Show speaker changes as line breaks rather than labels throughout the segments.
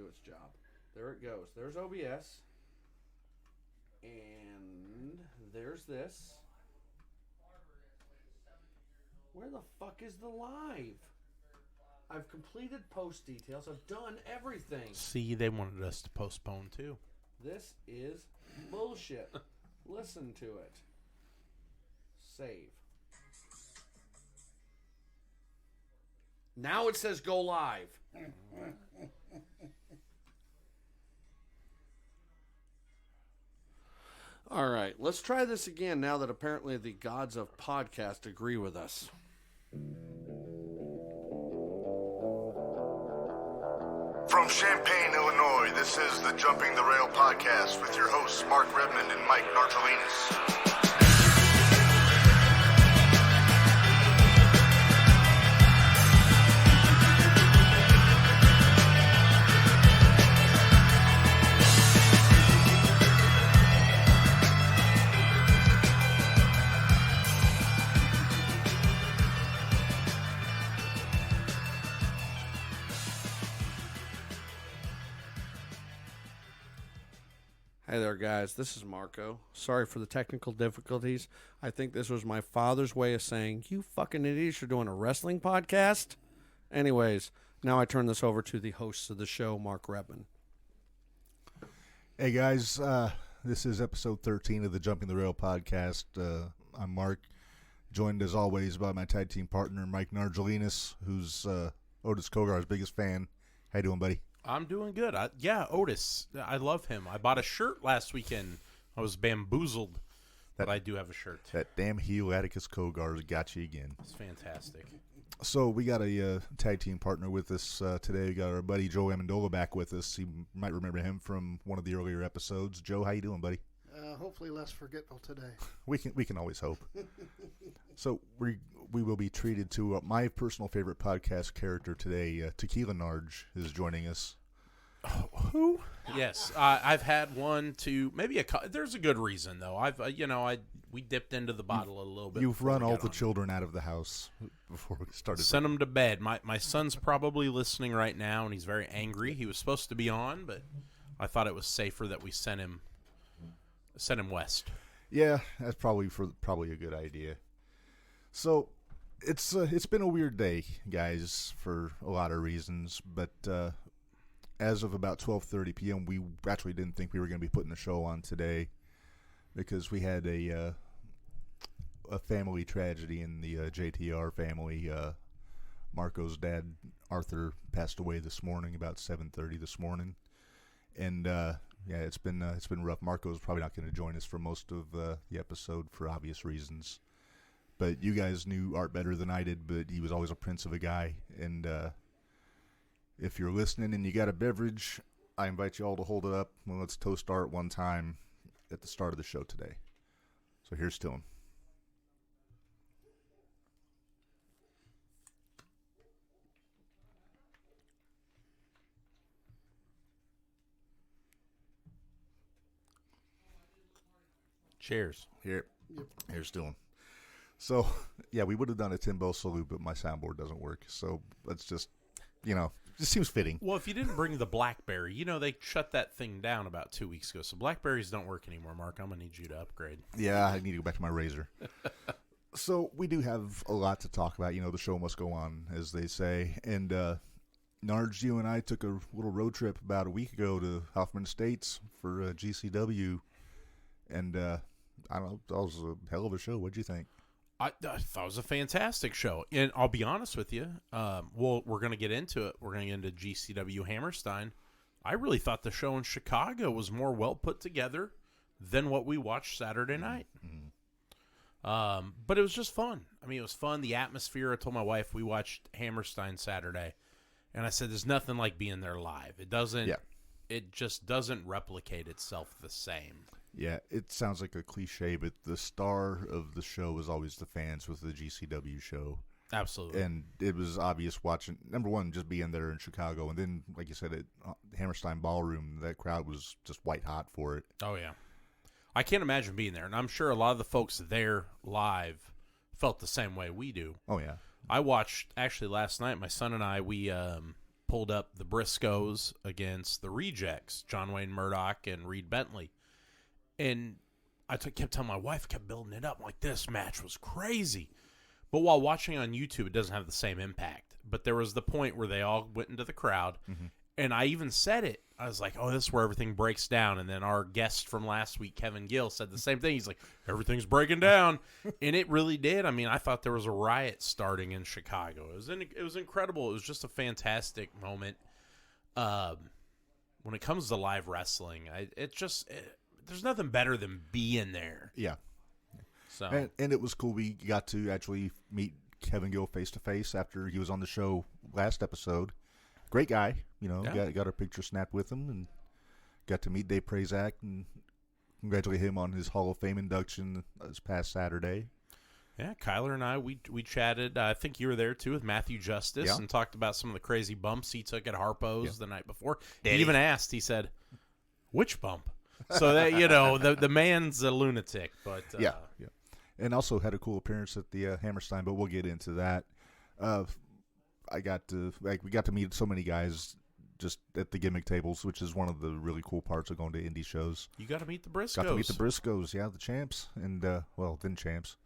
its job. There it goes. There's OBS. And there's this. Where the fuck is the live? I've completed post details. I've done everything.
See, they wanted us to postpone too.
This is bullshit. Listen to it. Save. Now it says go live. All right, let's try this again now that apparently the gods of podcast agree with us.
From Champaign, Illinois, this is the Jumping the Rail podcast with your hosts Mark Redmond and Mike Nartolinas.
Hey there, guys. This is Marko. Sorry for the technical difficulties. I think this was my father's way of saying, you fucking idiots, you're doing a wrestling podcast? Anyways, now I turn this over to the hosts of the show, Mark Redmond.
Hey, guys. This is episode 13 of the Jumping the Rail podcast. I'm Mark, joined as always by my tag team partner, Mike Nartolinas, who's Otis Kogar's biggest fan. How you doing, buddy?
I'm doing good. Otis. I love him. I bought a shirt last weekend. I was bamboozled that I do have a shirt.
That damn heel Atticus Kogar got you again.
It's fantastic.
So we got a tag team partner with us today. We got our buddy Joe Amendola back with us. You might remember him from one of the earlier episodes. Joe, how you doing, buddy?
Hopefully less forgetful today.
We can always hope. So we will be treated to my personal favorite podcast character today. Tequila Narge is joining us.
Oh, who? Yes, I've had one, two, maybe there's a good reason though. We dipped into the bottle a little bit.
You've run all the children out of the house before we started.
Send them to bed. My son's probably listening right now, and he's very angry. He was supposed to be on, but I thought it was safer that we sent him west.
Yeah, that's probably a good idea. So it's been a weird day, guys, for a lot of reasons, but as of about 12:30 p.m., we actually didn't think we were going to be putting the show on today because we had a family tragedy in the JTR family. Marko's dad, Arthur, passed away this morning, about 7:30 this morning, and it's been rough. Marko's probably not going to join us for most of the episode for obvious reasons, but you guys knew Art better than I did. But he was always a prince of a guy, and if you're listening and you got a beverage, I invite you all to hold it up. Well, let's toast Art one time at the start of the show today. So here's to him.
Cheers.
Here's to him. So, yeah, we would have done a Timbo salute, but my soundboard doesn't work. So let's just, just seems fitting.
Well, if you didn't bring the BlackBerry, they shut that thing down about 2 weeks ago. So BlackBerries don't work anymore, Mark. I'm going to need you to upgrade.
Yeah, I need to go back to my Razor. So we do have a lot to talk about. The show must go on, as they say. And Narge, you and I took a little road trip about a week ago to Hoffman Estates for GCW. And I don't know, that was a hell of a show. What'd you think?
I thought it was a fantastic show. And I'll be honest with you. We're going to get into it. We're going to get into GCW Hammerstein. I really thought the show in Chicago was more well put together than what we watched Saturday night. Mm-hmm. But it was just fun. I mean, it was fun. The atmosphere. I told my wife we watched Hammerstein Saturday. And I said, there's nothing like being there live. It doesn't. Yeah. It just doesn't replicate itself the same.
Yeah, it sounds like a cliche, but the star of the show was always the fans with the GCW show.
Absolutely.
And it was obvious watching, number one, just being there in Chicago. And then, like you said, at Hammerstein Ballroom, that crowd was just white hot for it.
Oh, yeah. I can't imagine being there. And I'm sure a lot of the folks there live felt the same way we do.
Oh, yeah.
I watched, actually last night, my son and I, we pulled up the Briscoes against the Rejects, John Wayne Murdoch and Reed Bentley. And I kept telling my wife, kept building it up. I'm like, this match was crazy. But while watching on YouTube, it doesn't have the same impact. But there was the point where they all went into the crowd. And I even said it. I was like, oh, this is where everything breaks down. And then our guest from last week, Kevin Gill, said the same thing. He's like, everything's breaking down. And it really did. I mean, I thought there was a riot starting in Chicago. It was incredible. It was just a fantastic moment. When it comes to live wrestling, there's nothing better than being there.
Yeah.
So
and it was cool. We got to actually meet Kevin Gill face to face after he was on the show last episode. Great guy, got a picture snapped with him and got to meet Dave Prazak and congratulate him on his Hall of Fame induction this past Saturday.
Yeah, Kyler and I, we chatted. I think you were there too with Matthew Justice and talked about some of the crazy bumps he took at Harpo's the night before. He even asked, he said, which bump? So that, the man's a lunatic, but
yeah. And also had a cool appearance at the Hammerstein, but we'll get into that. We got to meet so many guys just at the gimmick tables, which is one of the really cool parts of going to indie shows.
You got to meet the Briscoes.
Got to meet the Briscoes, the champs, and then champs.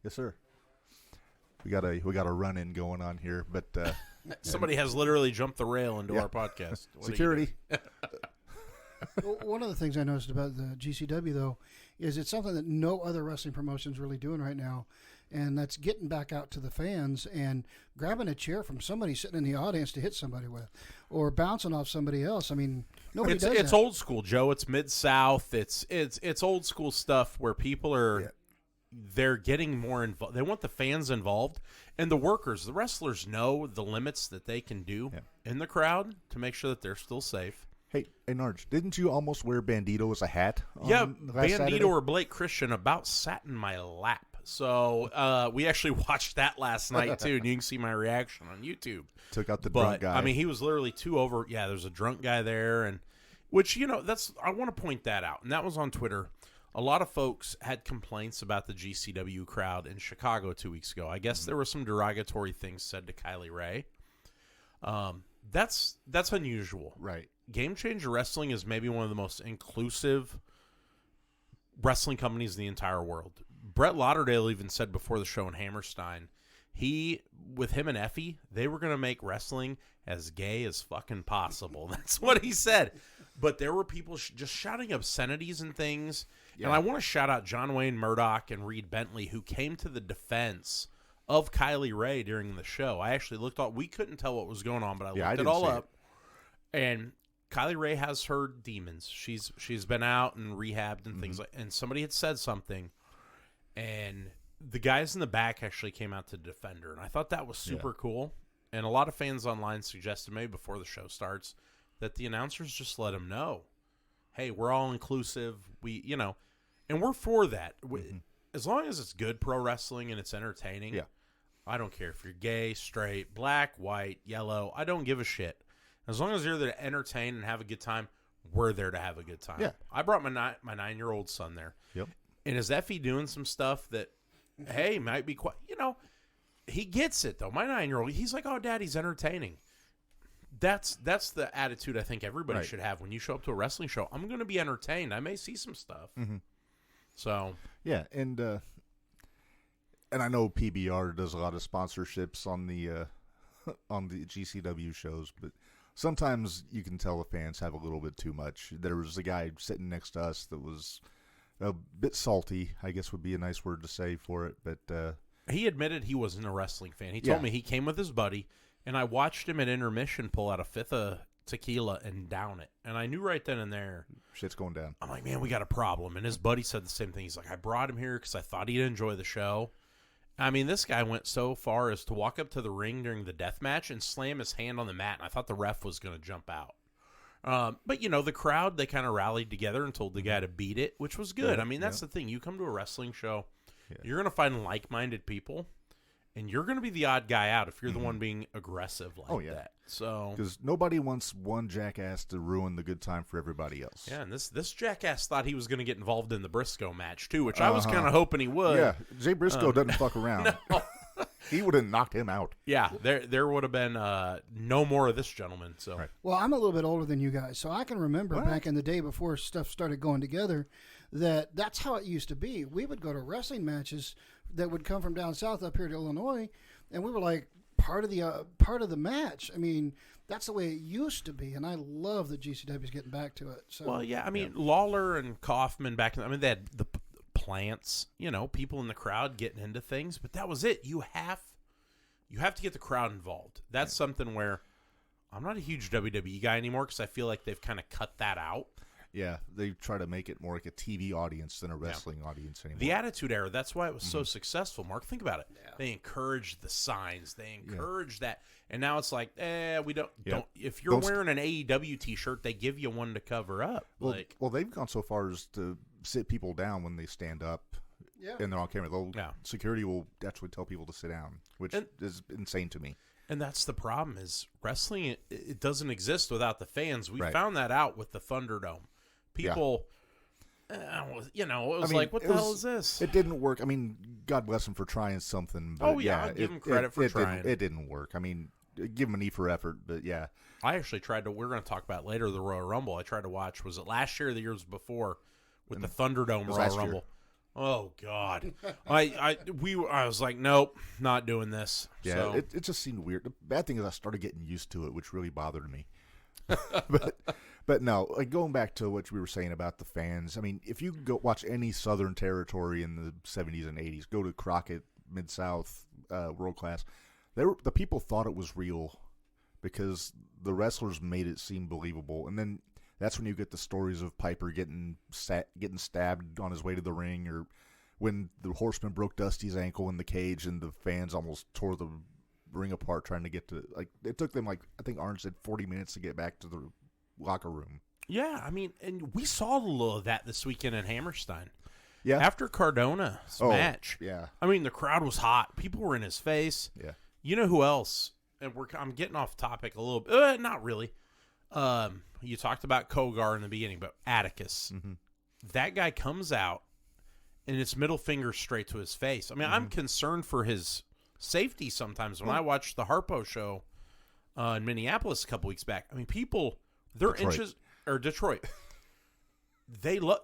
Yes, sir. We got a run in going on here, but
somebody has literally jumped the rail into our podcast.
Security.
Well, one of the things I noticed about the GCW, though, is it's something that no other wrestling promotion's really doing right now, and that's getting back out to the fans and grabbing a chair from somebody sitting in the audience to hit somebody with, or bouncing off somebody else. I mean, nobody does that.
It's old school, Joe. It's Mid-South. It's old school stuff where people are they're getting more involved. They want the fans involved, and the workers, the wrestlers know the limits that they can do in the crowd to make sure that they're still safe.
Hey, Narge, didn't you almost wear Bandito as a hat?
Bandito
Saturday?
or Blake Christian about sat in my lap. So we actually watched that last night, too, and you can see my reaction on YouTube.
Took out the drunk guy.
I mean, he was literally 2 over. Yeah, there's a drunk guy there, and which, I want to point that out, and that was on Twitter. A lot of folks had complaints about the GCW crowd in Chicago 2 weeks ago. I guess there were some derogatory things said to Kylie Ray. That's unusual.
Right.
Game Changer Wrestling is maybe one of the most inclusive wrestling companies in the entire world. Brett Lauderdale even said before the show in Hammerstein, with him and Effie, they were going to make wrestling as gay as fucking possible. That's what he said. But there were people just shouting obscenities and things. Yeah. And I want to shout out John Wayne Murdoch and Reed Bentley, who came to the defense of Kylie Ray during the show. I actually looked up. We couldn't tell what was going on, but I looked it all up. And Kylie Ray has her demons. She's been out and rehabbed and things like. And somebody had said something, and the guys in the back actually came out to defend her, and I thought that was super cool. And a lot of fans online suggested maybe before the show starts that the announcers just let them know, hey, we're all inclusive. And we're for that. As long as it's good pro wrestling and it's entertaining.
Yeah.
I don't care if you're gay, straight, black, white, yellow. I don't give a shit. As long as you're there to entertain and have a good time, we're there to have a good time.
Yeah.
I brought my 9-year-old son there.
Yep.
And is Effie doing some stuff that, hey, might be quite, he gets it, though. My 9-year-old, he's like, oh, Daddy's entertaining. That's the attitude I think everybody should have when you show up to a wrestling show. I'm going to be entertained. I may see some stuff.
Mm-hmm.
So.
Yeah, and I know PBR does a lot of sponsorships on the GCW shows, but sometimes you can tell the fans have a little bit too much. There was a guy sitting next to us that was a bit salty, I guess would be a nice word to say for it, but
he admitted he wasn't a wrestling fan. He told me he came with his buddy, and I watched him at intermission pull out a fifth of tequila and down it. And I knew right then and there,
shit's going down.
I'm like, man, we got a problem. And his buddy said the same thing. He's like, I brought him here because I thought he'd enjoy the show. I mean, this guy went so far as to walk up to the ring during the death match and slam his hand on the mat, and I thought the ref was going to jump out. But, the crowd, they kind of rallied together and told the guy to beat it, which was good.
Yeah,
I mean, that's the thing. You come to a wrestling show, you're going to find like-minded people, and you're going to be the odd guy out if you're the one being aggressive like that. So,
because nobody wants one jackass to ruin the good time for everybody else.
Yeah, and this jackass thought he was going to get involved in the Briscoe match, too, which I was kind of hoping he would.
Yeah, Jay Briscoe doesn't fuck around.
No.
He would have knocked him out.
Yeah, there would have been no more of this gentleman. So
Right.
Well, I'm a little bit older than you guys, so I can remember
What?
back in the day before stuff started going together that's how it used to be. We would go to wrestling matches that would come from down south up here to Illinois, and we were like part of the match. I mean, that's the way it used to be, and I love that GCW's getting back to it. So.
well, yeah, I mean Lawler and Kaufman back in. I mean, they had the plants, people in the crowd getting into things, but that was it. You have to get the crowd involved. That's something where I'm not a huge WWE guy anymore because I feel like they've kind of cut that out.
Yeah, they try to make it more like a TV audience than a wrestling audience anymore.
The Attitude Era, that's why it was so successful, Mark. Think about it. Yeah. They encouraged the signs. They encouraged that. And now it's like, we don't. If you're wearing an AEW T-shirt, they give you one to cover up.
Well, they've gone so far as to sit people down when they stand up and they're on camera. Security will actually tell people to sit down, which is insane to me.
And that's the problem is wrestling, it doesn't exist without the fans. We found that out with the Thunderdome. People, it was like, what the hell is this?
It didn't work. I mean, God bless him for trying something. But
I'll give him credit for trying.
It didn't work. I mean, give him an E for effort, but yeah.
I actually tried to, we're going to talk about later, the Royal Rumble. I tried to watch, was it last year or the years before, with the Thunderdome Royal Rumble? Year. Oh, God. I was like, nope, not doing this.
Yeah,
so.
it just seemed weird. The bad thing is I started getting used to it, which really bothered me. But no, like going back to what we were saying about the fans, I mean, if you go watch any Southern Territory in the 70s and 80s, go to Crockett, Mid-South, World Class, the people thought it was real because the wrestlers made it seem believable. And then that's when you get the stories of Piper getting stabbed on his way to the ring, or when the Horseman broke Dusty's ankle in the cage and the fans almost tore the ring apart trying to get to, like, it took them, like, I think Arn said 40 minutes to get back to the locker room.
Yeah, I mean, and we saw a little of that this weekend in Hammerstein.
Yeah.
After Cardona's match.
Yeah.
I mean, the crowd was hot. People were in his face.
Yeah.
You know who else? And I'm getting off topic a little bit. Not really. You talked about Kogar in the beginning, but Atticus. Mm-hmm. That guy comes out, and it's middle finger straight to his face. I mean, I'm concerned for his safety sometimes. When I watched the Harpo show in Minneapolis a couple weeks back, I mean, people, they're inches, or Detroit. They love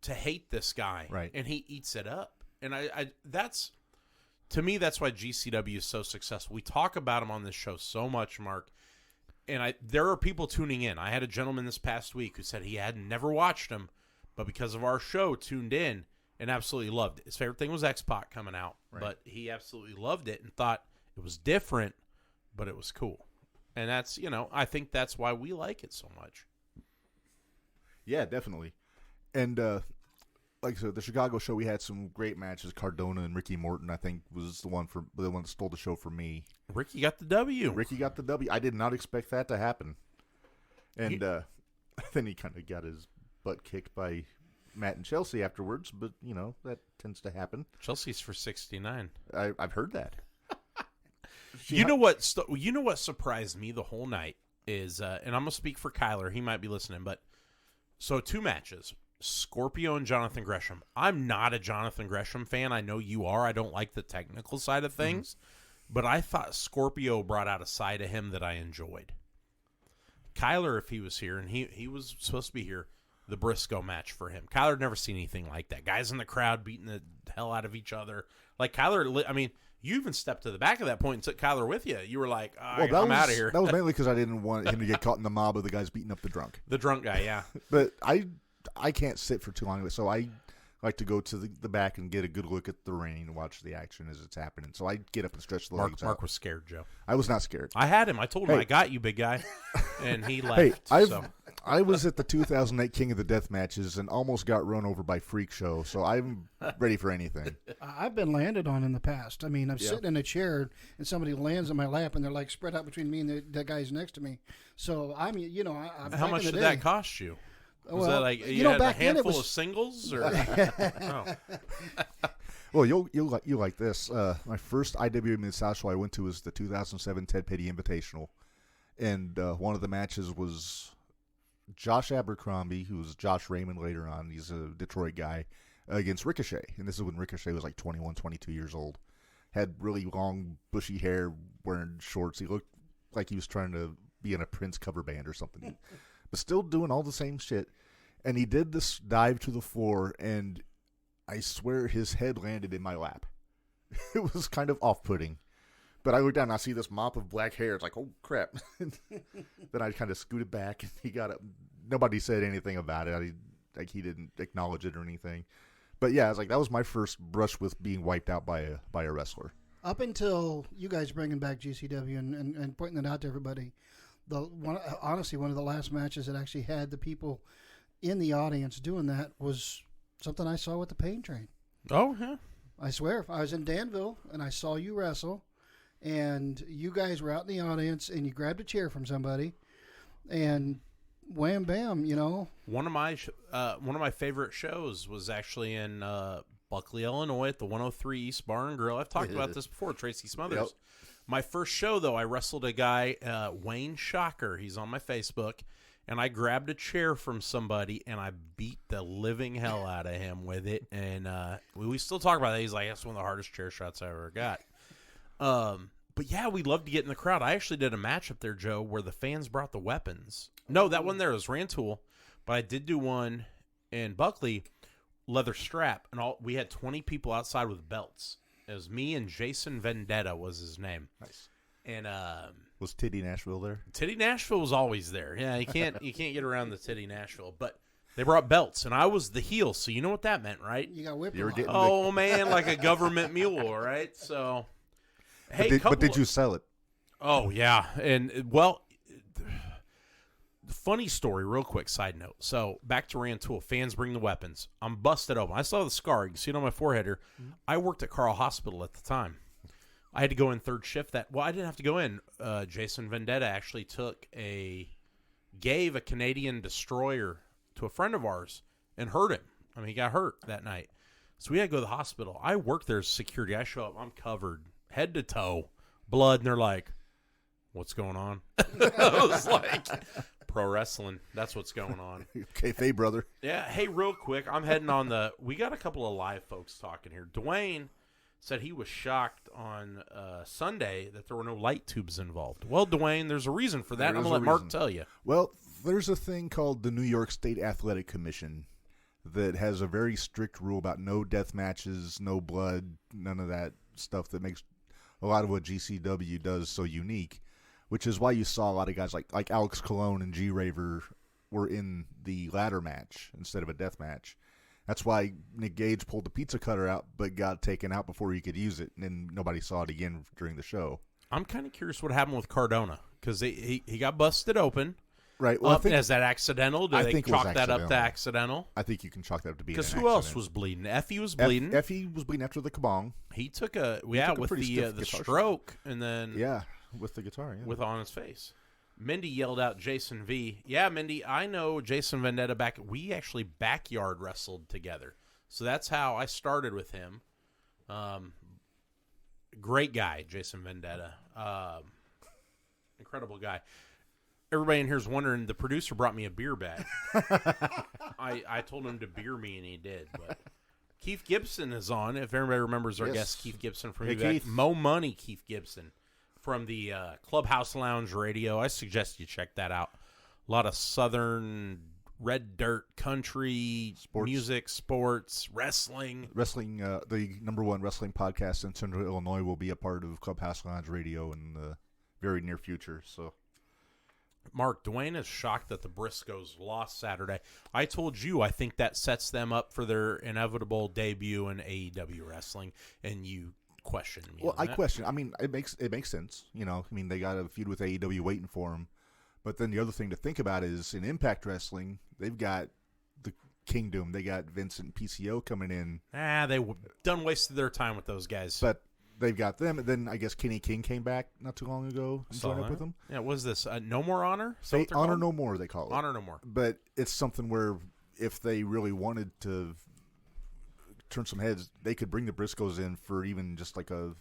to hate this guy,
right?
And he eats it up. And that's, to me, that's why GCW is so successful. We talk about him on this show so much, Mark. And there are people tuning in. I had a gentleman this past week who said he had never watched him, but because of our show, tuned in and absolutely loved it. His favorite thing was X-Pac coming out, but he absolutely loved it and thought it was different, but it was cool. And that's, I think that's why we like it so much.
Yeah, definitely. And like I said, the Chicago show, we had some great matches. Cardona and Ricky Morton, I think, was the one that stole the show for me.
Ricky got the W.
I did not expect that to happen. And then he kind of got his butt kicked by Matt and Chelsea afterwards, but, that tends to happen.
Chelsea's for 69.
I've heard that.
You know what surprised me the whole night is, and I'm going to speak for Kyler. He might be listening, but so 2 matches. Scorpio and Jonathan Gresham. I'm not a Jonathan Gresham fan. I know you are. I don't like the technical side of things, but I thought Scorpio brought out a side of him that I enjoyed. Kyler, if he was here, and he was supposed to be here, the Briscoe match for him. Kyler had never seen anything like that. Guys in the crowd beating the hell out of each other. Like Kyler, I mean, you even stepped to the back of that point and took Kyler with you. You were like, I'm out of here.
That was mainly because I didn't want him to get caught in the mob of the guys beating up the drunk.
The drunk guy, yeah.
But I can't sit for too long, so I like to go to the back and get a good look at the ring and watch the action as it's happening. So I get up and stretch the legs out.
Mark was scared, Joe.
I was not scared.
I had him. I told him, I got you, big guy. And he left.
I was at the 2008 King of the Death matches and almost got run over by Freak Show, so I'm ready for anything.
I've been landed on in the past. I mean, I'm sitting in a chair and somebody lands on my lap and they're like spread out between me and the guys next to me. So I'm, I'm
how much did that cost you? Was that like you had
back
a handful
then
of singles or?
Well, you'll like this. My first IWA Mid-South show I went to was the 2007 Ted Petty Invitational, and one of the matches was Josh Abercrombie, who was Josh Raymond later on. He's a Detroit guy, against Ricochet, and this is when Ricochet was like 21, 22 years old. had really long, bushy hair, wearing shorts. He looked like he was trying to be in a Prince cover band or something, but still doing all the same shit. And he did this dive to the floor, and I swear his head landed in my lap. It was kind of off-putting. But I look down and I see this mop of black hair. It's like, oh, crap. Then I kind of scooted back, and he got up. Nobody said anything about it. He didn't acknowledge it or anything. But yeah, I was like, that was my first brush with being wiped out by a wrestler.
Up until you guys bringing back GCW and pointing it out to everybody, honestly, one of the last matches that actually had the people in the audience doing that was something I saw with the Pain Train.
Oh, yeah.
I swear, I was in Danville, and I saw you wrestle, and you guys were out in the audience, and you grabbed a chair from somebody, and wham bam, you know.
One of my favorite shows was actually in Buckley, Illinois, at the 103 East Bar and Grill. I've talked about this before, Tracy Smothers.
Yep.
My first show, though, I wrestled a guy, Wayne Shocker. He's on my Facebook. And I grabbed a chair from somebody, and I beat the living hell out of him with it. And we still talk about that. He's like, that's one of the hardest chair shots I ever got. But, yeah, we love to get in the crowd. I actually did a match up there, Joe, where the fans brought the weapons. No, that one there was Rantoul. But I did do one in Buckley, leather strap. And we had 20 people outside with belts. It was me and Jason Vendetta was his name.
Nice.
And
was Titty Nashville there?
Titty Nashville was always there. Yeah, you can't get around the Titty Nashville. But they brought belts, and I was the heel, so you know what that meant, right?
You got whipped.
Oh man, like a government mule, right? So, hey,
but did you sell it?
Oh yeah, and well, the funny story, real quick side note. So back to Rantoul, fans bring the weapons. I'm busted open. I still have the scar. You can see it on my forehead here. I worked at Carl Hospital at the time. I had to go in third shift I didn't have to go in. Jason Vendetta actually gave a Canadian destroyer to a friend of ours and hurt him. I mean, he got hurt that night. So we had to go to the hospital. I worked there as security. I show up, I'm covered head to toe, blood, and they're like, what's going on? I was like, pro wrestling, that's what's going on.
Kayfabe, brother.
Yeah, hey, real quick, I'm heading on we got a couple of live folks talking here. Dwayne said he was shocked on Sunday that there were no light tubes involved. Well, Dwayne, there's a reason for that. I'm going to let Mark tell you.
Well, there's a thing called the New York State Athletic Commission that has a very strict rule about no death matches, no blood, none of that stuff that makes a lot of what GCW does so unique, which is why you saw a lot of guys like Alex Colon and G-Raver were in the ladder match instead of a death match. That's why Nick Gage pulled the pizza cutter out but got taken out before he could use it, and then nobody saw it again during the show.
I'm kind of curious what happened with Cardona, because he got busted open.
Right. Well,
is that accidental? Do they chalk that up to accidental?
I think you can chalk that up to being an accident.
Because who else was bleeding? Effie was bleeding.
Effie was bleeding after the kabong.
He took with the stroke, and then
with the guitar,
with on his face. Mindy yelled out Jason V. Yeah, Mindy, I know Jason Vendetta we actually backyard wrestled together. So that's how I started with him. Great guy, Jason Vendetta. Incredible guy. Everybody in here is wondering, the producer brought me a beer bag. I told him to beer me, and he did. But Keith Gibson is on. If everybody remembers our guest, Keith Gibson from Mo Money, Keith Gibson. From the Clubhouse Lounge Radio. I suggest you check that out. A lot of southern red dirt country music, sports, wrestling.
Wrestling, the #1 wrestling podcast in Central Illinois will be a part of Clubhouse Lounge Radio in the very near future. So,
Mark, Dwayne is shocked that the Briscoes lost Saturday. I told you I think that sets them up for their inevitable debut in AEW wrestling, and you question me.
Well, I question. I mean, it makes sense. You know, I mean, they got a feud with AEW waiting for them. But then the other thing to think about is in Impact Wrestling, they've got the Kingdom. They got Vincent and PCO coming in.
They done wasted their time with those guys.
But they've got them. And then I guess Kenny King came back not too long ago and joined up with them.
Yeah, what is this? No More Honor?
Honor No More, they call it.
Honor No More.
But it's something where if they really wanted to turn some heads, they could bring the Briscoes in for even just like a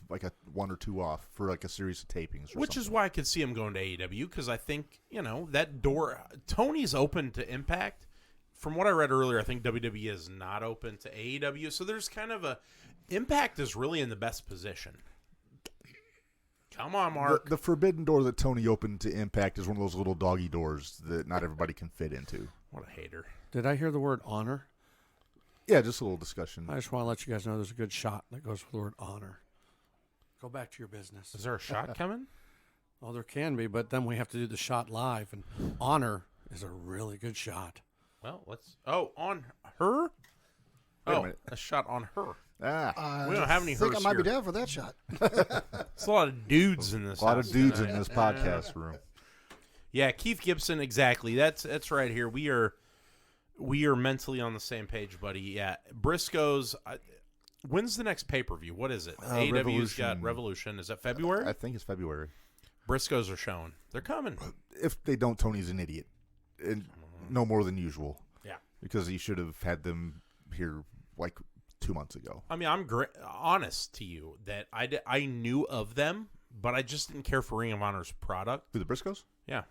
1 or 2 off for like a series of tapings,
which is why I could see him going to AEW, because I think that door. Tony's open to Impact. From what I read earlier, I think WWE is not open to AEW. So there's kind of Impact is really in the best position. Come on, Mark.
The forbidden door that Tony opened to Impact is one of those little doggy doors that not everybody can fit into.
What a hater.
Did I hear the word honor?
Yeah, just a little discussion.
I just want to let you guys know there's a good shot that goes with the word honor. Go back to your business.
Is there a shot coming?
Oh, there can be, but then we have to do the shot live, and honor is a really good shot.
Well, let's... Oh, on her?
Wait a minute.
A shot on her.
We
don't have any
I think I
hers
might be
here.
down for that shot.
There's a lot of dudes in this
a lot
house
of dudes
tonight.
in this podcast room.
Yeah, Keith Gibson, exactly. That's right here. We are mentally on the same page, buddy. Yeah, Briscoes. When's the next pay-per-view? What is it? AEW's got Revolution. Is that February?
I think it's February.
Briscoes are showing. They're coming.
If they don't, Tony's an idiot. And no more than usual.
Yeah.
Because he should have had them here like 2 months ago.
I mean, I'm honest to you that I knew of them, but I just didn't care for Ring of Honor's product.
Who, the Briscoes?
Yeah.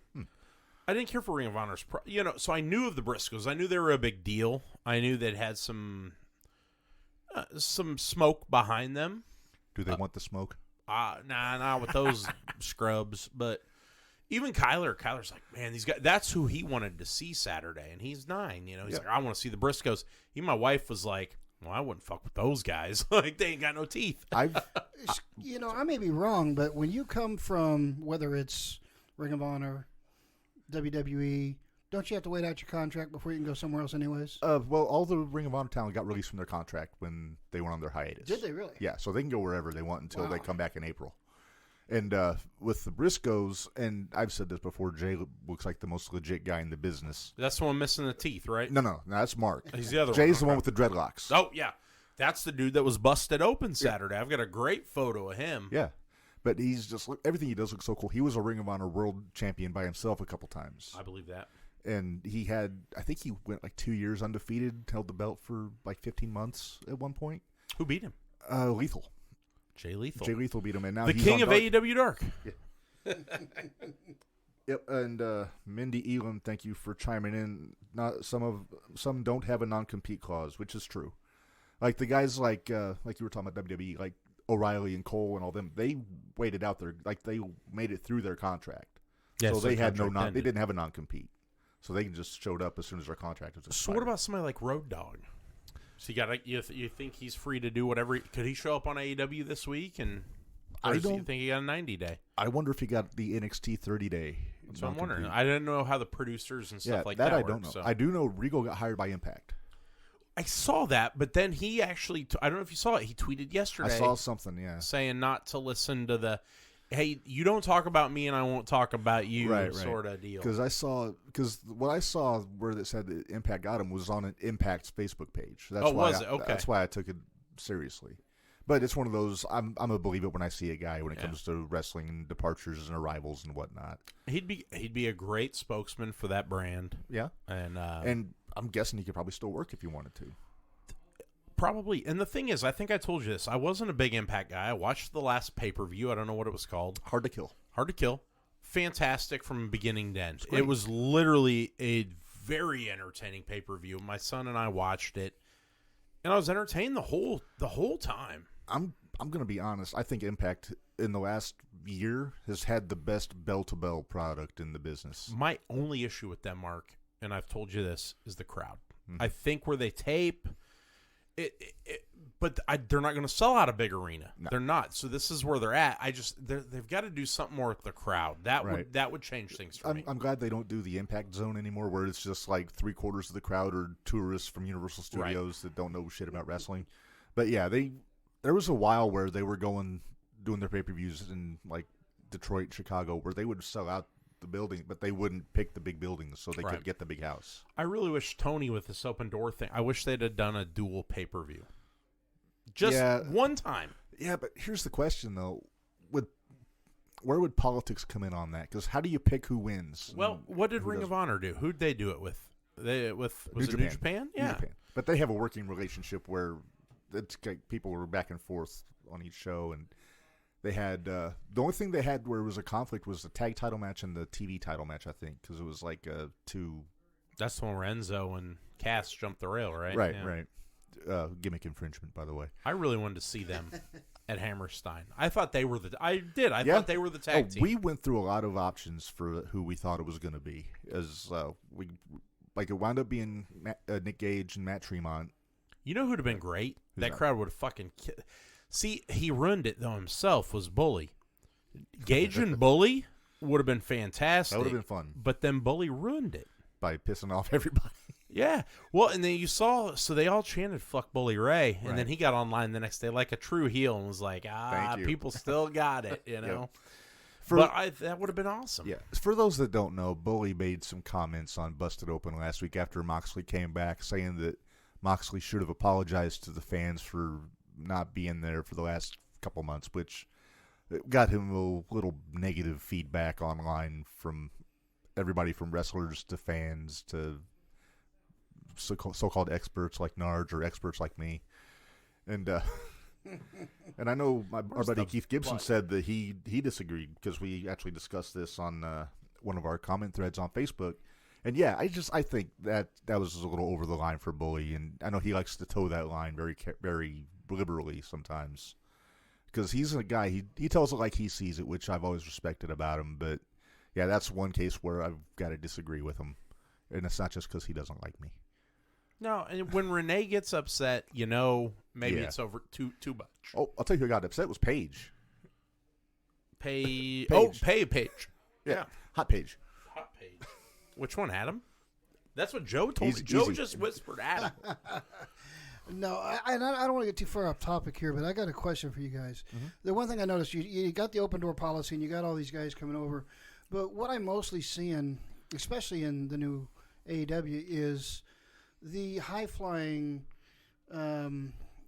I didn't care for Ring of Honor's so I knew of the Briscoes. I knew they were a big deal. I knew they'd had some smoke behind them.
Do they want the smoke?
Nah, with those scrubs. But even Kyler's like, man, these guys, that's who he wanted to see Saturday. And he's 9, He's like, I want to see the Briscoes. Even my wife was like, well, I wouldn't fuck with those guys. Like, they ain't got no teeth.
I may be wrong, but when you come from, whether it's Ring of Honor, WWE, don't you have to wait out your contract before you can go somewhere else anyways?
Well, all the Ring of Honor talent got released from their contract when they went on their hiatus.
Did they really?
Yeah, so they can go wherever they want until they come back in April. And with the Briscoes, and I've said this before, Jay looks like the most legit guy in the business.
That's the one missing the teeth, right?
No, that's Mark.
He's the other one.
Jay's the one with the dreadlocks.
Oh, yeah. That's the dude that was busted open Saturday. I've got a great photo of him.
Yeah. But he's just, everything he does looks so cool. He was a Ring of Honor world champion by himself a couple times.
I believe that.
And he had, I think he went like 2 years undefeated, held the belt for like 15 months at one point.
Who beat him?
Lethal.
Jay Lethal.
Jay Lethal beat him, and now
the
he's
king
on
of
Dark.
AEW Dark.
Yep, and Mindy Elam, thank you for chiming in. Not some don't have a non-compete clause, which is true. Like the guys like you were talking about WWE, like O'Reilly and Cole and all them, they waited out their, like they made it through their contract.
Yeah,
so they had
contract
they didn't have a non-compete. So they just showed up as soon as their contract was expired.
So what about somebody like Road Dogg? So you think he's free to do whatever? Could he show up on AEW this week? And or do you think he got a 90-day?
I wonder if he got the NXT 30-day.
That's what I'm wondering. I didn't know how the producers and stuff like
that
that
I don't know.
So.
I do know Regal got hired by Impact.
I saw that, but then he actually, I don't know if you saw it, he tweeted yesterday.
I saw something, yeah.
Saying not to listen to the, hey, you don't talk about me and I won't talk about you sort of deal.
Because what I saw where that said that Impact got him was on an Impact's Facebook page. That's
was it? Okay.
That's why I took it seriously. But it's one of those, I'm a believer when I see a guy when it comes to wrestling and departures and arrivals and whatnot.
He'd be a great spokesman for that brand.
Yeah.
And
I'm guessing he could probably still work if he wanted to.
Probably. And the thing is, I think I told you this. I wasn't a big Impact guy. I watched the last pay-per-view. I don't know what it was called.
Hard to Kill. Fantastic from beginning to end.
It was literally a very entertaining pay-per-view. My son and I watched it, and I was entertained the whole time.
I'm going to be honest. I think Impact in the last year has had the best bell-to-bell product in the business.
My only issue with them, Mark, and I've told you this, is the crowd. I think where they tape, but they're not going to sell out a big arena. No. They're not. So this is where they're at. They've got to do something more with the crowd. That would change things for me.
I'm glad they don't do the Impact Zone anymore, where it's just like 3/4 of the crowd are tourists from Universal Studios that don't know shit about wrestling. But yeah, there was a while where they were doing their pay-per-views in like Detroit, Chicago, where they would sell out the building, but they wouldn't pick the big buildings so they could get the big house.
I really wish Tony, with this open door thing, I wish they'd have done a dual pay-per-view. Just one time.
Yeah, but here's the question, though. Where would politics come in on that? Because how do you pick who wins?
Well, what did Ring of Honor do? Who'd they do it with? Was it New Japan? Yeah.
New Japan. But they have a working relationship where it's like people were back and forth on each show, and they had the only thing they had where it was a conflict was the tag title match and the TV title match, I think, because it was like two.
That's the one where Enzo and Cass jumped the rail, right?
Right. Gimmick infringement, by the way.
I really wanted to see them. at Hammerstein. I thought they were I thought they were the tag team.
We went through a lot of options for who we thought it was going to be. As it wound up being Nick Gage and Matt Tremont.
You know who'd have been great?
Who's that?
Crowd would have fucking See, he ruined it, though, himself, was Bully. Gage and Bully would have been fantastic.
That would have been fun.
But then Bully ruined it.
By pissing off everybody.
Yeah. Well, and then you saw, so they all chanted, fuck Bully Ray. And
Right.
then he got online the next day like a true heel and was like,
Thank you.
people still got it, you know?
Yep.
That would have been awesome.
Yeah. For those that don't know, Bully made some comments on Busted Open last week after Moxley came back, saying that Moxley should have apologized to the fans for not being there for the last couple months, which got him a little negative feedback online from everybody from wrestlers to fans to so-called experts like Narge or experts like me. And and I know our buddy Keith Gibson said that he disagreed because we actually discussed this on one of our comment threads on Facebook. And yeah, I think that was a little over the line for Bully, and I know he likes to toe that line very liberally sometimes, because he's a guy he tells it like he sees it, which I've always respected about him. But yeah, that's one case where I've got to disagree with him, and it's not just because he doesn't like me.
No, and when Renee gets upset, maybe it's over too much.
Oh, I'll tell you who got upset was Paige.
Paige.
Yeah, Hot Paige.
Hot Paige. Which one, Adam? That's what Joe told me.
Easy.
Joe just whispered Adam.
No, I don't want to get too far off topic here, but I got a question for you guys. Mm-hmm. The one thing I noticed, you got the open door policy, and you got all these guys coming over. But what I'm mostly seeing, especially in the new AEW, is the high-flying,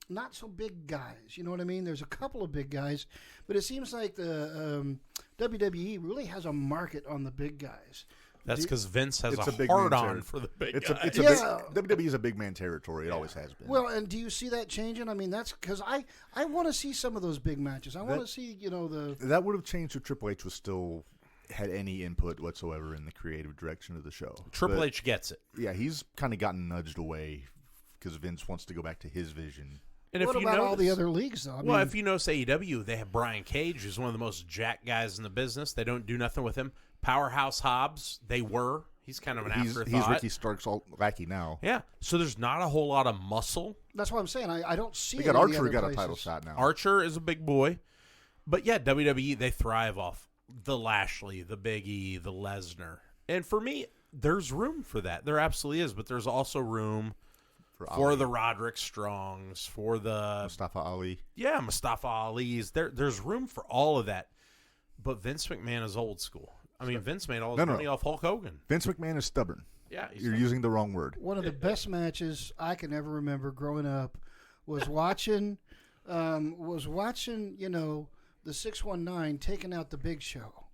not-so-big guys. You know what I mean? There's a couple of big guys, but it seems like the WWE really has a market on the big guys.
That's because Vince has
It's
a
a big
hard-on
man
for the big
It's
guys.
WWE is a big man territory. It always has been.
Well, and do you see that changing? I mean, that's because I want to see some of those big matches. I want to see,
That would have changed if Triple H was still had any input whatsoever in the creative direction of the show.
Triple H gets it.
Yeah, he's kind of gotten nudged away because Vince wants to go back to his vision.
And
what about all the other leagues, though?
If you notice AEW, they have Brian Cage, who's one of the most jacked guys in the business. They don't do nothing with him. Powerhouse Hobbs, they were. He's kind of an afterthought.
He's Ricky Stark's lackey now.
Yeah, so there's not a whole lot of muscle.
That's what I'm saying. I don't see.
They got
it in
Archer
the other
got
places.
a title shot now.
Archer is a big boy. But yeah, WWE, they thrive off the Lashley, the Big E, the Lesnar. And for me, there's room for that. There absolutely is. But there's also room for the Roderick Strongs, for the
Mustafa Ali.
Yeah, Mustafa Ali's. There's room for all of that. But Vince McMahon is old school. I mean, Vince made all his money off Hulk Hogan.
Vince McMahon is stubborn.
Yeah,
you're using the wrong word.
One of the best matches I can ever remember growing up was watching, the 619 taking out the Big Show.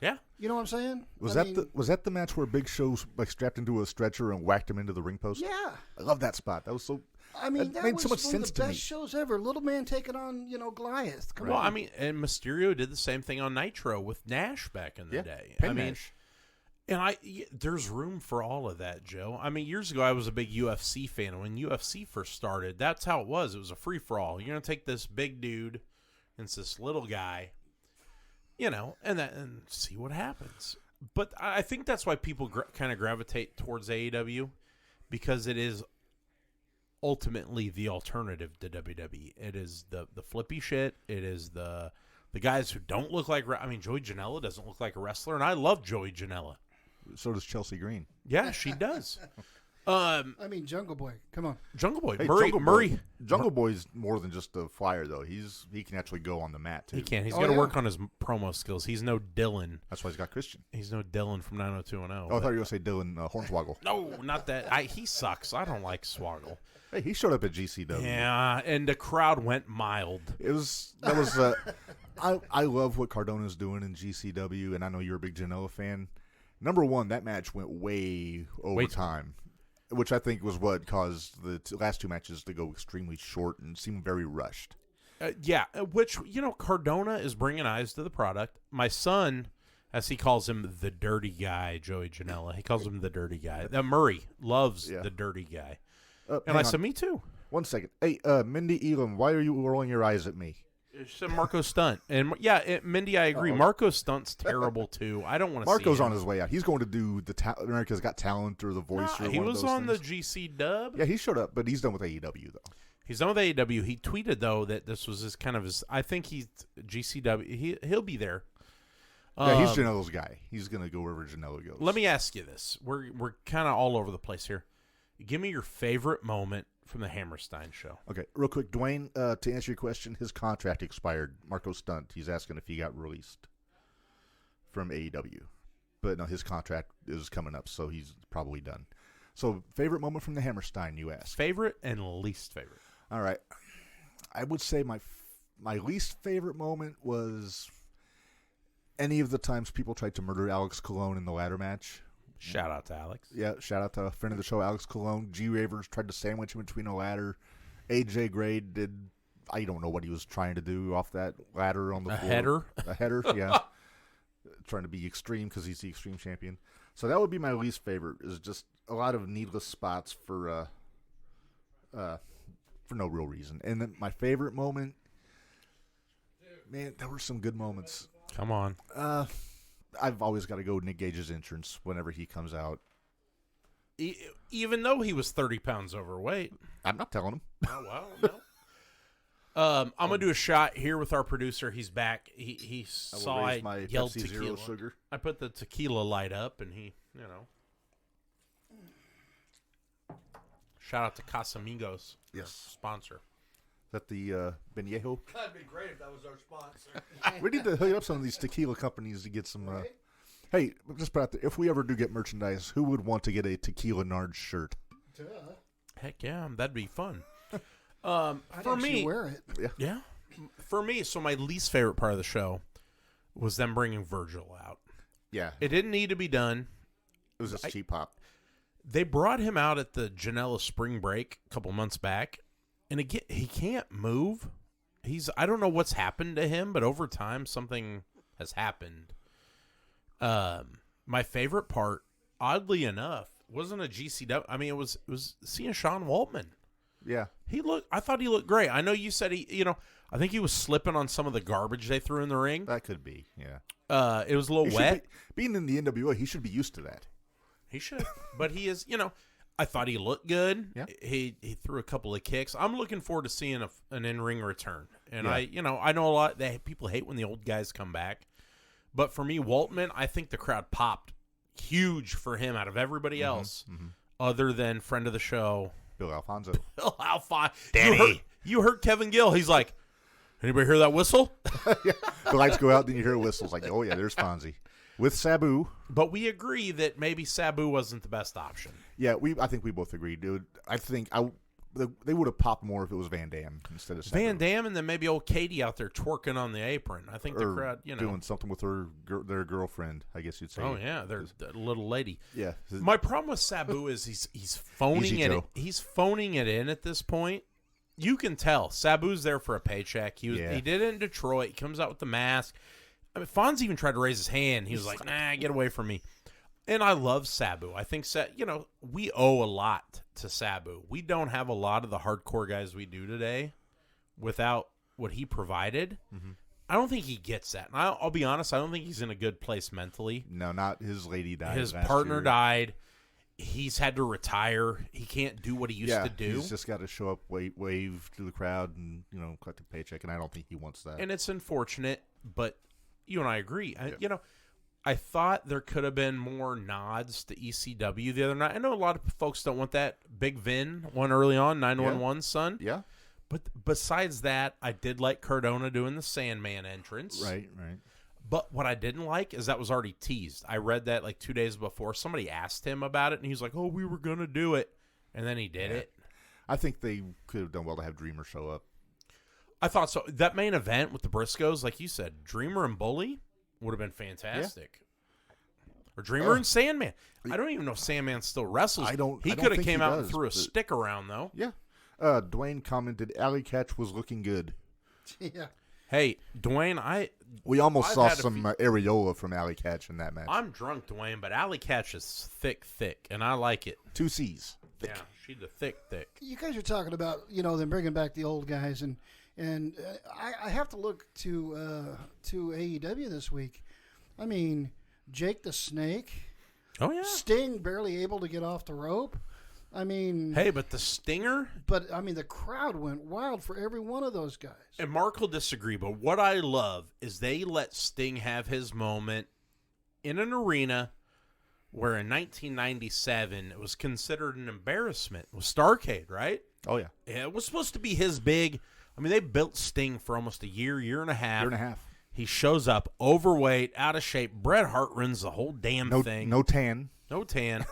Yeah,
you know what I'm saying?
Was that the match where Big Show strapped into a stretcher and whacked him into the ring post?
Yeah,
I love that spot. That was so.
I mean, that
made
was
so much
one
sense
of the
to
best
me.
shows ever. Little man taking on, Goliath. Come
Well,
on.
I mean, and Mysterio did the same thing on Nitro with Nash back in the day.
Nash.
And there's room for all of that, Joe. I mean, years ago I was a big UFC fan. When UFC first started, that's how it was. It was a free for all. You're gonna take this big dude and it's this little guy, and see what happens. But I think that's why people kind of gravitate towards AEW, because it is ultimately the alternative to WWE. It is the flippy shit. It is the guys who don't look like. I mean, Joey Janela doesn't look like a wrestler, and I love Joey Janela.
So does Chelsea Green.
Yeah, she does.
Jungle Boy. Come on.
Jungle Boy.
Hey,
Murray.
Jungle Boy's more than just a flyer, though. He can actually go on the mat, too.
He can. He's got to work on his promo skills. He's no Dylan.
That's why he's got Christian.
He's no Dylan from 90210.
Oh, I thought you were going to say Dylan Hornswoggle.
No, not that. He sucks. I don't like Swoggle.
Hey, he showed up at GCW.
Yeah, and the crowd went mild.
I love what Cardona's doing in GCW, and I know you're a big Janela fan. Number one, that match went way over time, which I think was what caused the last two matches to go extremely short and seem very rushed.
Which, Cardona is bringing eyes to the product. My son, as he calls him, the dirty guy, Joey Janela, he calls him the dirty guy. Murray loves the dirty guy. And I said, me too.
1 second. Hey, Mindy Elam, why are you rolling your eyes at me?
She said Marko stunt. And, Mindy, I agree. Marko's stunt's terrible, too. I don't want to see
Marco's
him.
on his way out. He's going to do America's Got Talent or The Voice or
he
one
was
of those
on
things.
the GC dub.
Yeah, he showed up, but he's done with AEW, though.
He's done with AEW. He tweeted, though, that this was his kind of his, I think he's GCW. He'll be there.
Yeah, he's Janela's guy. He's going to go wherever Janela goes.
Let me ask you this. We're kind of all over the place here. Give me your favorite moment from the Hammerstein show.
Okay, real quick, Dwayne, to answer your question, his contract expired. Marco Stunt, he's asking if he got released from AEW. But no, his contract is coming up, so he's probably done. So, favorite moment from the Hammerstein, you asked?
Favorite and least favorite.
All right. I would say my least favorite moment was any of the times people tried to murder Alex Colon in the ladder match.
Shout out to Alex.
Yeah, shout out to a friend of the show, Alex Colon. G. Ravers tried to sandwich him between a ladder. AJ Gray did, I don't know what he was trying to do off that ladder on the floor.
Header?
A header, yeah. Trying to be extreme because he's the extreme champion. So that would be my least favorite, is just a lot of needless spots for no real reason. And then my favorite moment, man, there were some good moments.
Come on.
I've always got to go Nick Gage's entrance whenever he comes out.
Even though he was 30 pounds overweight.
I'm not telling him.
Oh, wow. No. I'm going to do a shot here with our producer. He's back. He saw I
my
yelled
Pepsi
tequila.
Zero sugar.
I put the tequila light up, and he, Shout out to Casamigos.
Yes.
Sponsor.
Is that the Benejo?
That'd be great if that was our sponsor.
We need to hit up some of these tequila companies to get some. Hey, just put out there, if we ever do get merchandise, who would want to get a Tequila Nards shirt?
Heck yeah, that'd be fun.
I'd
For
actually
me,
wear it.
yeah. For me, so my least favorite part of the show was them bringing Virgil out.
Yeah,
It didn't need to be done.
it was just cheap pop.
They brought him out at the Janela spring break a couple months back, and again, he can't move. I don't know what's happened to him, but over time something has happened. My favorite part, oddly enough, wasn't a GCW. I mean, it was seeing Sean Waltman.
Yeah,
I thought he looked great. I know you said I think he was slipping on some of the garbage they threw in the ring.
that could be. Yeah,
It was a little wet.
Being in the NWA, he should be used to that.
He should, but he is. I thought he looked good.
Yeah.
He threw a couple of kicks. I'm looking forward to seeing an in-ring return. And
Yeah.
I know a lot. People hate when the old guys come back, but for me, Waltman, I think the crowd popped huge for him out of everybody else, other than friend of the show,
Bill Alfonso.
Bill Alfonso.
Danny.
You heard Kevin Gill. He's like, anybody hear that whistle?
The lights go out, then you hear a whistle. It's like, oh yeah, there's Fonzie with Sabu.
But we agree that maybe Sabu wasn't the best option.
Yeah, I think we both agree, dude. I think they would have popped more if it was Van Dam instead of Sabu.
Van Dam, and then maybe old Katie out there twerking on the apron. I think the
Or
crowd,
doing something with their girlfriend, I guess you'd say.
Oh yeah, they're the little lady.
Yeah.
My problem with Sabu is he's phoning
Easy
it.
Joe.
He's phoning it in at this point. You can tell Sabu's there for a paycheck. He did it in Detroit. He comes out with the mask. I mean, Fonz even tried to raise his hand. He was like, "Nah, get away from me." And I love Sabu. I think we owe a lot to Sabu. We don't have a lot of the hardcore guys we do today without what he provided. Mm-hmm. I don't think he gets that. And I'll be honest, I don't think he's in a good place mentally.
No, not his lady died.
His
last
partner
year.
died. He's had to retire. He can't do what he used to do.
He's just got to show up, wave to the crowd, and collect a paycheck. And I don't think he wants that.
And it's unfortunate, but you and I agree. I thought there could have been more nods to ECW the other night. I know a lot of folks don't want that. Big Vin one early on, 911's son.
Yeah.
But besides that, I did like Cardona doing the Sandman entrance.
Right.
But what I didn't like is that was already teased. I read that like 2 days before. Somebody asked him about it, and he was like, "Oh, we were going to do it." And then he did it.
I think they could have done well to have Dreamer show up.
I thought so. That main event with the Briscoes, like you said, Dreamer and Bully would have been fantastic. Or Dreamer and Sandman. I don't even know if Sandman still wrestles.
I don't
He could have
think
came
he
out
does,
and threw a
but-
stick around, though.
Yeah. Dwayne commented, Alley Catch was looking good.
Yeah.
Hey, Dwayne,
We almost
I've
saw
had a
some areola from Alley Catch in that match.
I'm drunk, Dwayne, but Alley Catch is thick, and I like it.
2 C's.
Yeah, she's a thick.
You guys are talking about them bringing back the old guys, and And I have to look to AEW this week. I mean, Jake the Snake.
Oh, yeah.
Sting barely able to get off the rope. I mean...
Hey, but the Stinger...
But, I mean, the crowd went wild for every one of those guys.
And Mark will disagree, but what I love is they let Sting have his moment in an arena where in 1997 it was considered an embarrassment. It was Starrcade, right?
Oh, yeah.
Yeah, it was supposed to be his big... I mean, they built Sting for almost a year and a half.
Year and a half.
He shows up overweight, out of shape. Bret Hart runs the whole damn thing.
No tan.
No tan.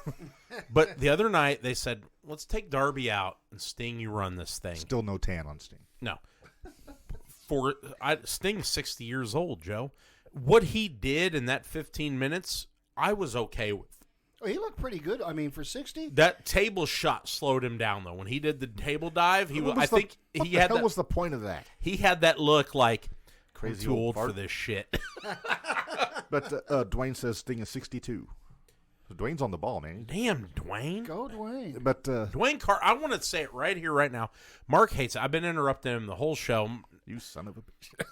But the other night, they said, let's take Darby out, and Sting, you run this thing.
Still no tan on Sting.
No. Sting's 60 years old, Joe. What he did in that 15 minutes, I was okay with.
Oh, he looked pretty good. I mean, for 60.
That table shot slowed him down, though. When he did the table dive,
What the hell was the point of that?
He had that look like,
Crazy
I'm too
old
old
fart.
for this shit.
But Dwayne says Sting is 62. So Dwayne's on the ball, man.
Damn, Dwayne.
Go, Dwayne.
But
Dwayne Carter, I want to say it right here, right now. Mark hates it. I've been interrupting him the whole show.
you son of a bitch.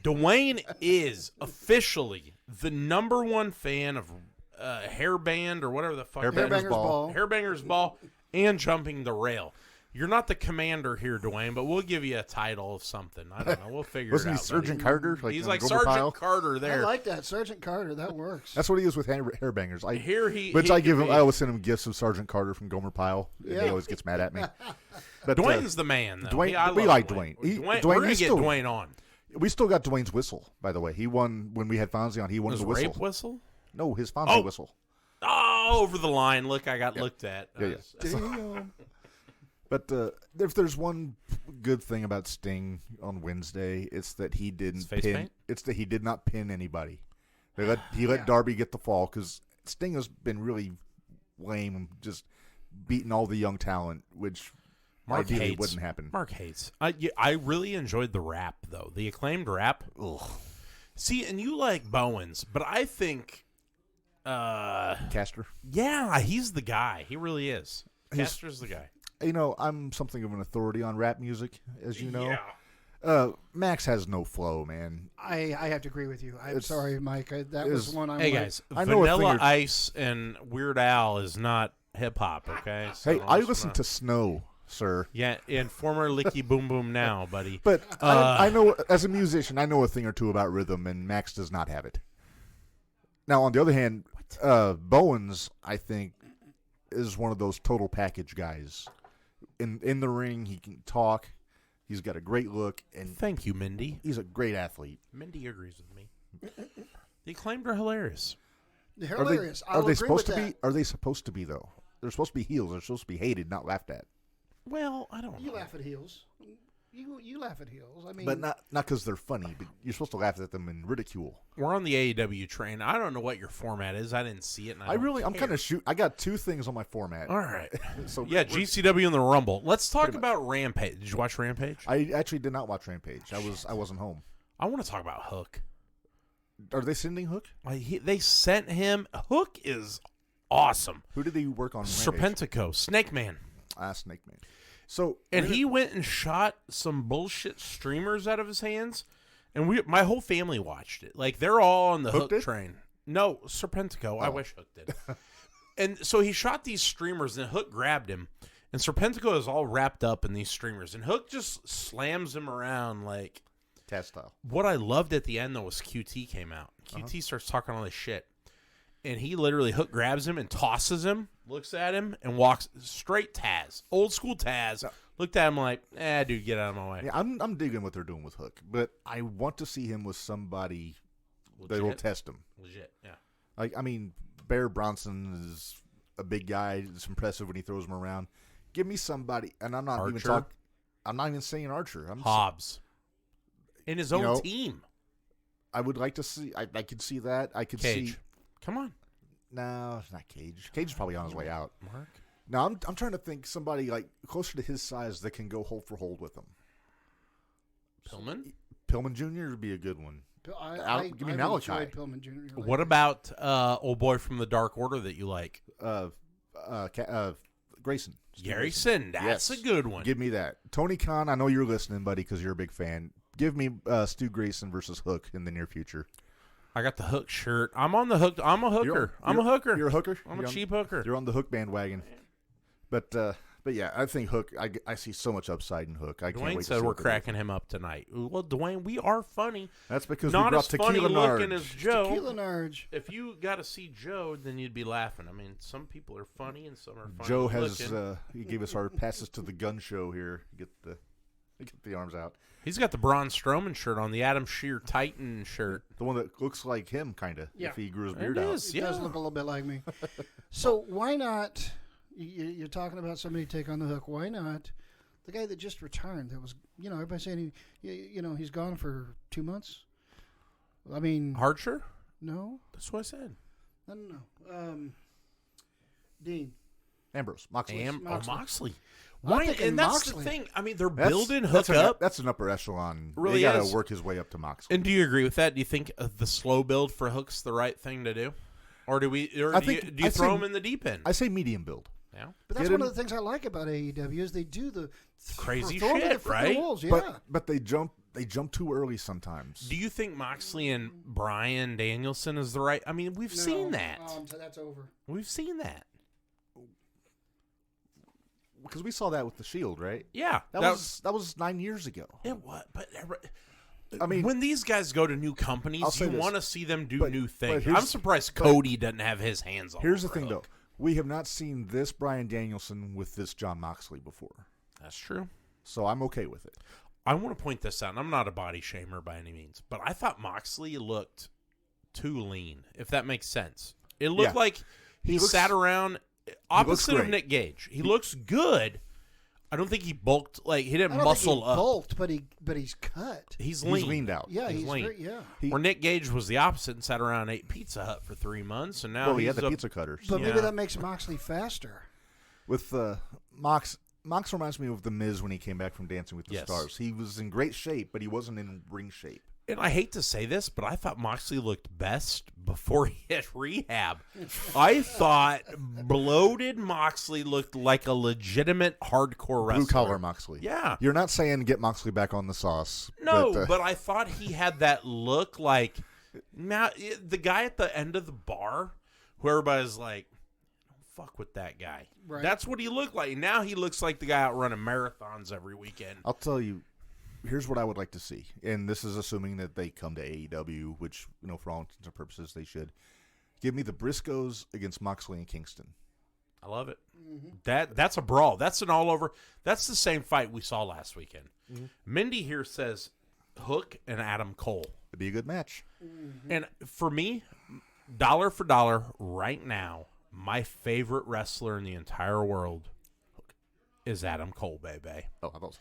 Dwayne is officially the number one fan of hairband or whatever the fuck.
Hairbangers Ball.
Hairbangers Ball and jumping the rail. You're not the commander here, Dwayne, but we'll give you a title of something. I don't know. We'll figure it out.
Wasn't he Sergeant
buddy.
Carter?
He's
on
like
Gomer
Sergeant
Pyle?
Carter
I
there.
like that. Sergeant Carter. That works.
That's what he is with hairbangers. I always send him gifts of Sergeant Carter from Gomer Pyle, and he always gets mad at me. But
Dwayne's the man, though.
Dwayne,
We
like Dwayne.
We're going to get Dwayne on.
We still got Dwayne's whistle, by the way. He won when we had Fonzie on. He won
His
the whistle.
rape whistle?
No, his Fonzie whistle.
Oh, over the line. Look, I got looked at.
Yeah.
Damn.
But if there's one good thing about Sting on Wednesday, it's that he didn't
His face
pin.
paint?
It's that he did not pin anybody. He let Darby get the fall because Sting has been really lame, just beating all the young talent, which
Mark
ideally
hates.
wouldn't happen.
Mark hates. I really enjoyed the rap, though. The acclaimed rap.
Ugh.
See, and you like Bowens, but I think,
Castor.
yeah, he's the guy. He really is.
His-
Castor's the guy.
You know, I'm something of an authority on rap music, as you know.
Yeah.
Max has no flow, man.
I have to agree with you. I'm
It's-
sorry, Mike. That was one I'm
Hey,
like,
guys,
I know a thing
Vanilla
or-
Ice and Weird Al is not hip-hop, okay? So
Hey, I
let's
listen
not-
to Snow, sir.
Yeah, and former Licky Boom Boom now, buddy.
But I know, as a musician, I know a thing or two about rhythm, and Max does not have it. Now, on the other hand, Bowens, I think, is one of those total package guys. In the ring, he can talk. He's got a great look, and
Thank you, Mindy.
he's a great athlete.
Mindy agrees with me. The acclaimed are hilarious.
they're
Are they,
hilarious.
are
I'll
they
agree
supposed
with
to
that.
be? Are they supposed to be though? They're supposed to be heels. They're supposed to be hated, not laughed at.
Well, I don't know.
You laugh at heels. You laugh at heels. I mean,
But not because they're funny. But you're supposed to laugh at them and ridicule.
We're on the AEW train. I don't know what your format is. I didn't see it. And
I'm kind of shoot. I got two things on my format.
All right.
So
Yeah,
we're-
GCW and the Rumble. Let's talk
Pretty
about Rampage. Did you watch Rampage?
I actually did not watch Rampage. I wasn't home.
I want to talk about Hook.
Are they sending Hook?
They sent him. Hook is awesome.
Who did they work on? Rampage?
Serpentico, Snake Man.
Snake Man. So
And he went and shot some bullshit streamers out of his hands, and my whole family watched it. Like, they're all on the
Hook
Hook
did?
train. No, Serpentico. I
Oh.
wish Hook did. And so he shot these streamers, and Hook grabbed him, and Serpentico is all wrapped up in these streamers, and Hook just slams him around like.
Taz style.
What I loved at the end, though, was QT came out. QT starts talking all this shit. And he literally, Hook grabs him and tosses him, looks at him, and walks straight Taz. Old school Taz. Looked at him like, dude, get out of my way.
Yeah, I'm digging what they're doing with Hook, but I want to see him with somebody that will
Legit.
test him.
Legit, yeah.
Like, I mean, Bear Bronson is a big guy. It's impressive when he throws him around. Give me somebody, and I'm not even
Archer?
talking. I'm not even saying Archer. I'm
Hobbs. In his own team.
I would like to see. I could see that. I could
Cage.
see.
Come on,
No, it's not Cage. Cage is probably on his way out.
Mark.
Now I'm trying to think somebody like closer to his size that can go hold for hold with him.
Pillman?
Pillman Jr. would be a good one. Give me
I've
Malachi.
enjoyed Pillman Jr. lately.
What about old boy from the Dark Order that you like?
Grayson.
Grayson, that's a good one.
Give me that. Tony Khan, I know you're listening, buddy, because you're a big fan. Give me Stu Grayson versus Hook in the near future.
I got the Hook shirt. I'm on the Hook. I'm a hooker. I'm a hooker.
You're a hooker?
I'm a cheap hooker.
You're on the Hook bandwagon. But yeah, I think Hook, I see so much upside in Hook. I can't wait
Dwayne
to
said
see
we're
what they do.
cracking him up tonight. Well, Dwayne, we are funny.
That's because
Not
we
as
brought
funny
Tequila
looking
Narge.
as Joe.
Tequila Narge.
If you got to see Joe, then you'd be laughing. I mean, some people are funny and some are funny.
Joe has
looking.
he gave us our passes to the gun show here. Get the arms out.
He's got the Braun Strowman shirt on, the Adam Shear Titan shirt.
The one that looks like him, kind of.
Yeah.
If he grew his
It
beard out.
is.
It does look a little bit like me. So why not? You're talking about somebody take on the Hook. Why not the guy that just returned? That was, everybody's saying he's gone for 2 months. I mean,
Archer?
no,
That's what I said.
no. Dean.
Ambrose, Moxley.
Moxley.
I'm
Why?
thinking
And that's
Moxley.
the thing. I mean, they're
That's-
building
that's
Hook
an-
up.
That's an upper echelon.
Really
they got to
is.
work his way up to Moxley.
And do you agree with that? Do you think the slow build for Hook's the right thing to do, or do we? Or
I
do you,
think-
do you
I'd
throw
say-
him in the deep end?
I say medium build.
Yeah.
But that's
Get
one
him-
of the things I like about AEW is they do the
Crazy
throw 'em to
shit,
the freaking
right?
wolves, yeah.
But they jump too early sometimes.
Do you think Moxley and Bryan Danielson is the right? I mean, we've seen that.
So that's over.
We've seen that.
Because we saw that with the Shield, right?
Yeah.
That was 9 years ago.
It was, but
I mean,
when these guys go to new
I'll
companies,
say
you
this,
want to see them do
but-
new
but
things.
here's-
I'm surprised Cody doesn't have his hands on.
Here's the
over
thing,
Hook.
though. We have not seen this Bryan Danielson with this John Moxley before.
That's true.
So I'm okay with it.
I want to point this out, and I'm not a body shamer by any means, but I thought Moxley looked too lean, if that makes sense. It looked
Yeah.
like he
looks-
sat around opposite of
great.
Nick Gage. He looks good. I don't think he bulked, like, he didn't
I don't
muscle
think he
up.
bulked, but he's cut.
He's
He's
lean.
leaned out.
Yeah, he's
lean.
great. Yeah.
Where Nick Gage was the opposite and sat around and ate Pizza Hut for 3 months, and now
Well, he
he's
had the
a-
pizza cutters.
But
Yeah.
maybe that makes Moxley faster.
With Mox reminds me of The Miz when he came back from Dancing with the
Yes.
Stars. He was in great shape, but he wasn't in ring shape.
And I hate to say this, but I thought Moxley looked best before he hit rehab. I thought bloated Moxley looked like a legitimate hardcore wrestler.
Blue collar Moxley.
Yeah.
You're not saying get Moxley back on the sauce.
No,
but,
I thought he had that look like now the guy at the end of the bar who everybody's like, don't fuck with that guy.
Right.
That's what he looked like. Now he looks like the guy out running marathons every weekend.
I'll tell you, here's what I would like to see. And this is assuming that they come to AEW, which, for all intents and purposes, they should. Give me the Briscoes against Moxley and Kingston.
I love it. That's a brawl. That's an all over. That's the same fight we saw last weekend. Mindy here says Hook and Adam Cole.
It'd be a good match.
And for me, dollar for dollar, right now, my favorite wrestler in the entire world is Adam Cole, baby.
Oh, how about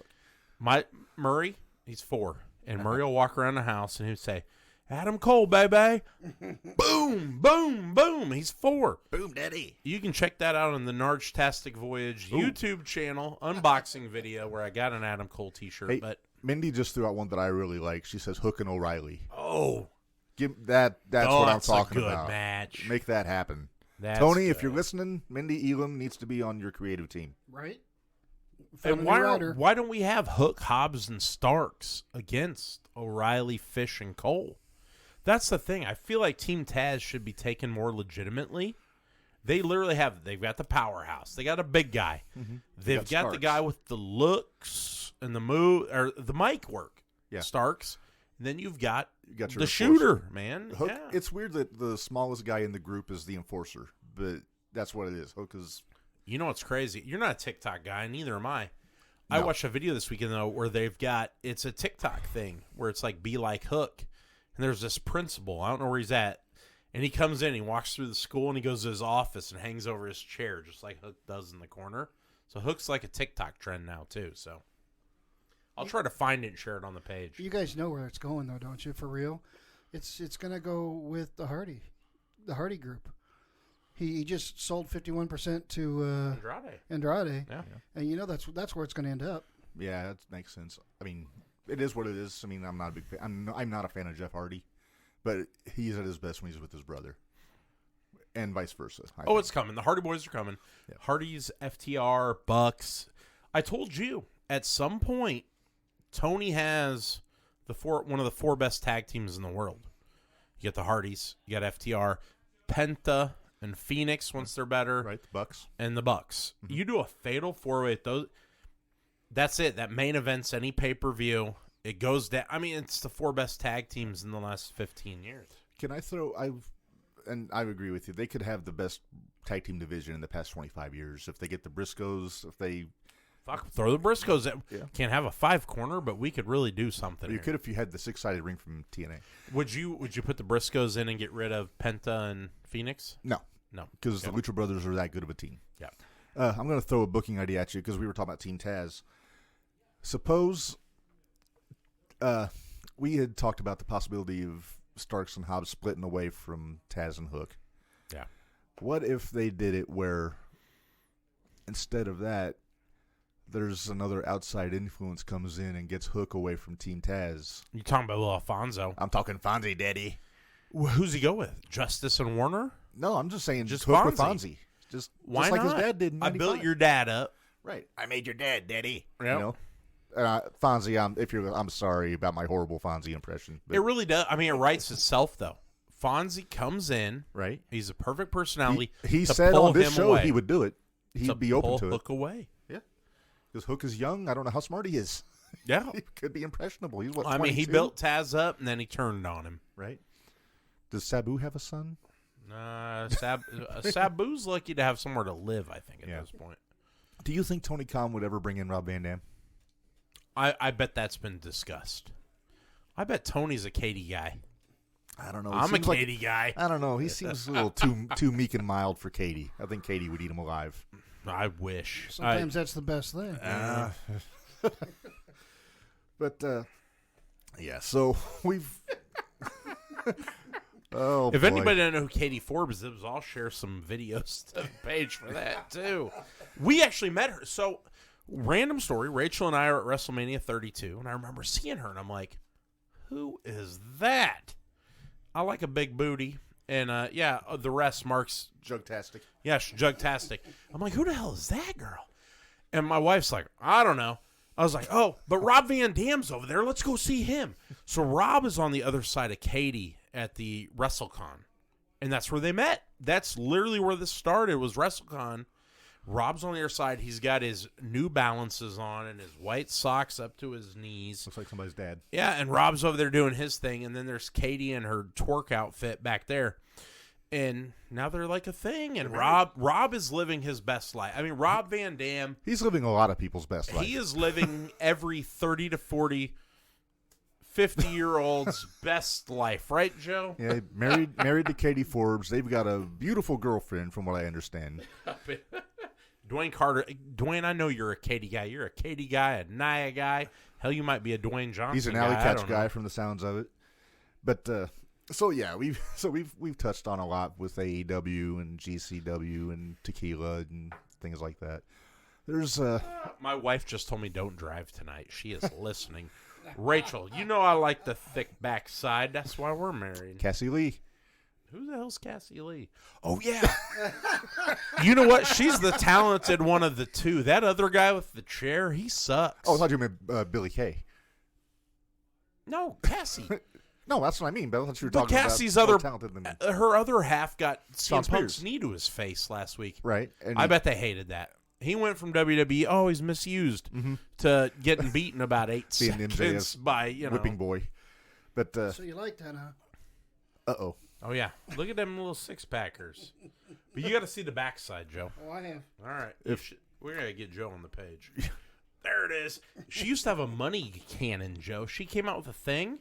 My Murray, he's 4, and Murray will walk around the house and he'll say, "Adam Cole, baby." Boom, boom, boom. He's 4.
Boom, daddy.
You can check that out on the Narge-tastic Voyage YouTube channel unboxing video where I got an Adam Cole T-shirt.
Hey,
But
Mindy just threw out one that I really like. She says Hook and O'Reilly.
oh,
Give that's what I'm
that's
talking
a good
about.
match.
Make that happen.
That's
Tony, if
good.
you're listening, Mindy Elam needs to be on your creative team.
Right.
And why don't we have Hook, Hobbs, and Starks against O'Reilly, Fish, and Cole? That's the thing. I feel like Team Taz should be taken more legitimately. They've got the powerhouse. They got a big guy. They've got the
Starks.
guy with the looks and the move or the mic work.
Yeah.
Starks. And then you've got,
got your
the
enforcer.
shooter, man.
Hook.
Yeah.
It's weird that the smallest guy in the group is the enforcer, but that's what it is. Hook is.
You know what's crazy? You're not a TikTok guy, neither am I. I
No.
watched a video this weekend, though, where it's a TikTok thing where it's like, be like Hook. And there's this principal. I don't know where he's at. And he comes in, he walks through the school, and he goes to his office and hangs over his chair, just like Hook does in the corner. So Hook's like a TikTok trend now, too. So I'll try to find it and share it on the page.
You guys know where it's going, though, don't you? For real, it's going to go with the Hardy group. He just sold 51% to Andrade.
Yeah.
And that's where it's going to end up.
Yeah, that makes sense. I mean, it is what it is. I mean, I'm not a big fan. I'm not a fan of Jeff Hardy, but he's at his best when he's with his brother. and vice versa. I
Oh,
think.
it's coming. The Hardy Boys are coming.
Yeah.
Hardy's, FTR, Bucks. I told you at some point, Tony has one of the 4 best tag teams in the world. You got the Hardys, you got FTR, Penta, and Phoenix once they're better,
right. The Bucks.
and the Bucks.
Mm-hmm.
You do a fatal 4-way. That's it. That main event's any pay-per-view. It goes down. I mean, it's the 4 best tag teams in the last 15 years.
Can I throw? I agree with you. They could have the best tag team division in the past 25 years if they get the Briscoes. If they
Throw the Briscoes.
Yeah.
Can't have a 5-corner, but we could really do something.
you
here.
could if you had the 6-sided ring from TNA.
Would you put the Briscoes in and get rid of Penta and Phoenix?
No,
No,
because the Lucha Brothers are that good of a team.
Yeah.
I'm going to throw a booking idea at you because we were talking about Team Taz. Suppose we had talked about the possibility of Starks and Hobbs splitting away from Taz and Hook.
Yeah.
What if they did it where instead of that, there's another outside influence comes in and gets Hook away from Team Taz?
You talking about Lil Alfonso?
I'm talking Fonzie, Daddy.
Who's he go with? Justice and Warner?
No, I'm just saying
Just
Hook with
Fonzie.
Fonzie. Just
Why
like
not?
his dad did in
I built
95.
your dad up.
Right. I made your dad, Daddy.
Yep.
You know? Fonzie, I'm sorry about my horrible Fonzie impression. But,
It really does. I mean, it writes itself, though. Fonzie comes in.
right?
He's a perfect personality.
He
to
said
pull
on this
him
show
away.
he would do it. He'd be open
pull
to it.
Hook away.
Yeah. Because Hook is young. I don't know how smart he is.
Yeah.
He could be impressionable. He's what,
I mean, he
22?
built Taz up, and then he turned on him.
Right. Does Sabu have a son?
Sabu's lucky to have somewhere to live, I think, at
Yeah.
this point.
Do you think Tony Khan would ever bring in Rob Van Dam?
I bet that's been discussed. I bet Tony's a Katie guy.
I don't know.
I'm a Katie guy.
I don't know. He seems a little too meek and mild for Katie. I think Katie would eat him alive.
I wish.
Sometimes that's the best thing.
But yeah. So we've. Oh,
If
boy.
anybody doesn't know who Katie Forbes is, I'll share some videos to the page for that, too. We actually met her. So, random story, Rachel and I are at WrestleMania 32, and I remember seeing her, and I'm like, who is that? I like a big booty. And, the rest, Mark's,
Jugtastic.
yeah, she's jugtastic. I'm like, who the hell is that girl? And my wife's like, I don't know. I was like, oh, but Rob Van Dam's over there. Let's go see him. So Rob is on the other side of Katie at the WrestleCon. And that's where they met. That's literally where this started, was WrestleCon. Rob's on the other side. He's got his New Balances on and his white socks up to his knees.
Looks like somebody's dad.
Yeah, and Rob's over there doing his thing. And then there's Katie in her twerk outfit back there. And now they're like a thing. And Rob is living his best life. I mean, Rob Van Dam,
He's living a lot of people's best life.
he is living every 30 to 40, 50-year-old's best life. Right, Joe?
Yeah, married to Katie Forbes. They've got a beautiful girlfriend, from what I understand.
Dwayne Carter. Dwayne, I know you're a Katie guy. You're a Katie guy, a Nia guy. Hell, you might be a Dwayne Johnson
He's an
guy.
alley
I
catch
don't
guy
know.
from the sounds of it. But so yeah, we've touched on a lot with AEW and GCW and tequila and things like that. There's
My wife just told me don't drive tonight. She is listening. Rachel, you know I like the thick backside. That's why we're married.
Cassie Lee.
Who the hell's Cassie Lee? Oh, yeah. You know what? She's the talented one of the two. That other guy with the chair, he sucks.
Oh, I thought you meant Billy Kay.
No, Cassie.
No, that's what I mean. But I thought you were
But
talking
Cassie's
about more
other,
talented than
her other half got
Shawn
CM Punk's
Spears.
knee to his face last week.
right. And
I bet they hated that. He went from WWE, oh, he's misused, to getting beaten about 8
Being
seconds
MJF's
by, you know.
whipping boy. But
So you like that, huh?
uh-oh.
Oh, yeah. Look at them little six-packers. But you got to see the backside, Joe.
Oh, I have.
All right. We're going to get Joe on the page. There it is. She used to have a money cannon, Joe. She came out with a thing.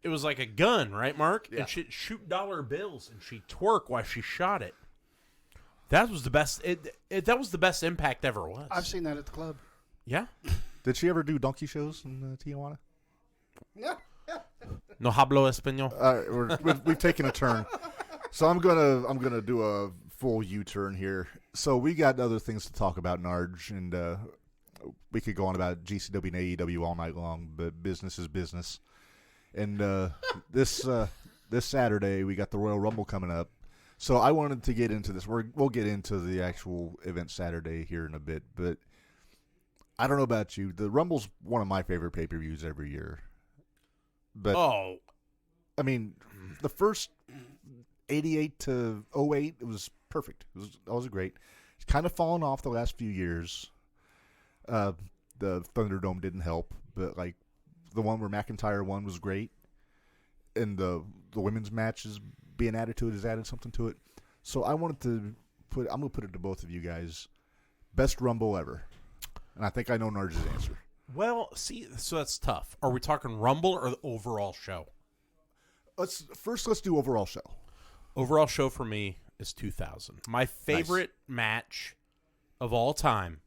It was like a gun, right, Mark?
Yeah.
And she'd shoot dollar bills, and she'd twerk while she shot it. That was the best. That was the best impact ever was.
I've seen that at the club.
Yeah.
Did she ever do donkey shows in Tijuana?
Yeah.
No hablo español.
We've taken a turn, so I'm gonna do a full U-turn here. So we got other things to talk about, Narge, and we could go on about GCW and AEW all night long, but business is business. And this Saturday we got the Royal Rumble coming up, So I wanted to get into this. We'll get into the actual event Saturday here in a bit, but I don't know about you. The Rumble's one of my favorite pay-per-views every year. But I mean, the first 88 to 08, it was perfect. It was great. It's kind of fallen off the last few years. The Thunderdome didn't help, but like the one where McIntyre won was great, and the women's matches being added to it has added something to it. So I'm going to put it to both of you guys. Best Rumble ever. And I think I know Narge's answer.
Well, see, so that's tough. Are we talking Rumble or the overall show?
Let's do overall show.
Overall show for me is 2000. My favorite match of all time.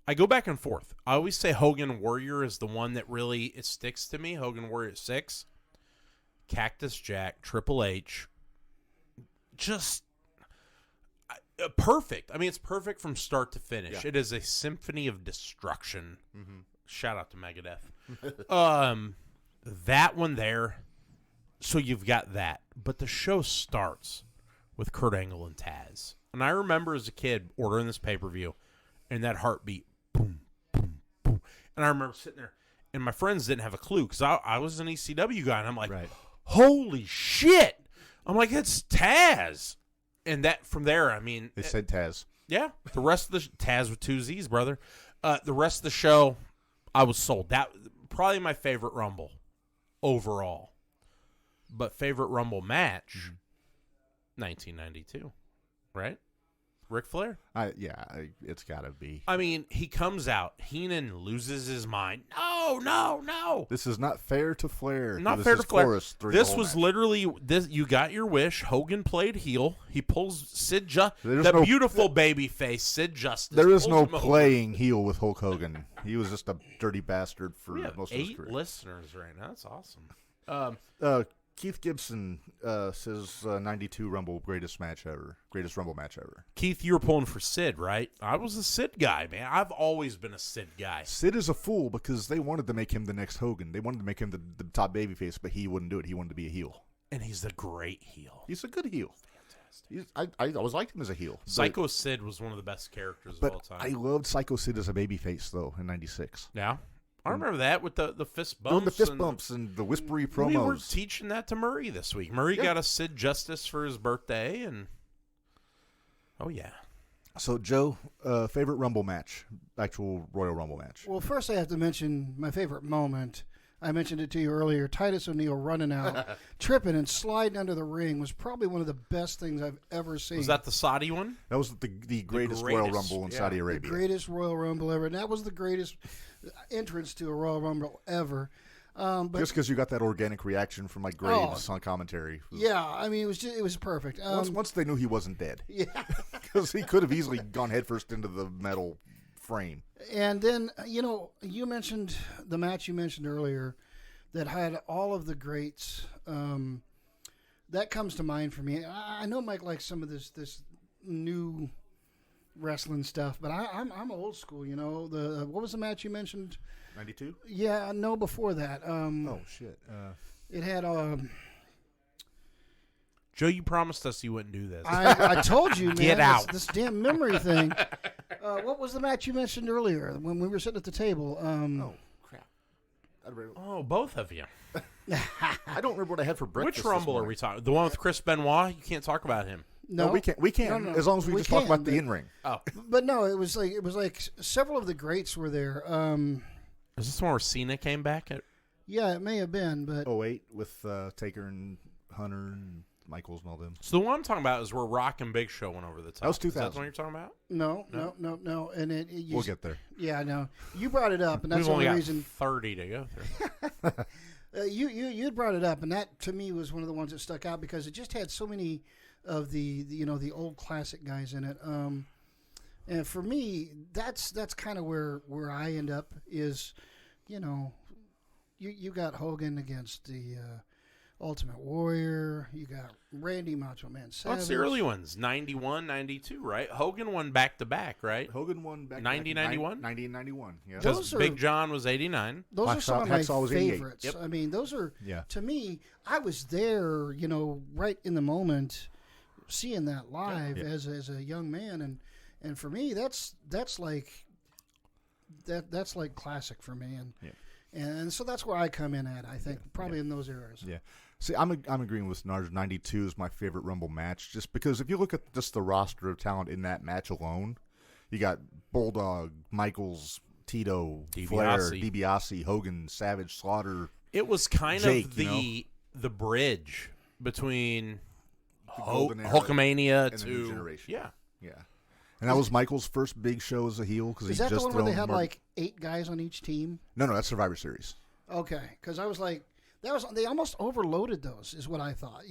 I go back and forth. I always say Hogan Warrior is the one that really it sticks to me. Hogan Warrior 6. Cactus Jack, Triple H. Just perfect. I mean, it's perfect from start to finish. Yeah. It is a symphony of destruction. Mm-hmm. Shout out to Megadeth. That one there. So you've got that. But the show starts with Kurt Angle and Taz. And I remember as a kid ordering this pay-per-view and that heartbeat. Boom, boom, boom. And I remember sitting there. And my friends didn't have a clue because I was an ECW guy. And I'm like, holy shit. I'm like, it's Taz. And that from there, I mean.
They said Taz.
Yeah. The rest of the Taz with 2 Z's, brother. The rest of the show, I was sold. That probably my favorite Rumble overall. But favorite Rumble match, 1992. Right? Ric Flair?
It's got to be.
I mean, he comes out. Heenan loses his mind. No.
This is not fair to Flair.
Not fair to Flair. This was literally this. You got your wish. Hogan played heel. He pulls Sid Justice. Beautiful baby face, Sid Justice.
There is no playing heel with Hulk Hogan. He was just a dirty bastard for most of his career.
8 listeners right now. That's awesome.
Keith Gibson says 92 Rumble greatest Rumble match ever.
Keith, you were pulling for Sid, right? I was a Sid guy, man. I've always been a Sid guy.
Sid is a fool because they wanted to make him the next Hogan. They wanted to make him the top babyface, but he wouldn't do it. He wanted to be a heel.
And he's a great heel.
He's a good heel. Fantastic. I always liked him as a heel.
Psycho Sid was one of the best characters of all time.
I loved Psycho Sid as a babyface, though, in 96.
Yeah? I remember that with the fist bumps.
Doing the fist bumps and the whispery promos.
We were teaching that to Murray this week. Murray got a Sid Justice for his birthday, and
So, Joe, favorite Rumble match, actual Royal Rumble match.
Well, first I have to mention my favorite moment. I mentioned it to you earlier. Titus O'Neil running out, tripping and sliding under the ring was probably one of the best things I've ever seen.
Was that the Saudi one?
That was the greatest Royal Rumble in Saudi Arabia.
The greatest Royal Rumble ever. And that was the greatest entrance to a Royal Rumble ever. But
just because you got that organic reaction from like Graves on commentary.
I mean, it was perfect.
Once they knew he wasn't dead.
Yeah.
Because he could have easily gone headfirst into the metal frame.
And then, you mentioned the match you mentioned earlier that had all of the greats. That comes to mind for me. I know Mike likes some of this new wrestling stuff, but I'm old school. What was the match you mentioned?
92?
Yeah, no, before that.
Oh shit!
It had.
Joe, you promised us you wouldn't do this.
I told you, man.
Get out.
This damn memory thing. What was the match you mentioned earlier when we were sitting at the table?
Oh crap!
Oh, both of you.
I don't remember what I had for breakfast.
Which Rumble are we talking? The one with Chris Benoit? You can't talk about him.
No, we can't. We can't as long as we just talk about the in-ring.
Oh,
but no, it was like several of the greats were there.
Is this the one where Cena came back?
Yeah, it may have been, but
08 with Taker and Hunter and Michaels and all them.
So the one I'm talking about is where Rock and Big Show went over the top.
That was 2000.
Is that the one you're talking about?
No. And
we'll get there.
Yeah, I know. You brought it up, and that's
We've
the
only
only
got
reason.
30 to go through.
You brought it up, and that to me was one of the ones that stuck out because it just had so many of the old classic guys in it. And for me, that's kind of where I end up is, you got Hogan against the Ultimate Warrior. You got Randy Macho Man Savage.
What's the early ones? 91, 92, right? Hogan won back-to-back, right?
Hogan won back
90, 91?
90 and 91, yeah.
Because Big John was 89.
Those are some of my favorites.
Yep.
I mean, those are, to me, I was there, right in the moment seeing that live as a young man, and for me that's like classic for me, and so that's where I come in at. I think probably in those eras.
Yeah. See, I'm agreeing with Narge. 92 is my favorite Rumble match, just because if you look at just the roster of talent in that match alone, you got Bulldog, Michaels, Tito, Flair, DiBiase, Hogan, Savage, Slaughter.
It was kind
Jake,
of the bridge between
Golden Era
Hulkamania
and
to
the new generation.
Yeah.
And that was Michael's first big show as a heel because
Is that the one where they had like 8 guys on each team?
No, that's Survivor Series.
Okay, because I was like, they almost overloaded those, is what I thought.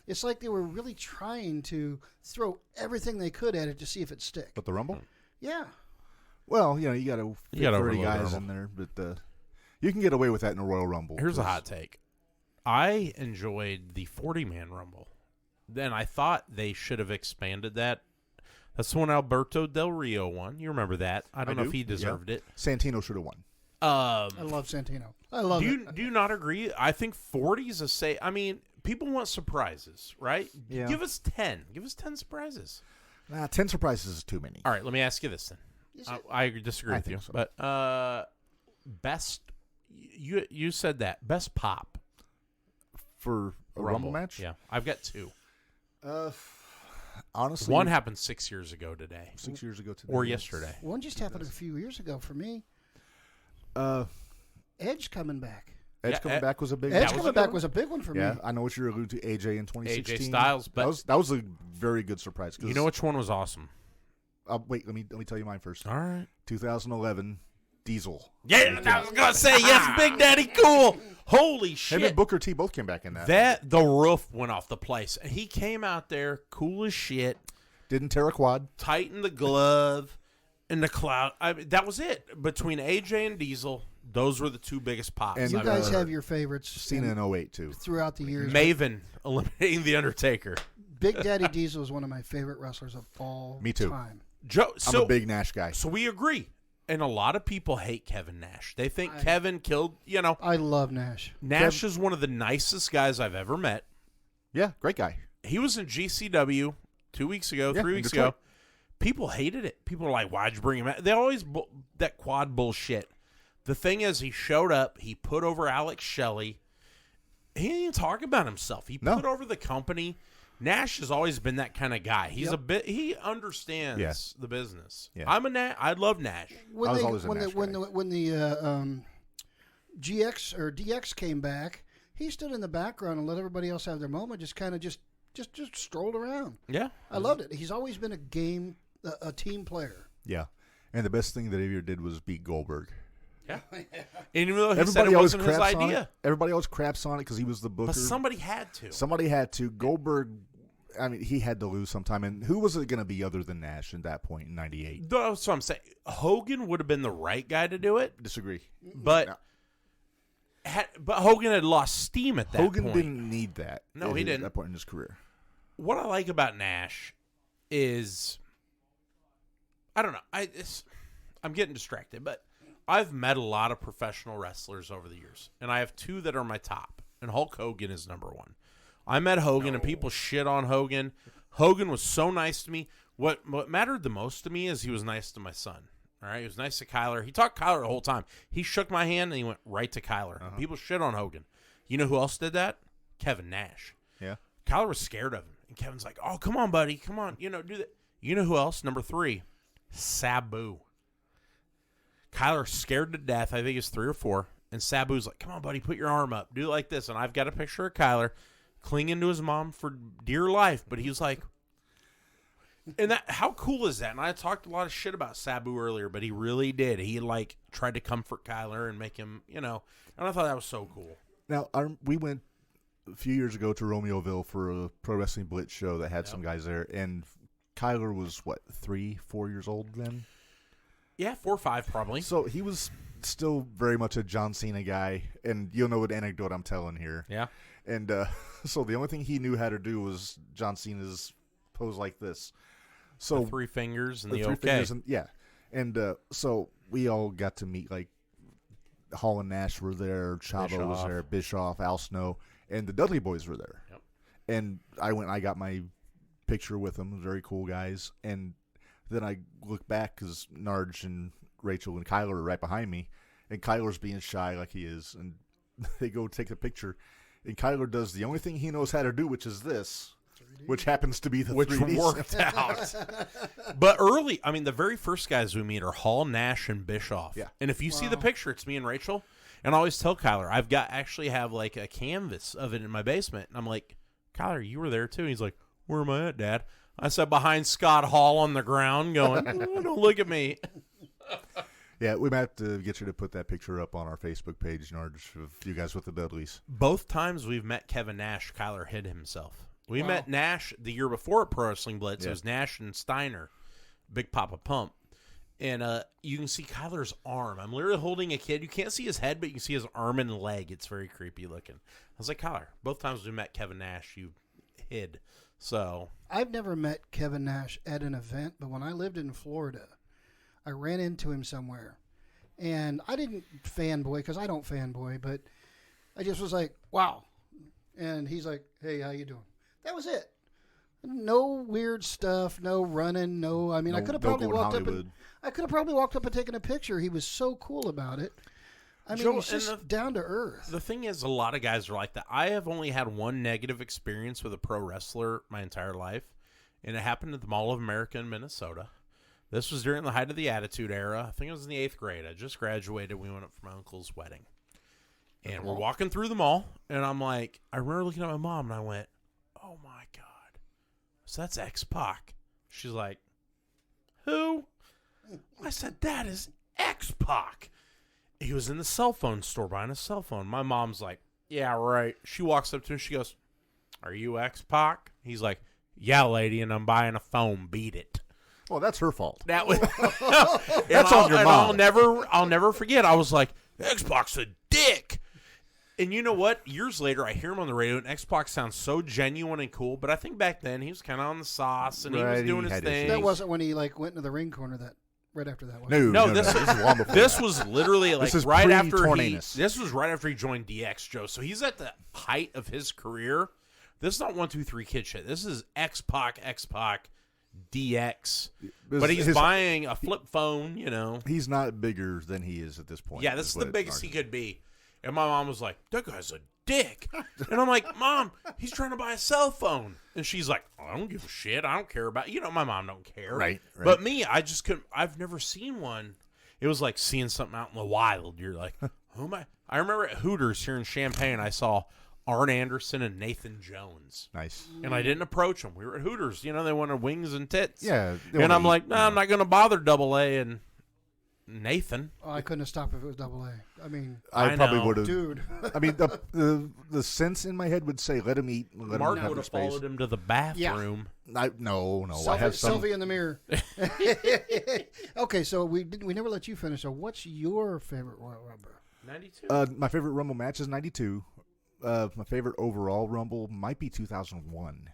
It's like they were really trying to throw everything they could at it to see if it stick.
But the Rumble?
Yeah.
Well, you got to fit 30
overload
guys
Rumble.
in there, but you can get away with that in a Royal Rumble.
Here's a hot take. I enjoyed the 40-man Rumble. Then I thought they should have expanded that. That's the one Alberto Del Rio won. You remember that? I don't know if he deserved it.
Santino should have won.
I love Santino. I love it.
Do you not agree? I think 40 is a say. I mean, people want surprises, right?
Yeah.
Give us 10. Give us 10 surprises.
10 surprises is too many.
All right, let me ask you this then. I disagree with you,
so.
but best. You said that best pop
For a Rumble match?
Yeah, I've got 2.
Honestly,
One happened 6 years ago today,
6 years ago today.
or yesterday.
One just happened a few years ago for me. Edge coming back.
Edge coming back was a big
Edge
was a
coming
good
back
one.
was a big one for me.
Yeah, I know what you're alluding to. AJ in 2016.
AJ Styles, but
that was a very good surprise.
you know which one was awesome?
Wait, let me tell you mine first.
All right.
2011, Diesel.
Yeah, I was gonna say yes, Big Daddy Cool. Holy
Him
shit!
and Booker T both came back in that.
That the roof went off the place. He came out there cool as shit,
Didn't tear a quad.
tightened the glove, and the cloud. I mean, that was it. Between AJ and Diesel, those were the 2 biggest pops.
And
You
I've
guys
ever
have
heard.
your favorites
Cena in 08 too.
throughout the years.
Maven eliminating the Undertaker.
Big Daddy Diesel is one of my favorite wrestlers of all
Me too.
time.
Joe,
I'm a big Nash guy.
So we agree. And a lot of people hate Kevin Nash. They think Kevin killed,
I love Nash.
Nash is one of the nicest guys I've ever met.
Yeah, great guy.
He was in GCW 2 weeks ago, 3
in
weeks
Detroit.
ago. People hated it. People were like, why'd you bring him out? They always, that quad bullshit. The thing is, he showed up. He put over Alex Shelley. He didn't even talk about himself. He put over the company. Nash has always been that kind of guy. He's he understands the business.
Yeah.
I love Nash.
When
I was
they,
always a
when
Nash
the, when
guy.
the when the GX or DX came back, he stood in the background and let everybody else have their moment. Just kind of just strolled around.
Yeah.
I loved it. He's always been a team player.
Yeah, and the best thing that he ever did was beat Goldberg.
Yeah. Even though he said
Everybody
it
always
wasn't his
craps on it.
idea.
Everybody always craps on it because he was the booker.
But somebody had to.
Somebody had to. Goldberg, I mean, he had to lose sometime. And who was it going to be other than Nash at that point in 98?
That's what I'm saying. Hogan would have been the right guy to do it,
Disagree.
but
No.
but Hogan had lost steam at that
Hogan
point.
didn't need that.
No,
at
he didn't.
that point in his career.
What I like about Nash is, I don't know. I'm getting distracted, but I've met a lot of professional wrestlers over the years, and I have 2 that are my top, and Hulk Hogan is number 1. I met Hogan, and people shit on Hogan. Hogan was so nice to me. What mattered the most to me is he was nice to my son. All right, he was nice to Kyler. He talked to Kyler the whole time. He shook my hand, and he went right to Kyler. People shit on Hogan. You know who else did that? Kevin Nash.
Yeah.
Kyler was scared of him, and Kevin's like, "Oh, come on, buddy, come on, do that." You know who else? Number 3, Sabu. Kyler scared to death. I think it's 3 or 4, and Sabu's like, "Come on, buddy, put your arm up, do it like this." And I've got a picture of Kyler clinging to his mom for dear life, but he was like, and that, how cool is that? And I talked a lot of shit about Sabu earlier, but he really did. He tried to comfort Kyler and make him, and I thought that was so cool.
Now, we went a few years ago to Romeoville for a Pro Wrestling Blitz show that had some guys there, and Kyler was, 3-4 years old then?
Yeah, 4 or 5 probably.
So he was still very much a John Cena guy, and you'll know what anecdote I'm telling here.
Yeah.
And so the only thing he knew how to do was John Cena's pose like this. So
The 3 fingers and the
three
okay.
fingers and, yeah. And so we all got to meet, Hall and Nash were there, Chavo was
Bischoff.
there, Bischoff, Al Snow, and the Dudley Boys were there.
Yep.
And I got my picture with them. Very cool guys. And then I look back because Narge and Rachel and Kyler are right behind me, and Kyler's being shy like he is, and they go take the picture, and Kyler does the only thing he knows how to do, which is this, 3D? Which happens to be the
which
3D.
Worked out. But early, I mean, the very first guys we meet are Hall, Nash, and Bischoff.
Yeah.
And if you see the picture, it's me and Rachel. And I always tell Kyler, actually have like a canvas of it in my basement. And I'm like, Kyler, you were there too. And he's like, where am I at, Dad? I said, behind Scott Hall on the ground going, oh, don't look at me.
Yeah, we might have to get you to put that picture up on our Facebook page, Narge, of you guys with the Dudleys.
Both times we've met Kevin Nash, Kyler hid himself. We met Nash the year before at Pro Wrestling Blitz. It was Nash and Steiner, Big Papa Pump. And you can see Kyler's arm. I'm literally holding a kid. You can't see his head, but you can see his arm and leg. It's very creepy looking. I was like, Kyler, both times we met Kevin Nash, you hid. So
I've never met Kevin Nash at an event, but when I lived in Florida, I ran into him somewhere. And I didn't fanboy, because I don't fanboy, but I just was like, wow. And he's like, hey, how you doing? That was it. No weird stuff, no running, no. I mean, I could have probably walked up and taken a picture. He was so cool about it. I mean, he's just down to earth.
The thing is, a lot of guys are like that. I have only had one negative experience with a pro wrestler my entire life, and it happened at the Mall of America in Minnesota. This was during the height of the Attitude Era. I think it was in the 8th grade. I just graduated. We went up for my uncle's wedding. And we're walking through the mall, and I'm like, I remember looking at my mom, and I went, oh, my God. So that's X-Pac. She's like, who? I said, that is X-Pac. He was in the cell phone store buying a cell phone. My mom's like, yeah, right. She walks up to him. She goes, are you X-Pac? He's like, yeah, lady, and I'm buying a phone. Beat it.
Well, that's her fault.
That was
that's on your mom.
I'll never forget. I was like, X-Pac's a dick. And you know what? Years later, I hear him on the radio, and X-Pac sounds so genuine and cool. But I think back then he was kind of on the sauce, and he was doing his thing.
That wasn't when he went into the ring corner right after that.
No, this
is long before.
This was literally like
this
right after
This
was right after he joined DX, Joe. So he's at the height of his career. This is not 1, 2, 3 kid shit. This is X-Pac, DX. But he's buying a flip phone, you know.
He's not bigger than he is at this point.
Yeah, this is the biggest he could be. And my mom was like, that guy's a dick. And I'm like, Mom, he's trying to buy a cell phone. And she's like, I don't give a shit. I don't care about, my mom don't care.
Right.
But me, I just couldn't, I've never seen one. It was like seeing something out in the wild. You're like, who am I? I remember at Hooters here in Champaign, I saw Arn Anderson and Nathan Jones.
Nice.
And I didn't approach them. We were at Hooters. They wanted wings and tits.
Yeah.
And I'm like, no, I'm not going to bother Double A and Nathan.
Oh, I couldn't have stopped if it was Double A. I mean,
I probably would have.
Dude.
I mean, the sense in my head would say, let him eat. Let
Mark
him have
would have
space.
followed him to the bathroom.
No. I have some.
Selfie in the mirror. Okay, so we never let you finish. So what's your favorite Royal Rumble?
92.
My favorite Rumble match is 92. My favorite overall Rumble might be 2001,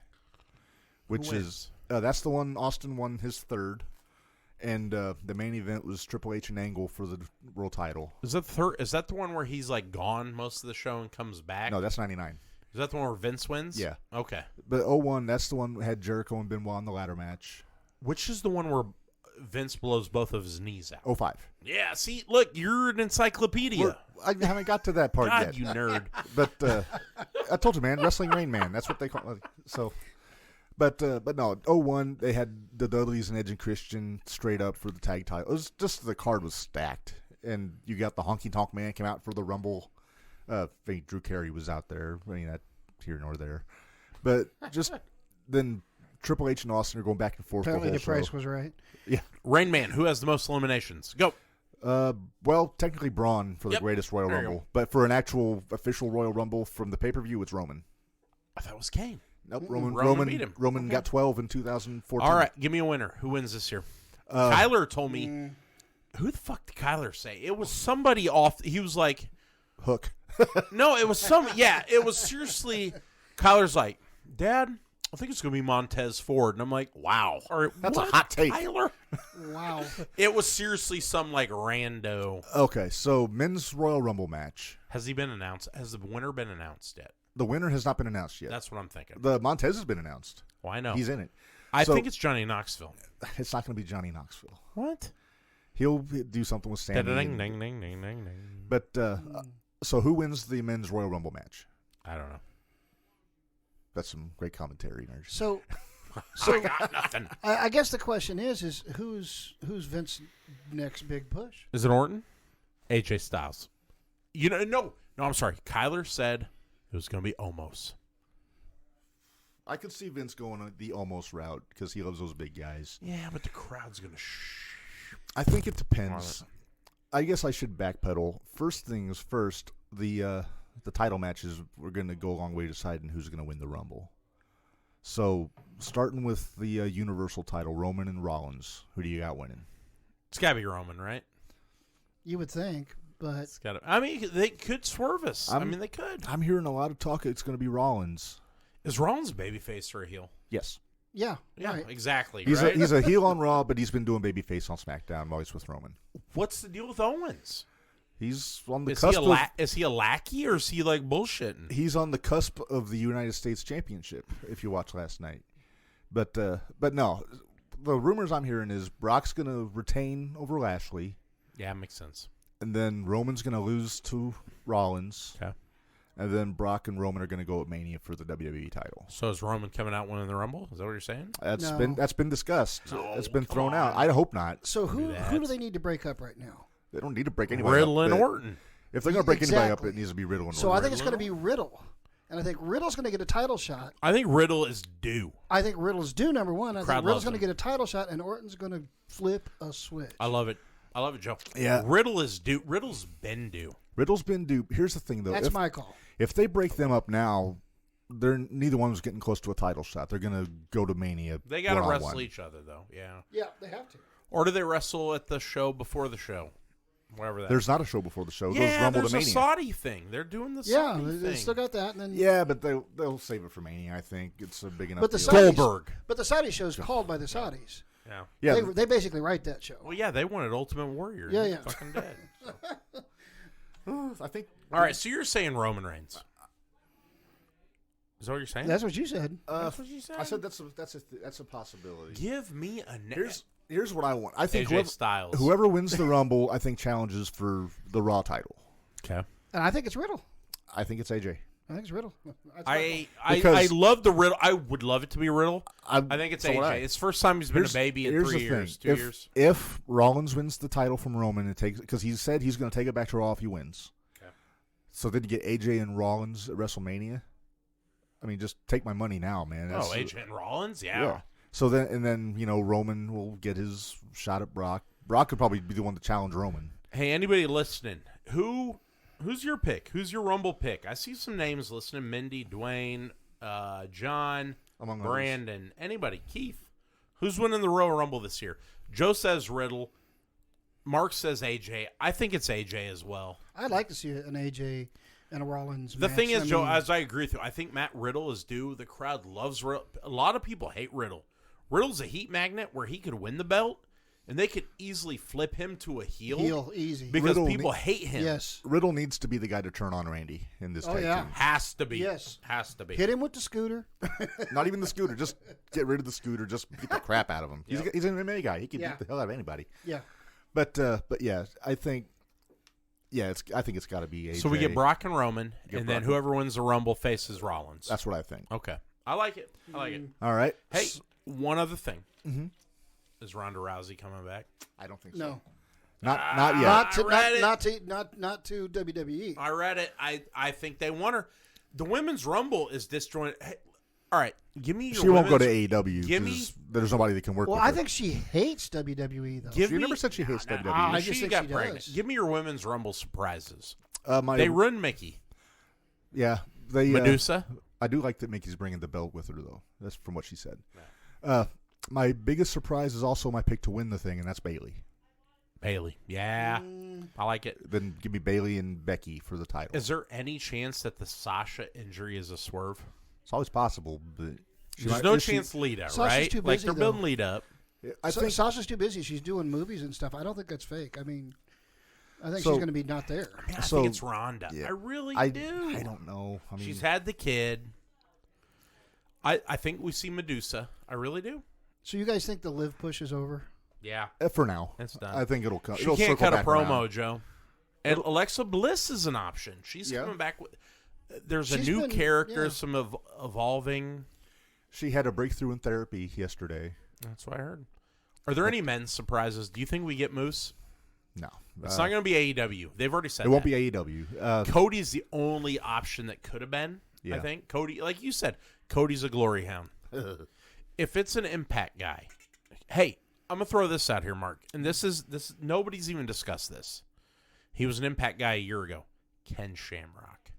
which is that's the one Austin won his third, and the main event was Triple H and Angle for the world title.
Is that third? Is that the one where he's like gone most of the show and comes back?
No, that's 99.
Is that the one where Vince wins?
Yeah.
Okay.
But 01, that's the one that had Jericho and Benoit in the ladder match.
Which is the one where Vince blows both of his knees out?
05.
Yeah. See, look, you're an encyclopedia.
Well, I haven't got to that part
God,
yet.
you nerd.
But I told you, man, Wrestling Rain Man. That's what they call it. So, but no, 01, they had the Dudleys and Edge and Christian straight up for the tag title. It was just the card was stacked, and you got the Honky Tonk Man came out for the Rumble. I think Drew Carey was out there. I mean, that here nor there, but just then Triple H and Austin are going back and forth.
Apparently the price
show.
was right.
Yeah,
Rain Man, who has the most eliminations? Go.
Well, technically Braun for the greatest Royal
There you
Rumble,
go.
but for an actual official Royal Rumble from the pay-per-view, it's Roman.
I thought it was Kane.
Nope,
Roman beat him.
Roman got 12 in 2014.
All right, give me a winner. Who wins this year? Kyler told me. Who the fuck did Kyler say? It was somebody off. He was like,
Hook.
no, it was some. Yeah, it was seriously. Kyler's like, Dad, I think it's going to be Montez Ford. And I'm like, wow.
That's
what?
a hot take.
Kyler?
Wow.
It was seriously some like rando.
Okay, so men's Royal Rumble match.
Has he been announced? Has the winner been announced yet?
The winner has not been announced yet.
That's what I'm thinking.
The Montez has been announced.
Well, I know.
He's in it.
I
So-
think it's Johnny Knoxville.
It's not going to be Johnny Knoxville.
What?
He'll do something with Sammy.
Ding, ding, ding, ding, ding, ding.
But so who wins the men's Royal Rumble match?
I don't know.
That's some great commentary, Nerds.
So
I got nothing.
I guess the question is who's Vince's next big push?
Is it Orton? AJ Styles. No, I'm sorry. Kyler said it was going to be Omos.
I could see Vince going on the almost route because he loves those big guys.
Yeah, but the crowd's going to
I think it depends. I guess I should backpedal. First things first, the title matches, we're going to go a long way deciding who's going to win the Rumble. So, starting with the Universal title, Roman and Rollins, who do you got winning?
It's got to be Roman, right?
You would think, but
It's got to. I mean, they could swerve us. They could.
I'm hearing a lot of talk it's going to be Rollins.
Is Rollins a babyface or a heel?
Yes.
yeah,
Yeah,
right.
exactly.
He's
right?
a heel on Raw, but he's been doing babyface on SmackDown while he's with Roman.
What's the deal with Owens?
He's on the
Is
cusp
is he a lackey or is he like bullshitting?
he's on the cusp of the United States Championship, if you watched last night. But no, the rumors I'm hearing is Brock's going to retain over Lashley,
Yeah, makes sense.
and then Roman's going to lose to Rollins,
Okay.
and then Brock and Roman are going to go at Mania for the WWE title.
So is Roman coming out winning the Rumble? Is that what you're saying?
No.
That's been discussed.
No,
It's been
come
thrown out.
on.
I hope not.
So
do
who
that.
do they need to break up right now?
They don't need to break anybody
Riddle
up.
and
but
Orton.
If they're going to break anybody up,
Exactly.
it needs to be Riddle and
So
Orton.
I think it's going to be Riddle, and I think Riddle's going to get a title shot.
I think Riddle is due.
I think Riddle's due number one. I
Crowd
think Riddle's
loves
going to
him.
get a title shot, and Orton's going to flip a switch.
I love it. I love it, Joe.
Yeah.
Riddle is due. Riddle's been due.
Riddle's been due. Here's the thing, though.
That's
if,
my call.
if they break them up now, neither one's getting close to a title shot. They're going to go to Mania.
They got to
one-on-one.
wrestle each other, though. Yeah.
Yeah, they have to.
Or do they wrestle at the show before the show? Whatever that
There's not a show before the show. It goes
yeah,
Rumble
there's
to
a
Mania.
Saudi thing. They're doing the
Yeah,
Saudi
they
thing.
still got that, and then
Yeah, but they'll save it for Mania. I think it's a big enough.
But the
deal.
Saudis,
Goldberg.
But the Saudi show is called by the Saudis.
Yeah.
Yeah,
They basically write that show.
Well, yeah, they wanted Ultimate Warrior.
Yeah,
He's
yeah.
Fucking dead. So.
I think.
All right, so you're saying Roman Reigns. Is that what you're saying?
That's what you said.
That's what you said?
I said that's a possibility.
Give me a
Here's what I want. I think
AJ Styles.
whoever wins the Rumble, I think challenges for the Raw title.
Okay.
And I think it's Riddle.
I think it's AJ.
I think it's Riddle. That's my
I
Because-
love the Riddle. I would love it to be Riddle.
I
I think it's
so would
AJ.
I.
It's the first time he's been a baby in
here's
3
the
years,
thing.
2 years.
If Rollins wins the title from Roman and takes, because he said he's going to take it back to Raw if he wins.
Okay.
So then you get AJ and Rollins at WrestleMania. I mean, just take my money now, man.
Oh, AJ and Rollins? Yeah.
Yeah. So then Roman will get his shot at Brock. Brock could probably be the one to challenge Roman.
Hey, anybody listening? Who's your pick? Who's your Rumble pick? I see some names listening. Mindy, Dwayne, John,
Among others.
Brandon. Anybody? Keith. Who's winning the Royal Rumble this year? Joe says Riddle. Mark says AJ. I think it's AJ as well.
I'd like to see an AJ and a Rollins.
The
match.
thing is,
I
Joe,
mean,
as I agree with you, I think Matt Riddle is due. The crowd loves Riddle. A lot of people hate Riddle. Riddle's a heat magnet where he could win the belt, and they could easily flip him to a heel,
easy.
because
Riddle
people hate him.
Yes.
Riddle needs to be the guy to turn on Randy in this
Oh,
tag
yeah.
team.
Has to be.
Yes.
Has to be.
Hit him with the scooter.
Not even the scooter. Just get rid of the scooter. Just get the crap out of him.
Yep.
He's an MMA guy. He can
Yeah.
beat the hell out of anybody.
Yeah.
But yeah, I think it's got to be AJ.
So we get Brock and Roman,
Get
and then
Brock.
whoever wins the Rumble faces Rollins.
That's what I think.
Okay. I like it. I like it.
All right.
Hey, one other thing.
Mhm.
Is Ronda Rousey coming back?
I don't think so.
No.
Not yet.
Not to
read it.
not to WWE.
I read it. I think they want her. The Women's Rumble is disjointed. Hey, all right, give me your
She won't go to
women's-
AEW
Give me-
because there's nobody that can work
Well,
with
I
E
her.
think she hates WWE though.
Give
She
me,
never said she hates WWE.
I just
she
think
got
she
pregnant.
does.
Give me your Women's Rumble surprises.
My,
They ruined Mickey.
yeah, they
Medusa.
I do like that Mickey's bringing the belt with her, though. That's from what she said. My biggest surprise is also my pick to win the thing, and that's Bailey.
Bailey. Yeah. I like it.
Then give me Bailey and Becky for the title.
Is there any chance that the Sasha injury is a swerve?
It's always possible, but
There's no chance Lita,
Sasha's
right?
too
Like
busy,
they're
though.
building Lita up.
I think
Sasha's too busy. She's doing movies and stuff. I don't think that's fake. I mean, I think
So-
she's going to be not there.
Man, I
So-
think it's Ronda.
yeah.
I really
I
do.
I don't know. I mean,
She's had the kid. I think we see Medusa. I really do.
So you guys think the live push is over?
Yeah.
For now.
It's done.
I think it'll come.
She
It'll
can't
circle
cut a
back
promo,
around.
Joe. And Alexa Bliss is an option. She's
Yeah.
coming back. There's a
She's
new
been-
character,
yeah.
some evolving.
She had a breakthrough in therapy yesterday.
That's what I heard. Are there any men's surprises? Do you think we get Moose?
No.
It's not going to be AEW. They've already said
It won't
that.
be AEW.
Cody's the only option that could have been, I
Yeah.
think. Cody, like you said, Cody's a glory hound. If it's an Impact guy, hey, I'm going to throw this out here, Mark. And this nobody's even discussed this. He was an Impact guy a year ago. Ken Shamrock.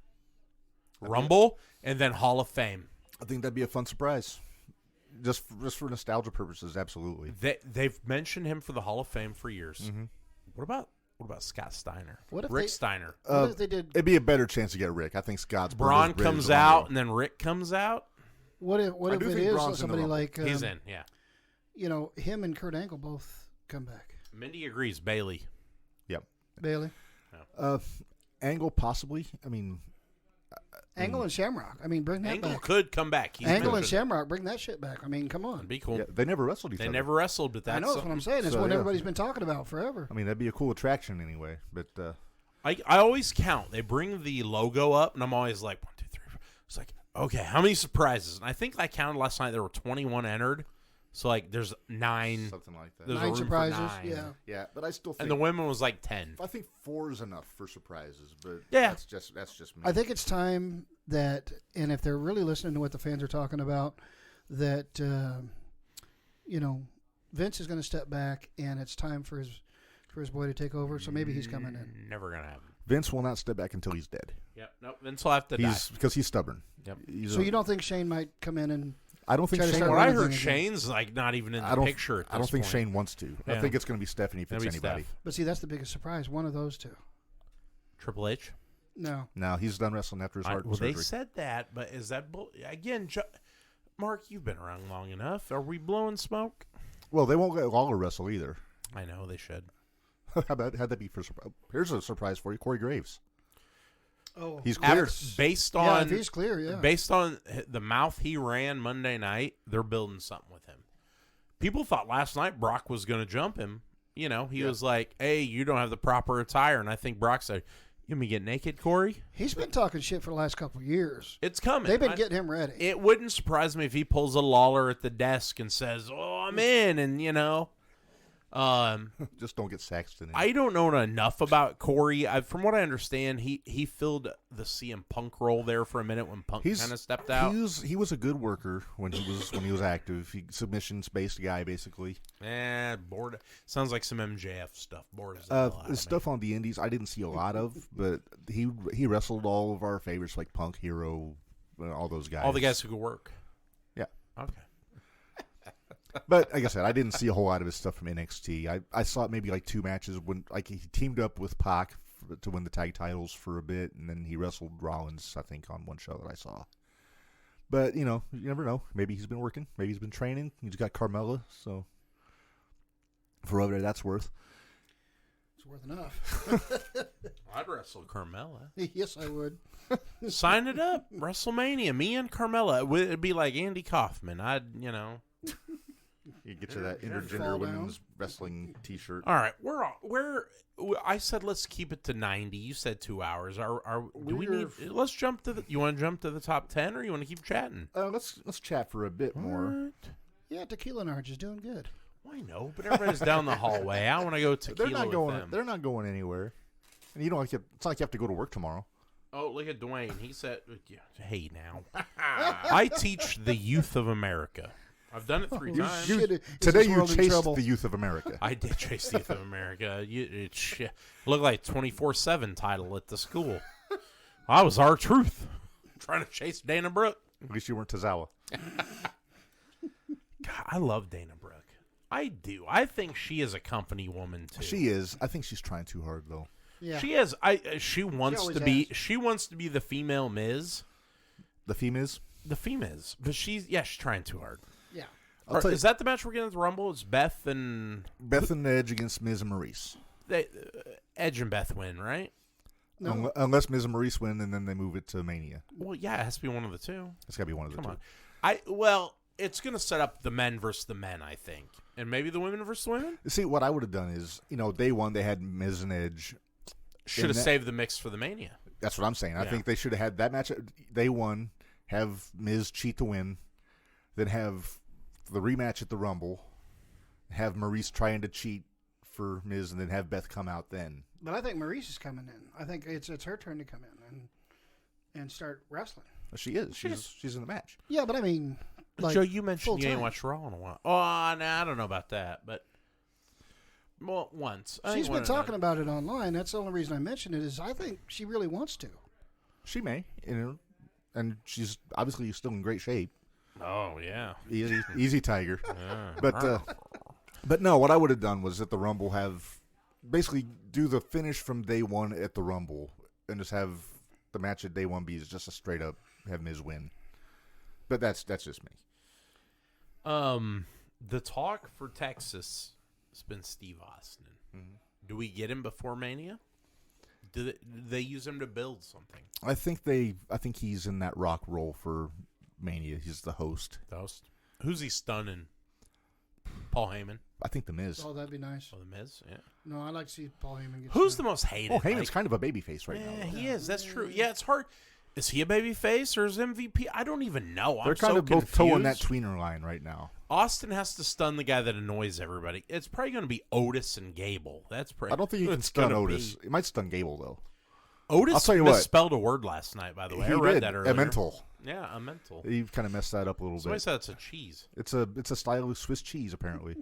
Rumble and then Hall of Fame.
I think that'd be a fun surprise. Just for nostalgia purposes, absolutely.
They've mentioned him for the Hall of Fame for years.
Mm-hmm.
What about Scott Steiner?
What if
Rick
they-
Steiner?
What if they did?
It'd be a better chance to get Rick. I think Scott's
Braun
burned his
comes
bridges on
out
the-
and then Rick comes out.
What if
I do
it
think
is
Braun's in the
somebody
Rumble.
like
He's in, yeah.
You know, him and Kurt Angle both come back.
Mindy agrees. Bailey.
Yep.
Bailey,
Angle possibly. I mean,
Angle and Shamrock. I mean, bring that
Angle
back.
could come back. He's
Angle and
mentioned.
Shamrock, bring that shit back. I mean, come on.
That'd be cool.
yeah, they never wrestled each
They
other.
never wrestled, but that's
I know that's what I'm saying. It's
So,
what
yeah.
everybody's been talking about forever.
I mean, that'd be a cool attraction anyway. But
I always count. They bring the logo up, and I'm always like, 1, 2, 3, 4. It's like, okay, how many surprises? And I think I counted last night there were 21 entered. So, like, there's 9.
something like that.
There's a
9
room for
surprises.
9.
Yeah.
Yeah, but I still think.
And the women was like 10.
I think 4 is enough for surprises. But
Yeah.
that's just me.
I think it's time that, and if they're really listening to what the fans are talking about, that you know, Vince is going to step back, and it's time for his boy to take over. So maybe he's coming in.
Never going to happen.
Vince will not step back until he's dead.
Yep. Nope. Vince will have to die.
Because he's stubborn.
Yep.
So you don't think Shane might come in and?
I don't think
try to
Shane.
start
Well, I
running
heard
things again.
Shane's like not even in
I
the
don't.
picture. At
I don't
this
think
point.
Shane wants to.
Yeah.
I think it's going to be Stephanie if it's
Maybe
anybody.
Steph.
But see, that's the biggest surprise. One of those two.
Triple H.
No.
No, he's done wrestling after his heart
Well,
surgery.
they said that, but is that again? Mark, you've been around long enough. Are we blowing smoke?
Well, they won't let Lawler wrestle either.
I know they should.
How about how'd that be for surprise? Here's a surprise for you, Corey Graves.
Oh,
He's cleared.
Based
yeah,
on
if he's clear, yeah.
based on the mouth he ran Monday night, they're building something with him. People thought last night Brock was going to jump him. You know, he was like, "Hey, you don't have the proper attire," and I think Brock said, "You want me to get naked, Corey?"
He's been talking shit for the last couple of years.
It's coming.
They've been getting him ready.
It wouldn't surprise me if he pulls a Lawler at the desk and says, "Oh, I'm in," and you know.
Just don't get Saxton in.
I don't know enough about Corey. From what I understand, he filled the CM Punk role there for a minute when Punk kind of stepped out.
He was a good worker when he was active. Submissions based guy basically.
Bored. Sounds like some MJF stuff. Bored as the hell out of me.
Stuff on the indies I didn't see a lot of, but he wrestled all of our favorites like Punk, Hero, all those guys.
All the guys who could work.
Yeah.
Okay.
But like I said, I didn't see a whole lot of his stuff from NXT. I saw maybe like 2 matches when like he teamed up with Pac to win the tag titles for a bit, and then he wrestled Rollins, I think, on one show that I saw. But you know, you never know. Maybe he's been working. Maybe he's been training. He's got Carmella, so for whatever that's worth.
It's worth enough.
I'd wrestle Carmella.
Yes, I would.
Sign it up. WrestleMania. Me and Carmella. It'd be like Andy Kaufman.
You get you that
Fall
intergender
down.
women's wrestling T-shirt.
All right, I said let's keep it to 90. You said 2 hours. Let's jump to the. You want to jump to the top 10, or you want to keep chatting?
Let's chat for a bit more.
What?
Yeah, Tequila Narge is doing good.
Well, I know, but everybody's down the hallway. I want to go tequila
They're not going.
with them.
They're not going anywhere. And you don't like it's not like you have to go to work tomorrow.
Oh, look at Dwayne. He said, "Hey, now, I teach the youth of America. I've done it 3 times.
Shit, is
Today
this
you
world in
chased
trouble?
the youth of America.
I did chase the youth of America. Looked like 24/7 title at the school. I was R-Truth, trying to chase Dana Brooke.
At least you weren't Tozawa.
God, I love Dana Brooke. I do. I think she is a company woman too.
She is. I think she's trying too hard though.
Yeah.
She is. She wants
always
to be.
has.
She wants to be the female Miz.
The females.
The females, but she's trying too hard.
Yeah.
I'll tell you,
Is that the match we're getting at the Rumble? It's Beth and
Beth and Edge against Miz and Maurice.
Edge and Beth win, right?
No.
Unless Miz and Maurice win, and then they move it to Mania.
Well, yeah, it has to be one of the two.
It's got to be one of the
Come
two.
on. it's going to set up the men versus the men, I think. And maybe the women versus the women?
See, what I would have done is, day one, they had Miz and Edge.
Should have saved the mix for the Mania.
That's what I'm saying. I think they should have had that match day one, have Miz cheat to win, then have the rematch at the Rumble, have Maurice trying to cheat for Miz, and then have Beth come out then.
But I think Maurice is coming in. I think it's her turn to come in and start wrestling.
She is. She's in the match.
Yeah, but I mean, like,
Joe, you mentioned you
full-time.
ain't watched Raw in a while. Oh, I don't know about that, but once.
She's been talking about it online. That's the only reason I mentioned it. Is I think she really wants to.
She may, and she's obviously still in great shape.
Oh yeah,
easy tiger. But no, what I would have done was at the Rumble basically do the finish from day one at the Rumble and just have the match at day one be just a straight up have Miz win. But that's just me.
The talk for Texas has been Steve Austin. Mm-hmm. Do we get him before Mania? Do they use him to build something?
I think he's in that Rock role for Mania. He's the host.
The host. Who's he stunning? Paul Heyman.
I think the Miz.
Oh, that'd be nice.
Oh, the Miz. Yeah.
No, I like to see Paul Heyman get.
Who's
stunned.
the most hated?
Oh, Heyman's kind of a babyface right now.
Yeah, he is. That's true. Yeah, it's hard. Is he a babyface or is MVP? I don't even know.
They're
I'm
kind
so
of both
confused.
towing that tweener line right now.
Austin has to stun the guy that annoys everybody. It's probably going to be Otis and Gable. That's pretty.
I don't think you can stun Otis. It might stun Gable though.
Otis
I'll tell you
misspelled a word last night. By the way, I read that earlier.
A mental.
Yeah, a mental.
He kind of messed that up a little
Somebody
bit.
said it's a cheese.
It's a style of Swiss cheese apparently,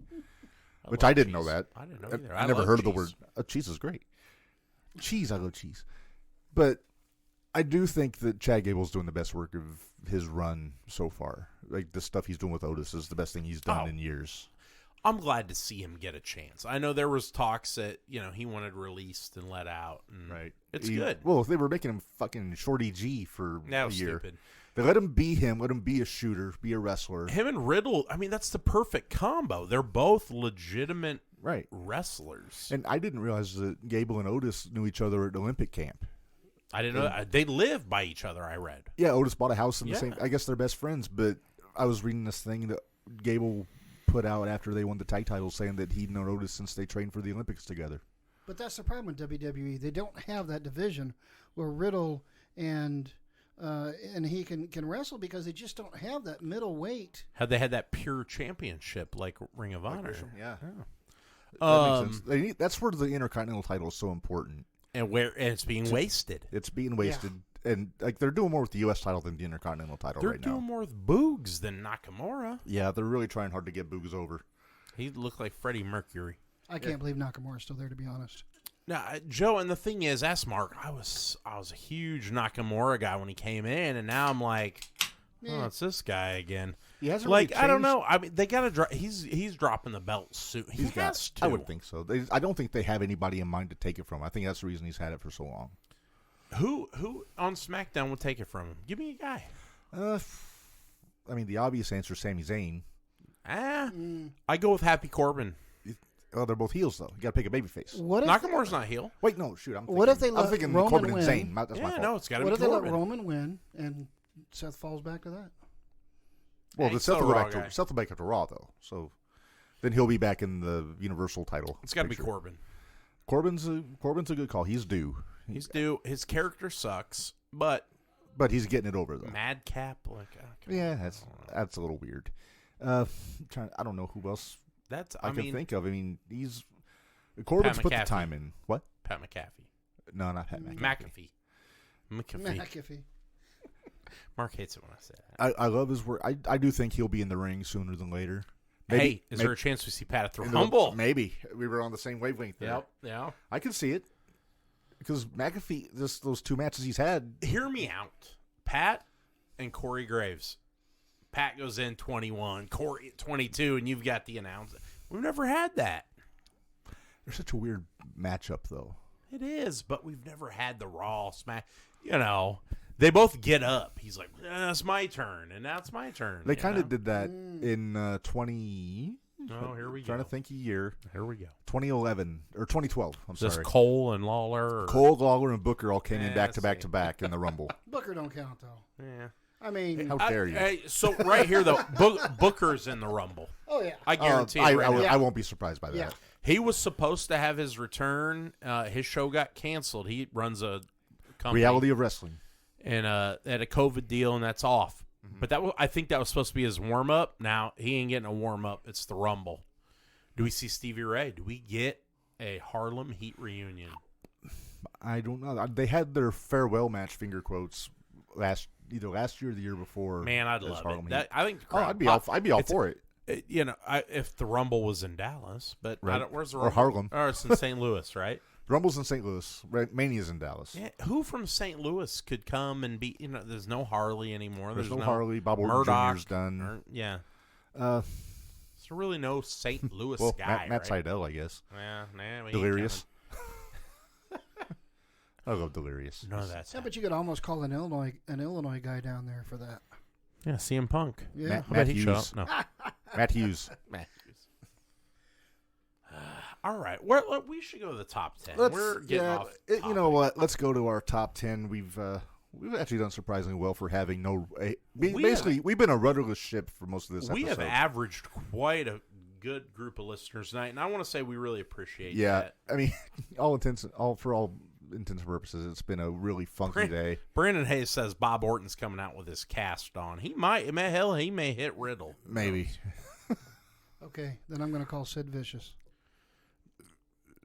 which I didn't know that.
I didn't know either.
I never heard of the word. Cheese is great. Cheese, I love cheese, but I do think that Chad Gable's doing the best work of his run so far. Like the stuff he's doing with Otis is the best thing he's done in years.
I'm glad to see him get a chance. I know there was talks that he wanted released and let out. And
right,
it's good.
Well, they were making him fucking Shorty G for a year.
Stupid.
They let him be him. Let him be a shooter, be a wrestler.
Him and Riddle. I mean, that's the perfect combo. They're both legitimate wrestlers.
And I didn't realize that Gable and Otis knew each other at Olympic camp.
I didn't know they live by each other. I read.
Yeah, Otis bought a house in the same. I guess they're best friends. But I was reading this thing that Gable put out after they won the tag titles, saying that he'd known Otis since they trained for the Olympics together.
But that's the problem with WWE. They don't have that division where Riddle and he can wrestle because they just don't have that middle weight.
Had they had that pure championship like Ring of Honor,
yeah. That makes sense. That's where the Intercontinental title is so important.
And it's being wasted.
It's being wasted. Yeah. And they're doing more with the U.S. title than the Intercontinental title right now.
They're doing more with Boogs than Nakamura.
Yeah, they're really trying hard to get Boogs over.
He looked like Freddie Mercury.
I can't believe Nakamura's still there, to be honest.
Now, Joe, and the thing is, ask Mark. I was a huge Nakamura guy when he came in, and now I'm like, oh, it's this guy again.
He hasn't really changed.
I don't know. I mean, they got to drop. He's dropping the belt soon. He has to.
I would think so. I don't think they have anybody in mind to take it from. I think that's the reason he's had it for so long.
Who on SmackDown would take it from him? Give me a guy.
I mean, the obvious answer is Sami Zayn.
I go with Happy Corbin.
Oh, they're both heels, though. You got to pick a babyface.
Nakamura's not heel.
Wait, no, shoot. I'm thinking
Roman
Corbin
win?
and Zayn. That's my fault.
No, it's got to be
What if
Corbin.
they let Roman win and Seth falls back to that?
Well, Seth will go back to Raw, though. So then he'll be back in the Universal title.
It's got to be Corbin.
Corbin's a good call. He's due.
He's due. His character sucks, but
he's getting it over though.
Madcap,
that's a little weird. I don't know who else I can think of. I mean, Corbin's put the time in. What?
Pat McAfee.
No, not Pat McAfee.
McAfee.
Mark hates it when I say that.
I love his work. I do think he'll be in the ring sooner than later. Maybe,
is there a chance we see Pat at the Rumble?
Maybe. We were on the same wavelength there.
Yep. Yeah.
I can see it. Because McAfee, those two matches he's had.
Hear me out. Pat and Corey Graves. Pat goes in 21, Corey at 22, and you've got the announcer. We've never had that.
They're such a weird matchup, though.
It is, but we've never had the Raw smack. They both get up. He's like, it's my turn, and now it's my turn.
They kind of did that in 20...
Oh, here we go.
Trying to think a year.
Here we go.
2011 or 2012. I'm sorry.
Just Cole and Lawler.
Cole, Lawler, and Booker all came in back to back in the Rumble.
Booker don't count though.
Yeah.
I mean,
How dare you?
Hey, so right here though, Booker's in the Rumble.
oh yeah.
I guarantee it right now.
I won't be surprised by that.
Yeah.
He was supposed to have his return. His show got canceled. He runs a company.
Reality of wrestling.
And had a COVID deal, and that's off. But I think that was supposed to be his warm up. Now he ain't getting a warm up. It's the Rumble. Do we see Stevie Ray? Do we get a Harlem Heat reunion?
I don't know. They had their farewell match, finger quotes, either last year or the year before.
Man, I'd
as
love
Harlem
it.
Heat.
I think.
Oh, I'd be all for it.
If the Rumble was in Dallas, but
Right.
where's the
Or
Rumble?
Harlem.
Or it's in St. Louis, right?
Rumble's in St. Louis. Mania's in Dallas.
Yeah, who from St. Louis could come and be? There's no Harley anymore.
There's no Harley. Bob Orton
Murdoch,
Jr.'s done.
Yeah.
Uh,
There's really no St. Louis
well,
guy.
Matt
right?
Seidel, I guess.
Yeah, we ain't
Delirious. I love Delirious.
coming. None of that's
Yeah, but you could almost call an Illinois guy down there for that.
yeah, CM Punk.
Yeah.
Matt,
I bet
Matt
he'd show
Hughes.
up. No.
Matt Hughes.
Matthews. All right, we should go to the top 10. We're getting off.
You
topic.
know what? Let's go to our top 10. We've actually done surprisingly well for having we've been a rudderless ship for most of this
We have
episode.
averaged quite a good group of listeners tonight, and I want to say we really appreciate
Yeah,
that.
I mean, for all intents and purposes, it's been a really funky day.
Brandon Hayes says Bob Orton's coming out with his cast on. He may hit Riddle.
Maybe.
Okay, then I'm going to call Sid Vicious.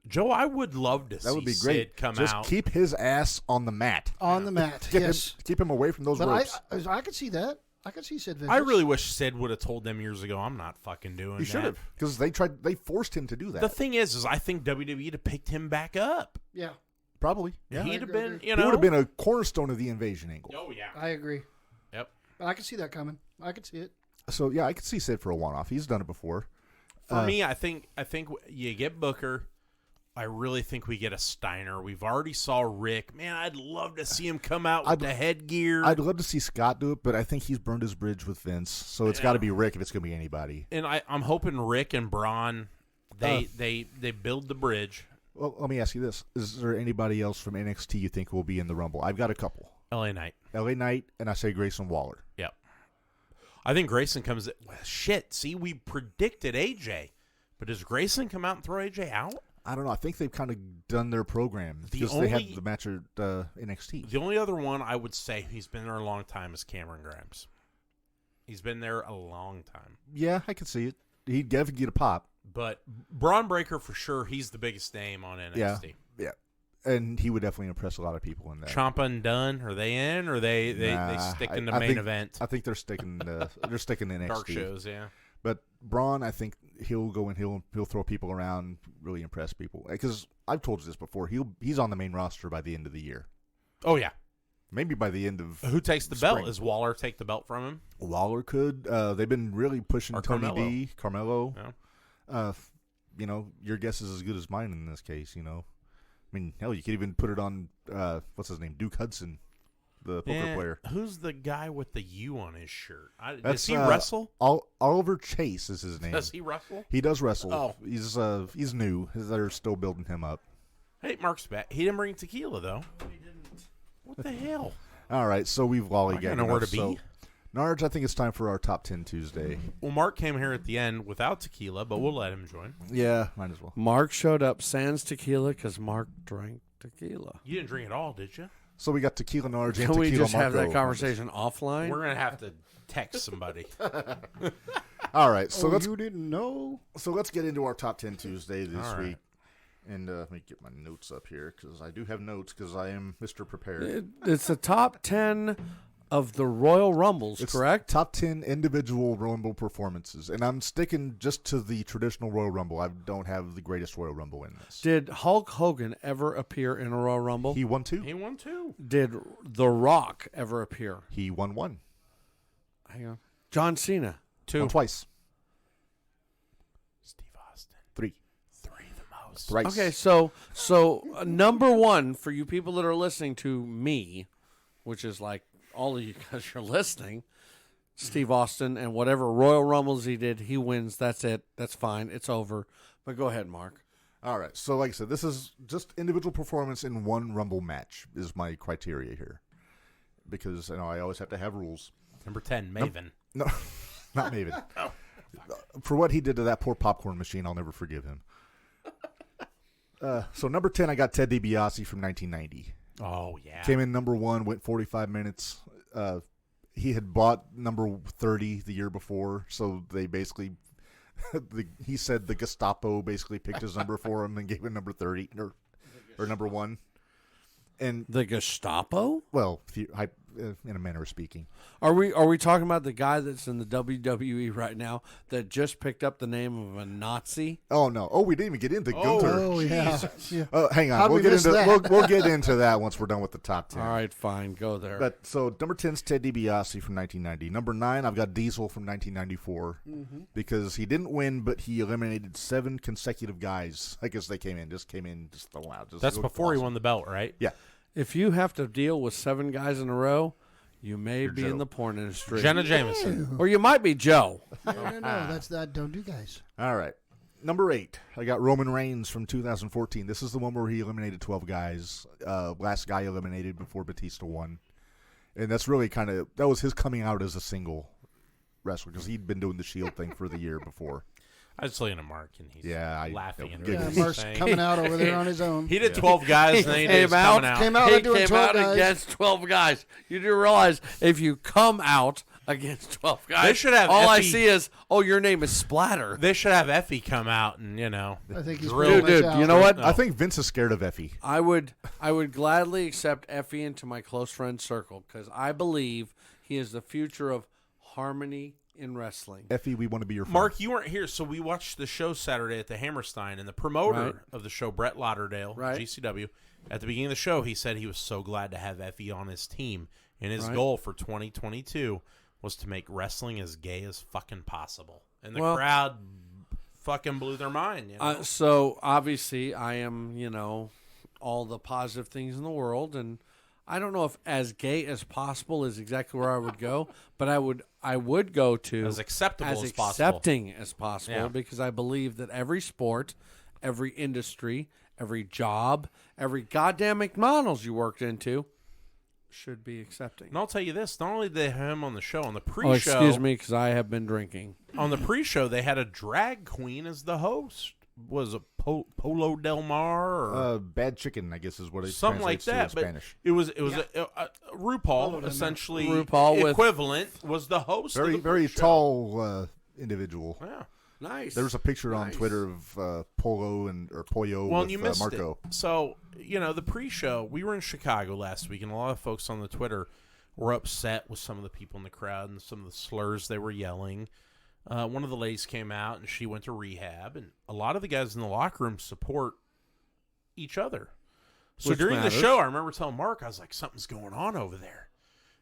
Joe, I would love to see
That would be great.
Sid come
Just
out.
keep his ass on the mat.
On the mat,
Keep
yes.
him away from those
But
ropes.
I could see that. I could see Sid Vicious.
I really wish Sid would have told them years ago, I'm not fucking doing
He
that.
should have, because they forced him to do that.
The thing is I think WWE'd have picked him back up.
Yeah,
Probably. Yeah.
He'd have
agree,
been,
agree.
you
He
know.
would have been a cornerstone of the invasion angle.
Oh, yeah.
I agree.
Yep.
But I could see that coming. I could see it.
So yeah, I could see Sid for a one-off. He's done it before.
For me, I think you get Booker. I really think we get a Steiner. We've already saw Rick. Man, I'd love to see him come out with the headgear.
I'd love to see Scott do it, but I think he's burned his bridge with Vince, so it's got to be Rick if it's going to be anybody.
And I'm hoping Rick and Braun, they build the bridge.
Well, let me ask you this: is there anybody else from NXT you think will be in the Rumble? I've got a couple.
LA Knight.
LA Knight, and I say Grayson Waller.
Yep. I think Grayson comes. Well, shit. See, we predicted AJ, but does Grayson come out and throw AJ out?
I don't know. I think they've kind of done their program because they had the match at NXT.
The only other one I would say he's been there a long time is Cameron Grimes. He's been there a long time.
Yeah, I could see it. He'd definitely get a pop.
But Braun Breaker, for sure, he's the biggest name on NXT.
Yeah. And he would definitely impress a lot of people in that.
Ciampa and Dunn, are they in, or they sticking to main event?
I think they're sticking to NXT.
Dark shows, yeah.
But Braun, I think he'll go and he'll throw people around, really impress people. Because I've told you this before, he's on the main roster by the end of the year.
Oh, yeah.
Maybe by the end of
Who takes the
spring.
belt? Does Waller take the belt from him?
Waller could. They've been really pushing
Or
Tony
Carmelo.
D, Carmelo.
Yeah.
Your guess is as good as mine in this case. I mean, hell, you could even put it on what's his name, Duke Hudson, the poker player.
Who's the guy with the U on his shirt? Does
That's,
he wrestle?
Oliver Chase is his name.
Does he wrestle?
He does wrestle.
Oh.
He's new. They're still building him up.
Hey, Mark's back. He didn't bring tequila, though. He didn't. What the hell?
All right, so we've lollygagged.
I gotta know where
enough,
to be.
so, Narge, I think it's time for our top 10 Tuesday.
Well, Mark came here at the end without tequila, but we'll let him join.
Yeah, might as well.
Mark showed up sans tequila because Mark drank tequila.
You didn't drink it all, did you?
So we got Tequila Narge and
Can
Tequila
we just have
Marko.
that conversation offline?
We're going to have to text somebody.
All right, so
you didn't know?
let's get into our top 10 Tuesday this
All right.
week. And let me get my notes up here because I do have notes because I am Mr. Prepared.
It's the top 10 of the Royal Rumbles,
It's
correct?
Top 10 individual Rumble performances. And I'm sticking just to the traditional Royal Rumble. I don't have the greatest Royal Rumble in this.
Did Hulk Hogan ever appear in a Royal Rumble?
He won 2.
He won 2.
Did The Rock ever appear?
He won 1.
Hang on. John Cena.
2.
Won twice.
Steve Austin.
3.
3 the most.
Thrice.
Okay, so number one for you people that are listening to me, which is like all of you because you're listening, Steve Austin, and whatever Royal Rumbles he did, he wins. That's it. That's fine. It's over. But go ahead, Mark.
All right. So like I said, this is just individual performance in one Rumble match is my criteria here. Because I always have to have rules.
Number 10, Maven.
No, not Maven. For what he did to that poor popcorn machine, I'll never forgive him. So number 10, I got Ted DiBiase from 1990.
Oh, yeah.
Came in number 1, went 45 minutes. He had bought number 30 the year before, so they basically, he said the Gestapo basically picked his number for him and gave him number 30 or number 1. And
The Gestapo?
well, in a manner of speaking.
Are we talking about the guy that's in the WWE right now that just picked up the name of a Nazi?
Oh no! Oh, we didn't even get into
Oh,
Gunther.
Oh, yeah. yeah.
Hang on,
How'd
we'll
we
get
miss
into
that?
we'll get into that once we're done with the top 10.
All right, fine, go there.
But so number 10 is Ted DiBiase from 1990. Number 9, I've got Diesel from 1994 because he didn't win, but he eliminated 7 consecutive guys. I guess they came in just wow.
That's before he won the belt, right?
Yeah.
If you have to deal with 7 guys in a row, you may be
Joe.
in the porn industry.
Jenna Jameson.
Or you might be Joe.
No, that's that. Don't do, guys.
All right. Number 8, I got Roman Reigns from 2014. This is the one where he eliminated 12 guys. Last guy eliminated before Batista won. And that's really that was his coming out as a single wrestler because he'd been doing the Shield thing for the year before.
I was looking at Mark, and he's laughing at
Yeah,
Yeah,
what
Mark's
he's saying.
coming out over there on his own.
He did 12 guys, and then he did his coming out.
Came out
He
and doing
came
12
out
guys.
against 12 guys. You do realize if you come out against 12 guys,
They should have
all I
Effie-
see is, oh, your name is Splatter.
They should have Effie come out and,
I think he's
drill.
pretty much
Dude,
out.
you know what?
I think Vince is scared of Effie.
I would gladly accept Effie into my close friend circle because I believe he is the future of harmony in wrestling.
Effie, we want to be your friend.
Mark, you weren't here, so we watched the show Saturday at the Hammerstein, and the promoter
Right.
of the show, Brett Lauderdale,
Right.
GCW, at the beginning of the show, he said he was so glad to have Effie on his team, and his
Right.
goal for 2022 was to make wrestling as gay as fucking possible. And the
Well-
crowd fucking blew their mind. You know?
So obviously I am, all the positive things in the world, and I don't know if as gay as possible is exactly where I would go, but I would go to
As acceptable as possible.
accepting as possible
Yeah.
because I believe that every sport, every industry, every job, every goddamn McDonald's you worked into should be accepting.
And I'll tell you this: not only did they have him on the show, on the
Oh,
pre-show,
excuse me, because I have been drinking.
on the pre-show, they had a drag queen as the host. Was it Polo Del Mar or
Bad Chicken, I guess is what it
something like
translates
that?
to in
But
Spanish.
it was a RuPaul, essentially
RuPaul with-
equivalent, was the host.
Very,
of the
very
pre-show.
tall individual.
Yeah.
Nice.
There was a picture on
Nice.
Twitter of Pollo or Pollo
Well,
with
and you missed
Marko.
it. So, the pre-show, we were in Chicago last week, and a lot of folks on the Twitter were upset with some of the people in the crowd and some of the slurs they were yelling. One of the ladies came out, and she went to rehab, and a lot of the guys in the locker room support each other. So
Which
during
matters.
the show, I remember telling Mark, I was like, something's going on over there.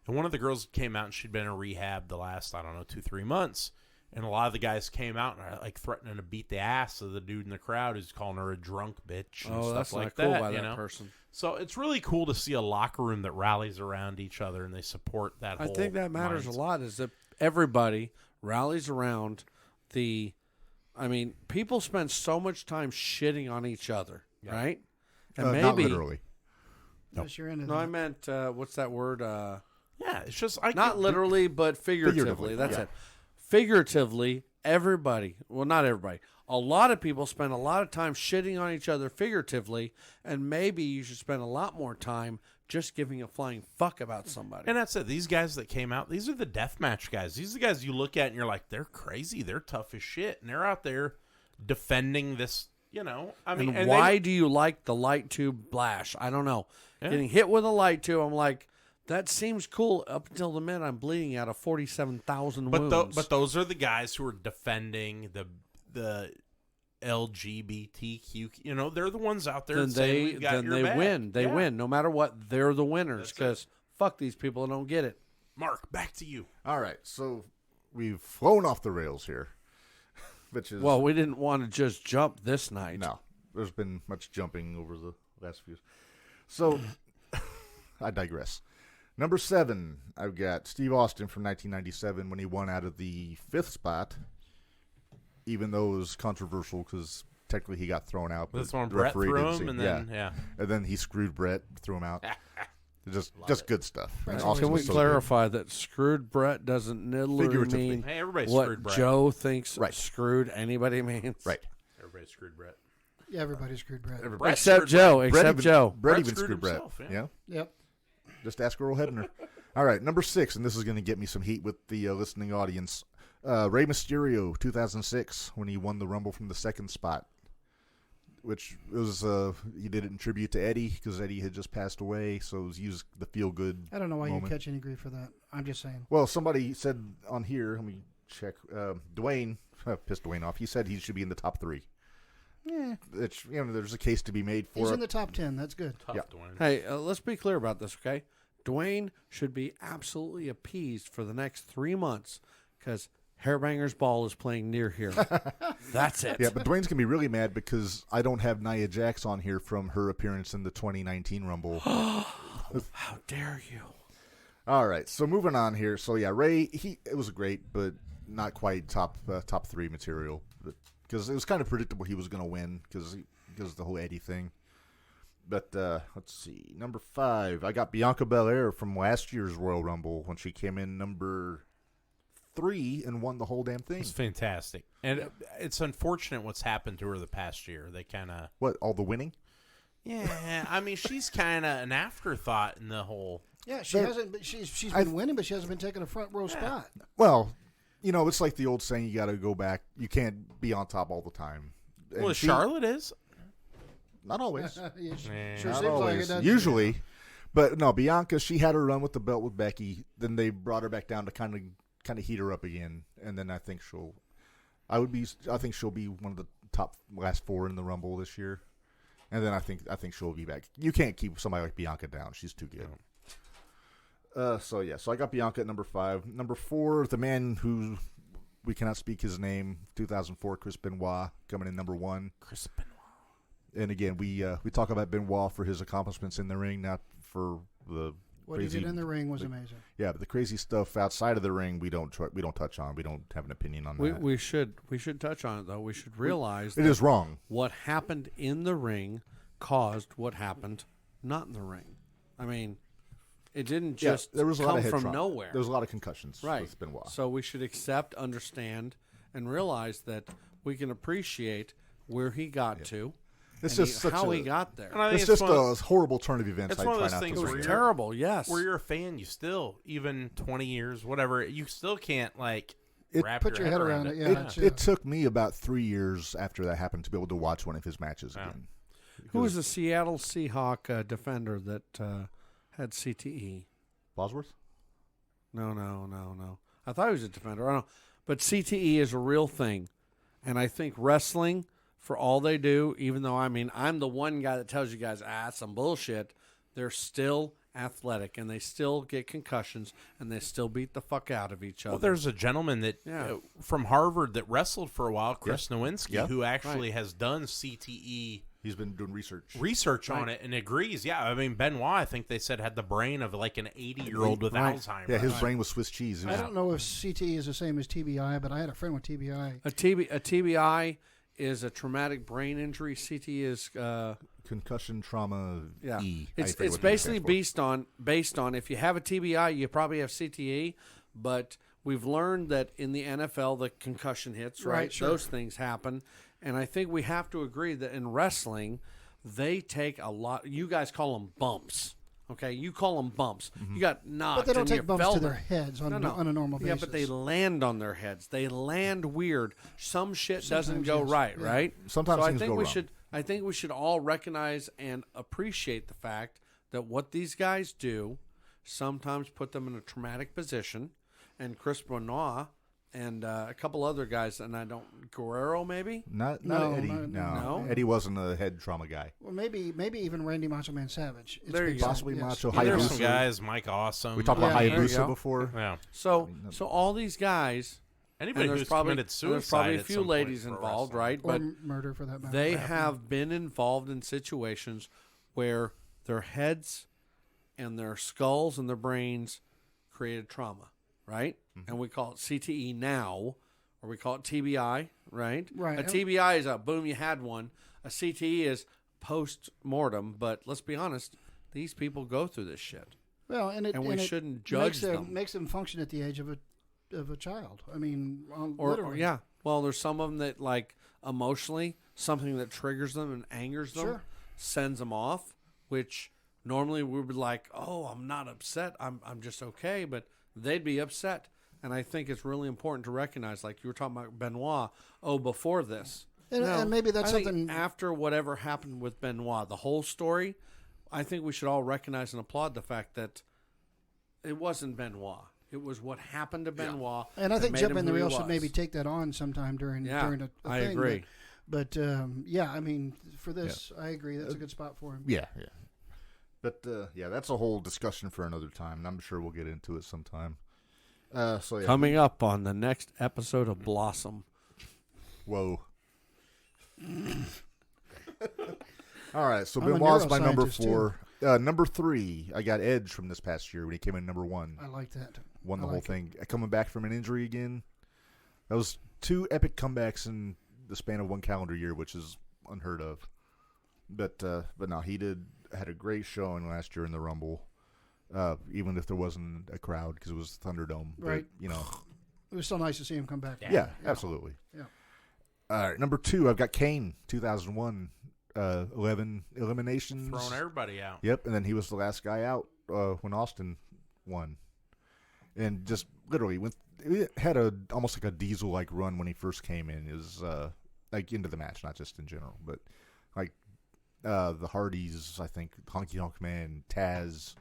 And one of the girls came out, and she'd been in rehab the last, 2-3 months. And a lot of the guys came out and are threatening to beat the ass of the dude in the crowd who's calling her a drunk bitch and
Oh,
stuff
that's
like
not cool
that.
by
you
that
know?
person.
So it's really cool to see a locker room that rallies around each other and they support that
I
whole
think that matters a
mindset.
lot is that everybody rallies around people spend so much time shitting on each other, right? And
Not
maybe
literally.
Yes, you're into
no, I
that.
meant what's that word?
Yeah, it's just
Not literally, but figuratively. That's
yeah.
it. Figuratively, everybody. Well, not everybody. A lot of people spend a lot of time shitting on each other figuratively, and maybe you should spend a lot more time just giving a flying fuck about somebody.
And that's it. These guys that came out, these are the deathmatch guys. These are the guys you look at and you're like, they're crazy. They're tough as shit. And they're out there defending this,
And why do you like the light tube blash? I don't know.
Yeah.
Getting hit with a light tube, I'm like, that seems cool up until the minute I'm bleeding out of 47,000 wounds.
But those are the guys who are defending the LGBTQ. They're the ones out there
then
saying
they
we've got your back.
win. They
Yeah.
win no matter what. They're the winners
That's it.
because fuck these people that don't get it.
Mark, back to you.
All right, so we've flown off the rails here, which is
Well, we didn't want to just jump this night.
no. There's been much jumping over the last few. So I digress. Number 7, I've got Steve Austin from 1997 when he won out of the 5th spot, even though it was controversial because technically he got thrown out.
That's
but
when
the
Brett
referee
threw
didn't
him,
see
and then, yeah.
And then he screwed Brett, threw him out. Just good stuff.
Right.
And
So
Austin
Can we
was so good.
clarify that screwed Brett doesn't literally
Figuratively.
mean
Hey, everybody's
what
screwed Brett.
Joe thinks
Right.
screwed anybody means?
Right.
Everybody screwed Brett.
Yeah, everybody screwed Brett.
Brett
Except
screwed
Joe.
Brett
Except
even,
Joe.
Brett
Brett
even
screwed
screwed Brett.
himself, yeah.
Yep.
Just ask Earl Hebner. All right, number 6, and this is going to get me some heat with the listening audience. Rey Mysterio, 2006, when he won the Rumble from the second spot, which was he did it in tribute to Eddie because Eddie had just passed away, so it was used the feel good.
I don't know why
moment.
you catch any grief for that. I'm just saying.
Well, somebody said on here, let me check. Dwayne pissed Dwayne off. He said he should be in the top 3. Yeah, it's, there's a case to be made for
He's
it.
in the top 10. That's good.
Tough,
Yeah.
Dwayne.
Hey, let's be clear about this, okay? Dwayne should be absolutely appeased for the next 3 months because Hairbanger's Ball is playing near here. That's it.
Yeah, but Dwayne's going to be really mad because I don't have Nia Jax on here from her appearance in the 2019 Rumble.
How dare you?
All right, so moving on here. So yeah, Ray, it was great, but not quite top 3 material, because it was kind of predictable he was going to win because of the whole Eddie thing. But let's see, number 5, I got Bianca Belair from last year's Royal Rumble when she came in number 3 and won the whole damn thing.
It's fantastic. And it's unfortunate what's happened to her the past year. They kind of...
What, all the winning?
Yeah, I mean, she's kind of an afterthought in the whole...
Yeah, she hasn't. But she's been winning, but she hasn't been taking a front row spot.
Well, it's like the old saying, you got to go back. You can't be on top all the time. And
Well, Charlotte is.
Not always.
Yeah, sure
Not
seems like it,
always.
doesn't it?
Usually. But no, Bianca, she had her run with the belt with Becky. Then they brought her back down to kind of heat her up again. And then I think she'll be one of the top last 4 in the Rumble this year. And then I think she'll be back. You can't keep somebody like Bianca down. She's too good. So I got Bianca at number 5. Number 4, the man who we cannot speak his name, 2004, Chris Benoit, coming in number 1.
Chris Benoit.
And again, we talk about Benoit for his accomplishments in the ring, not for the
What
crazy.
he did in the ring was amazing.
Yeah, but the crazy stuff outside of the ring, we don't touch on. We don't have an opinion on that.
We should touch on it, though. We should realize
It
that
is wrong.
what happened in the ring caused what happened not in the ring. I mean, it didn't just
there was a lot
come
of head
from
trauma.
nowhere.
There was a lot of concussions
Right.
with Benoit.
So we should accept, understand, and realize that we can appreciate where he got to.
It's
and
just such
how
a,
he got there.
And I think
It's
it's
just
one of-
a horrible turn of events.
it's
I
one of
try
those
not
things
to
where
It was
forget.
terrible, yes.
Where you're a fan, you still, even 20 years, whatever, you still can't, wrap
Put your head around it. Yeah,
It took me about 3 years after that happened to be able to watch one of his matches again.
Who was the Seattle Seahawk defender that had CTE?
Bosworth?
No. I thought he was a defender. I don't know. But CTE is a real thing. And I think wrestling, for all they do, even though, I'm the one guy that tells you guys, some bullshit, they're still athletic, and they still get concussions, and they still beat the fuck out of each other.
Well, there's a gentleman that from Harvard that wrestled for a while, Chris Nowinski,
Yeah.
who actually has done CTE
He's been doing research.
on it and agrees. Yeah, I mean, Benoit, I think they said, had the brain of like an 80-year-old with Alzheimer's.
Yeah, his brain was Swiss cheese.
I don't know if CTE is the same as TBI, but I had a friend with TBI.
A TBI is a traumatic brain injury. CTE is
Concussion trauma.
yeah.
E.
It's
I forget what
basically
it stands
based on if you have a TBI, you probably have CTE, but we've learned that in the NFL the concussion hits, right?
Right, sure.
Those things happen. And I think we have to agree that in wrestling, they take a lot. You guys call them bumps, okay? You call them bumps. You got knocked,
But they don't
and
take
you
bumps
fell
to
down.
their heads on
No.
a normal basis.
Yeah, but they land on their heads. They land weird. Some shit doesn't
Sometimes,
go
yes.
right,
Yeah.
right?
Sometimes
so
things go wrong.
I think we should all recognize and appreciate the fact that what these guys do sometimes put them in a traumatic position. And Chris Benoit and a couple other guys, and Guerrero maybe?
Not
No,
Eddie.
no.
No.
Eddie wasn't a head trauma guy.
Well, maybe even Randy Macho Man Savage. It's
There you
been
go.
said,
Possibly
yes.
Macho
Yeah, there's
Hayabusa.
some guys, Mike Awesome.
We talked
Yeah,
about
there
you
Hayabusa
go.
before.
Yeah.
So all these guys,
Anybody
and
who's
there's
committed suicide.
there's probably a
at
few
some point
ladies
for
involved,
wrestling.
right?
Or
But
murder for that matter.
they have been involved in situations where their heads and their skulls and their brains created trauma, right? And we call it CTE now, or we call it TBI, right?
Right.
A TBI is a boom, you had one. A CTE is post-mortem, but let's be honest, these people go through this shit.
Well, and
we
it
shouldn't judge them.
Makes them function at the age of a child. I mean,
Or
literally.
yeah. Well, there's some of them that like emotionally something that triggers them and angers them sends them off, which normally we would be like, oh, I'm not upset. I'm just okay, but they'd be upset. And I think it's really important to recognize, like you were talking about Benoit. Oh, before this,
and maybe that's
I think
something
after whatever happened with Benoit, the whole story. I think we should all recognize and applaud the fact that it wasn't Benoit. It was what happened to Benoit.
And I think
that made
Jump
him
in the
who he
Reel should
was.
maybe take that on sometime during a thing.
I agree.
But I mean, for this, I agree. That's a good spot for him.
Yeah. But that's a whole discussion for another time, and I'm sure we'll get into it sometime.
Coming up on the next episode of Blossom.
Whoa. All right, so
I'm a
Benoit's my number
neuroscientist,
4. Number 3, I got Edge from this past year when he came in number 1.
I like that.
Won the
I
whole
like
thing. Coming back from an injury again. That was 2 epic comebacks in the span of 1 calendar year, which is unheard of. But no, he had a great showing last year in the Rumble, even if there wasn't a crowd because it was Thunderdome.
Right.
But,
It was so nice to see him come back.
yeah, absolutely.
Yeah.
All right, number 2, I've got Kane, 2001, 11 eliminations.
Throwing everybody out.
Yep, and then he was the last guy out when Austin won. And just literally, it had almost like a Diesel-like run when he first came in. It was like into the match, not just in general, but like the Hardys, I think, Honky Tonk Man, Taz.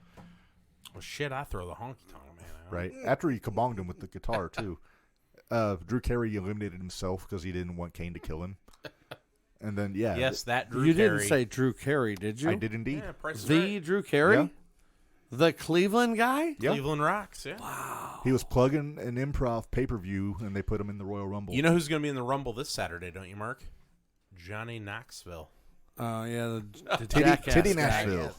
Well, shit, I throw the honky tonk man out.
Right after he kabonged him with the guitar too. Drew Carey eliminated himself because he didn't want Kane to kill him. And then
Yes, that Drew
You
Carey.
didn't say Drew Carey, did you?
I did indeed.
Yeah, Price is
The
Right.
Drew Carey?
Yeah.
The Cleveland guy?
Yeah.
Cleveland Rocks, yeah.
He was plugging an improv pay-per-view, and they put him in the Royal Rumble.
You know who's going to be in the Rumble this Saturday, don't you, Mark? Johnny Knoxville.
Yeah, the
Titty
jackass guy.
Nashville.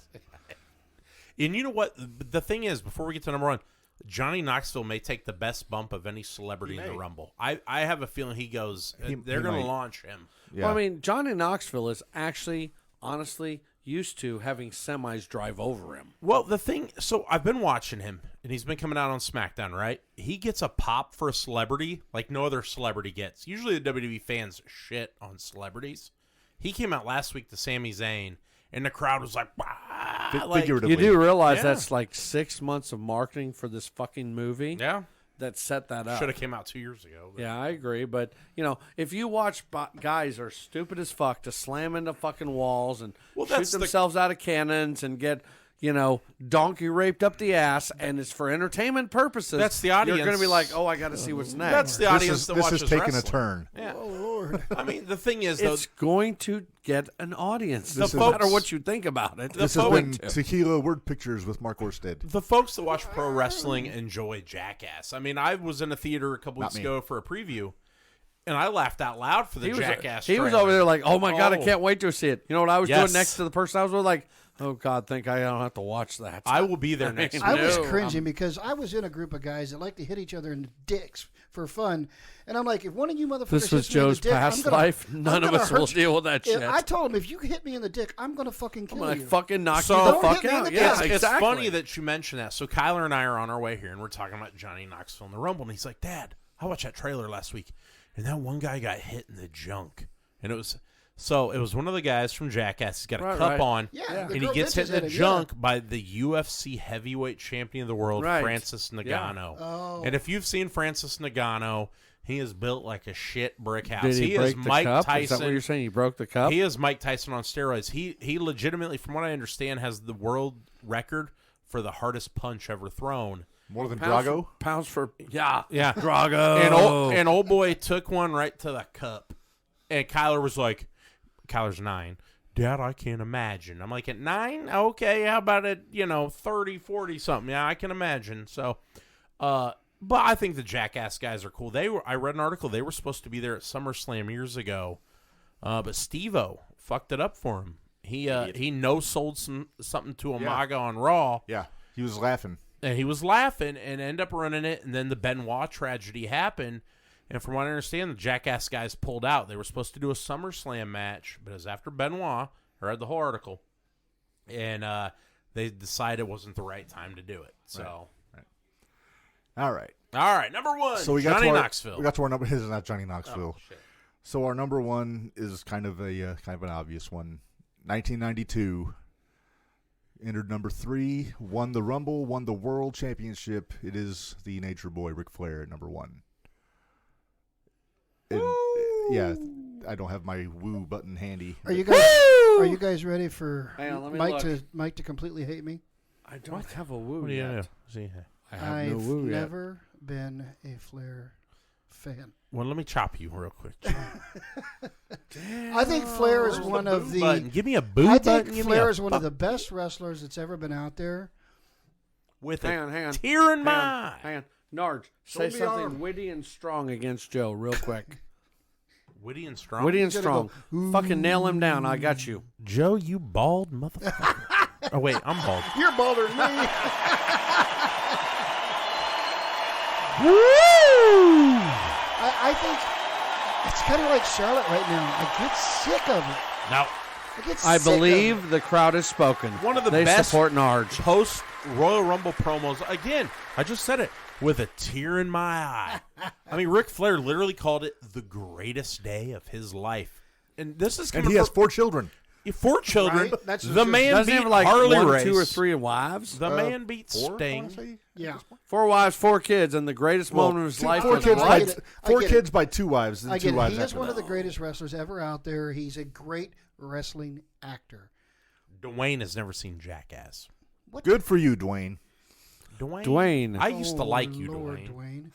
And you know what? The thing is, before we get to number 1, Johnny Knoxville may take the best bump of any celebrity in the Rumble. I have a feeling he goes, they're going to
might.
launch him.
Yeah.
Well, I mean, Johnny Knoxville is actually, honestly, used to having semis drive over him.
Well, the thing, so I've been watching him, and he's been coming out on SmackDown, right? He gets a pop for a celebrity like no other celebrity gets. Usually the WWE fans shit on celebrities. He came out last week to Sami Zayn, and the crowd was like, "Wah!" Like,
figuratively.
You do realize
Yeah.
that's like 6 months of marketing for this fucking movie
yeah,
that set that up.
should have came out 2 years ago. But.
Yeah, I agree. But, if you watch guys are stupid as fuck to slam into fucking walls and
Well,
shoot
that's the-
themselves out of cannons and get, donkey raped up the ass and it's for entertainment purposes.
That's the
You're
audience.
going to be like, oh, I got to see what's next.
That's the audience that
this
watches
is taking
wrestling.
a turn.
Yeah.
Oh Lord.
I mean, the thing is, though,
It's going to get an audience.
The
No matter
folks-
what you think about it.
This
it's
has
going
been
to.
Tequila Word Pictures with Mark Orsted.
the folks that watch pro wrestling enjoy Jackass. I mean, I was in a theater a couple
Not
weeks
me.
ago for a preview, and I laughed out loud for the
He was,
Jackass.
he was
trailer.
over there like, oh my God, I
Oh.
can't wait to see it. You know what I was
Yes.
doing next to the person I was with? Like, oh God, think I don't have to watch that.
I will be there next week.
I was
No,
cringing because I was in a group of guys that like to hit each other in the dicks for fun, and I'm like, if one of you motherfuckers
This was
hits me in the
Joe's
dick, I'm
past
gonna-
life.
I'm
None of
gonna
us will
hurt you.
deal with that shit.
I told him if you hit me in the dick, I'm gonna fucking kill
I'm going to
you.
fucking knock
So-
you the
Don't
fuck
hit me in
out.
the
Yeah,
dick.
It's
exactly.
funny that you mentioned that. So Kyler and I are on our way here, and we're talking about Johnny Knoxville in the Rumble, and he's like, Dad, I watched that trailer last week, and that one guy got hit in the junk. And it was one of the guys from Jackass. He's got a
Right,
cup
right.
on,
Yeah, the
and he
girl
gets hit
bitches
in the
at him,
junk by the UFC heavyweight champion of the world,
Right.
Francis Ngannou.
Oh.
And if you've seen Francis Ngannou, he is built like a shit brick house.
Did he
is
break the
Mike
cup?
Tyson.
Is that what you're saying? He broke the cup?
He is Mike Tyson on steroids. He legitimately, from what I understand, has the world record for the hardest punch ever thrown.
More than
Pounds
Drago?
for- Pounds for, yeah.
Yeah.
Drago.
And old boy took one right to the cup. And Kyler was like, Kyler's 9. Dad, I can't imagine. I'm like, at 9? Okay, how about at, 30, 40 something? Yeah, I can imagine. So, but I think the Jackass guys are cool. I read an article. They were supposed to be there at SummerSlam years ago. But Steve-O fucked it up for him. He no-sold something to Umaga on Raw.
Yeah, he was laughing.
And he was laughing and ended up running it. And then the Benoit tragedy happened. And from what I understand, the Jackass guys pulled out. They were supposed to do a SummerSlam match, but it was after Benoit. I read the whole article. And they decided it wasn't the right time to do it. So,
All right.
all right, number one,
So we got
Johnny
to our,
Knoxville.
We got to our number. This is not Johnny Knoxville.
Oh, shit.
So our number one is kind of an obvious one. 1992. Entered number 3, won the Rumble, won the World Championship. It is the Nature Boy Ric Flair at number 1. And, yeah, I don't have my woo button handy.
Are you guys ready for
Hang on, let me
Mike to completely hate me?
I don't have a woo
What do you
yet.
know? See,
I have
I've
no woo yet.
never been a Flair fan.
well, let me chop you real quick.
I think Flair is one of the.
Button. Give me a boo
I
button.
think
Give me
Flair
a
is one of the best wrestlers that's ever been out there.
with
Hang
a
on.
tear in my eye.
Hang on. Narge,
Show
say
me
something
arm.
witty and strong against Joe real quick.
Witty and strong.
Witty and
He's gonna
strong. Fucking nail him down. I got you.
Joe, you bald motherfucker. Oh, wait, I'm bald.
You're bolder than me.
Woo!
I think it's kind of like Charlotte right now. I get sick of it.
Now,
I
sick of
believe the crowd has spoken.
One of the
they
best
support Narge.
post Royal Rumble promos, again, I just said it, with a tear in my eye. I mean, Ric Flair literally called it the greatest day of his life. And this is
And
coming
he has
from
4 children.
4 children.
Right? That's
The
just-
man
Doesn't he
beat
have like
Harley
1,
Race.
2, or 3 wives?
The man beat
4, I
Sting.
wanna say?
Yeah.
4 wives, 4 kids, and the greatest moment of his life.
Four
was
kids,
I
by,
get it. I
four
get it.
kids by 2 wives. And
I
2
get it.
wives
He is
after
one
that.
of the greatest wrestlers ever out there. He's a great wrestling actor.
Dwayne has never seen Jackass.
Good for you, Dwayne.
Dwayne.
I used to
Oh,
like you,
Lord,
Dwayne.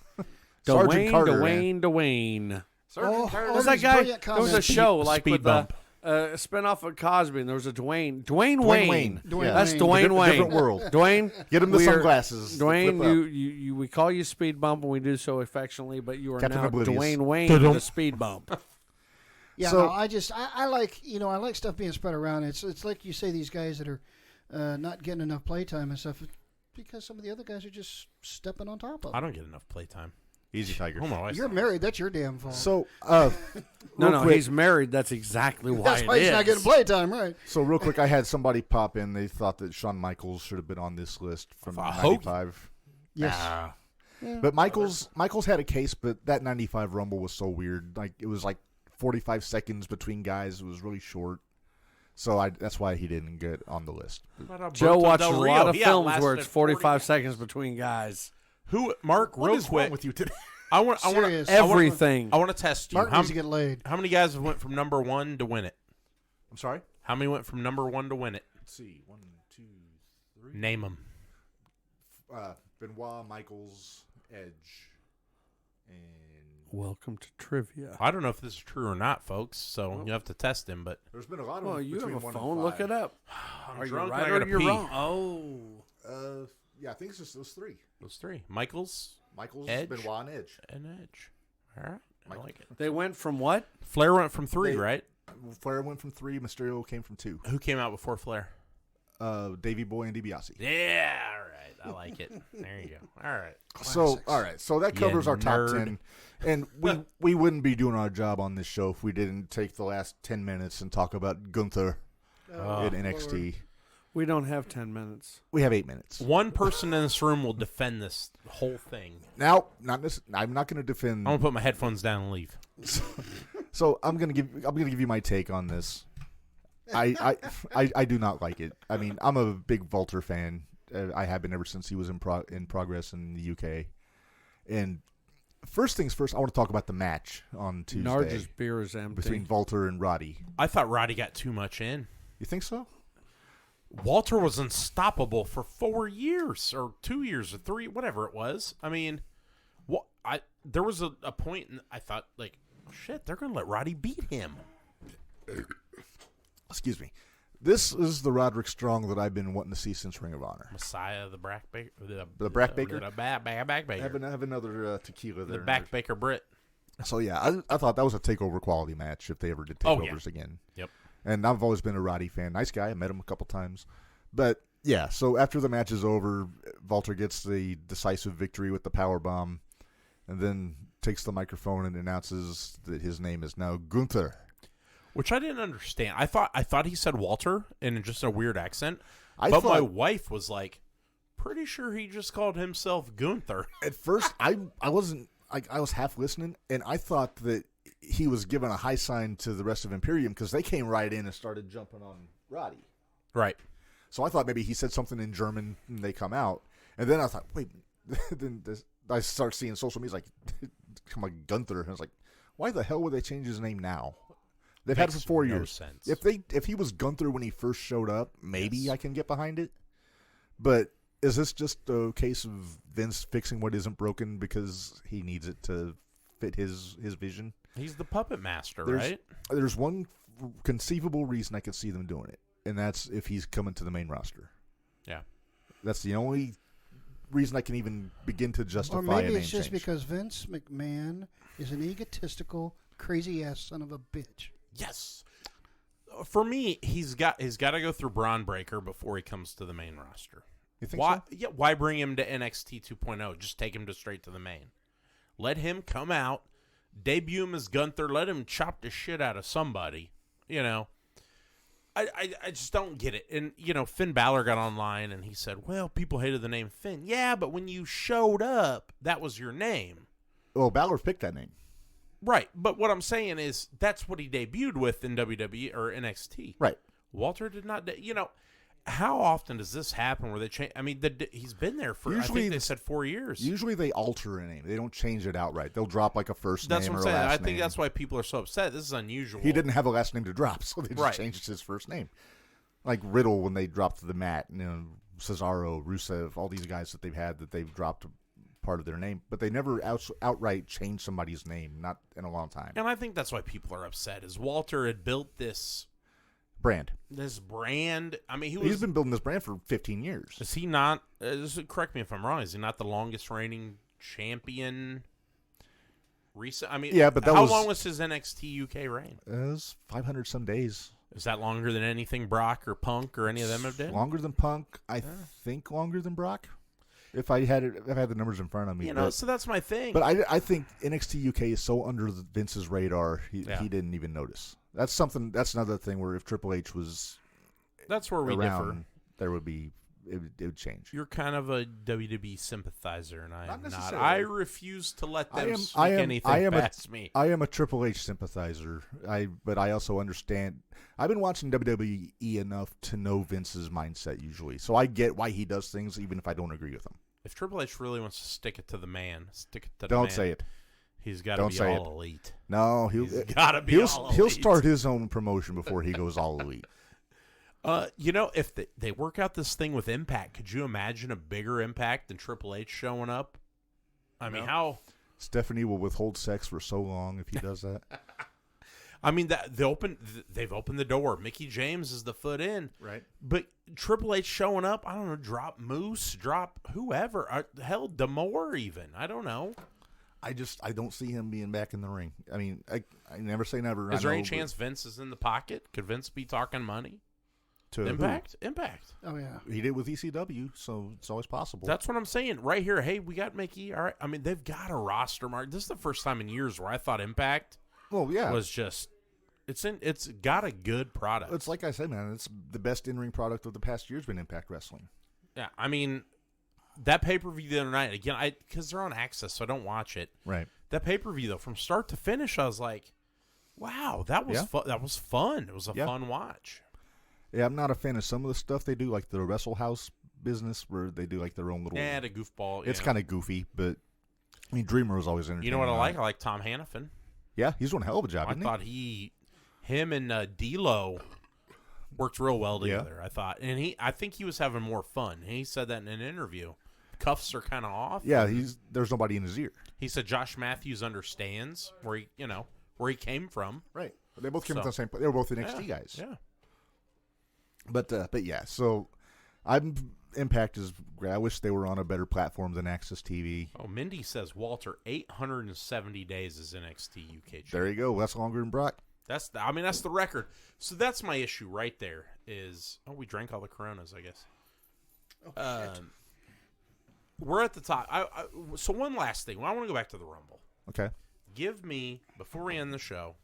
Sergeant Carter,
Dwayne.
Oh,
What's that
his
guy?
brilliant
There was a
comments.
show like
Speed
with
bump.
a spinoff of Cosby, and there was a Dwayne Wayne.
Wayne.
Dwayne
Yeah.
That's
Wayne.
Dwayne
Different-
Wayne.
different world.
Dwayne,
Get him the
we are-
sunglasses. the
Dwayne,
flip up.
you we call you Speed Bump, and we do so affectionately, but you are
Captain
now
Oblivious.
Dwayne Wayne,
Dun-dun.
the Speed Bump.
Yeah,
So-
no, I like I like stuff being spread around. It's like you say, these guys that are not getting enough playtime and stuff because some of the other guys are just stepping on top of
I
them.
don't get enough playtime.
Easy, Tiger.
Oh, my wife.
You're married. That's your damn fault.
So,
No,
real quick,
he's married. That's exactly why
That's why
it
he's not
is.
getting playtime, right?
So real quick, I had somebody pop in. They thought that Shawn Michaels should have been on this list from
Hogan.
'95.
Yes.
Ah.
But Michaels had a case, but that '95 Rumble was so weird. Like it was like 45 seconds between guys. It was really short. So that's why he didn't get on the list.
Joe watches a
Del
lot
Rio.
of
He
films where
outlasted
it's 45
40
seconds between guys.
Who, Mark,
What
real
is
quick.
wrong with you today?
I want
Serious.
Everything.
I want to test you.
Mark
How,
needs to get laid.
how many guys have went from number 1 to win it?
I'm sorry.
How many went from number 1 to win it?
Let's see. 1, 2, 3.
Name them.
Benoit, Michaels, Edge, and
Welcome to trivia.
I don't know if this is true or not, folks. So you have to test him. But
there's been a lot of.
Well, you have
between
a
1 and
phone. Look
5.
it up.
I'm
Are you
drunk
right
and I
or
gotta
you're
pee.
wrong? Oh.
Yeah, I think it's just those 3.
Those 3: Michaels,
Michaels,
Edge.
Benoit, and Edge.
and Edge. All right, I like it.
They went from what?
Flair went from 3,
They-
right?
Flair went from 3. Mysterio came from 2.
Who came out before Flair?
Davey Boy and DiBiase.
Yeah, all right. I like it. There you go. All right.
So, all right. So that
You
covers our top
nerd.
10. And we wouldn't be doing our job on this show if we didn't take the last 10 minutes and talk about Gunther
Oh,
in NXT.
We don't have 10 minutes.
We have 8 minutes.
One person in this room will defend this whole thing.
Now, I'm not going to defend.
I'm gonna put my headphones down and leave.
So I'm gonna give you my take on this. I do not like it. I mean, I'm a big Walter fan. I have been ever since he was in progress in the UK. And first things first, I want to talk about the match on Tuesday
Narge's beer is empty.
between Walter and Roddy.
I thought Roddy got too much in.
You think so?
Walter was unstoppable for 4 years or 2 years or 3, whatever it was. I mean, there was a point and I thought, like, oh, shit, they're going to let Roddy beat him.
Excuse me. This is the Roderick Strong that I've been wanting to see since Ring of Honor.
Messiah, the Brack Baker.
The Brack Baker?
The Back Baker.
Have another tequila there.
The Back Baker Brit.
So, yeah, I thought that was a takeover quality match if they ever did
Oh,
takeovers
yeah.
again.
Yep.
And I've always been a Roddy fan. Nice guy. I met him a couple times. But, yeah, so after the match is over, Walter gets the decisive victory with the powerbomb and then takes the microphone and announces that his name is now Gunther.
Which I didn't understand. I thought he said Walter in just a weird accent. But my wife was like, pretty sure he just called himself Gunther.
At first, I wasn't. I was half listening, and I thought that he was giving a high sign to the rest of Imperium because they came right in and started jumping on Roddy.
Right.
So I thought maybe he said something in German and they come out. And then I thought, wait, I start seeing social media like, come on, Gunther. And I was like, why the hell would they change his name now? They've had it for 4 years.
Sense.
If he was Gunther when he first showed up, maybe I can get behind it. But is this just a case of Vince fixing what isn't broken because he needs it to fit his vision?
He's the puppet master,
There's,
right?
There's one conceivable reason I could see them doing it, and that's if he's coming to the main roster.
Yeah.
That's the only reason I can even begin to justify
Or
a
maybe
name
it's just
change.
because Vince McMahon is an egotistical, crazy-ass son of a bitch.
Yes. For me, he's got to go through Braun Breaker before he comes to the main roster.
You think
Why?
so?
Yeah. Why bring him to NXT 2.0? Just take him straight to the main. Let him come out, debut him as Gunther. Let him chop the shit out of somebody. You know. I just don't get it. And, you know, Finn Balor got online and he said, well, people hated the name Finn. Yeah, but when you showed up, that was your name.
Well, Balor picked that name.
Right. But what I'm saying is that's what he debuted with in WWE or NXT.
Right.
Walter did not, you know, how often does this happen where they change? I mean, he's been there for,
Usually,
I think they said 4 years.
Usually they alter a name. They don't change it outright. They'll drop like a first
That's
name
what
or
I'm
a
saying.
last
I think
name.
that's why people are so upset. This is unusual.
He didn't have a last name to drop, so they just
Right.
changed his first name. Like Riddle when they dropped the mat, you know, Cesaro, Rusev, all these guys that they've had that they've dropped part of their name, but they never outright changed somebody's name, not in a long time.
And I think that's why people are upset, is Walter had built this
Brand.
brand. I mean,
He's been building this brand for 15 years.
Is he not, correct me if I'm wrong, is he not the longest reigning champion recent? I mean,
Yeah, but that
how
was-
long was his NXT UK reign?
It was 500 some days.
Is that longer than anything Brock or Punk or any of them have done?
Longer than Punk. I think longer than Brock. If I had the numbers in front of me.
You know,
but,
so that's my thing.
but I think NXT UK is so under Vince's radar, he didn't even notice. That's another thing where if Triple H was
that's where we
around,
differ.
there would be it would change.
You're kind of a WWE sympathizer, and I am not.
necessarily.
I refuse to let them sneak
I am
anything past me.
I am a Triple H sympathizer. But I also understand. I've been watching WWE enough to know Vince's mindset usually, so I get why he does things, even if I don't agree with him.
If Triple H really wants to stick it to the man, stick it to the
Don't
man.
say it.
He's got to
Don't
be
say
all elite.
No,
He's got to be all elite.
he'll start his own promotion before he goes all elite.
You know, if they work out this thing with Impact, could you imagine a bigger impact than Triple H showing up? I mean, how?
Stephanie will withhold sex for so long if he does that.
I mean, they've opened the door. Mickey James is the foot in,
Right.
But Triple H showing up, I don't know, drop Moose, drop whoever, hell, D'Amore even. I don't know.
I don't see him being back in the ring. I mean, I never say never.
Is there any chance Vince is in the pocket? Could Vince be talking money?
to
Impact? Impact.
Oh, yeah.
He did with ECW, so it's always possible.
That's what I'm saying right here. Hey, we got Mickey. All right. I mean, they've got a roster mark. This is the first time in years where I thought Impact
well, yeah.
was just it's got a good product.
It's like I said, man. It's the best in-ring product of the past year's been Impact Wrestling.
Yeah, I mean, that pay-per-view the other night, again, because they're on Access, so I don't watch it.
Right.
That pay-per-view, though, from start to finish, I was like, wow, that was that was fun. It was a fun watch.
Yeah, I'm not a fan of some of the stuff they do, like the Wrestle House business, where they do like their own little.
Yeah, the goofball.
It's kind of goofy, but I mean, Dreamer was always entertaining.
You know what I
on
like?
it.
I like Tom Hannafin.
Yeah, he's doing a hell of a job.
I
Isn't
thought him and D'Lo worked real well together. I thought, and I think he was having more fun. And he said that in an interview. Cuffs are kind of off.
Yeah, there's nobody in his ear.
He said Josh Matthews understands where he came from.
Right. They both came from the same. They were both NXT guys.
Yeah.
But yeah, so Impact is great. I wish they were on a better platform than Access TV.
Oh, Mindy says Walter 870 days is NXT UK champion.
There you go. That's longer than Brock.
That's the record. So that's my issue right there. Is we drank all the Coronas, I guess. We're at the top. So one last thing. I want to go back to the Rumble.
Okay.
Give me, before we end the show,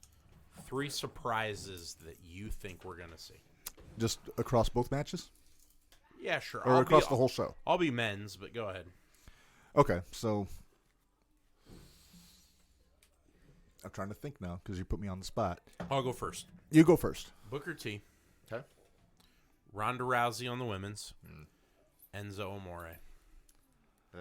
3 surprises that you think we're going to see.
Just across both matches?
Yeah, sure.
or across the whole show?
I'll be men's, but go ahead.
Okay, so I'm trying to think now because you put me on the spot.
I'll go first.
You go first.
Booker T.
Okay.
Ronda Rousey on the women's. Enzo Amore.
I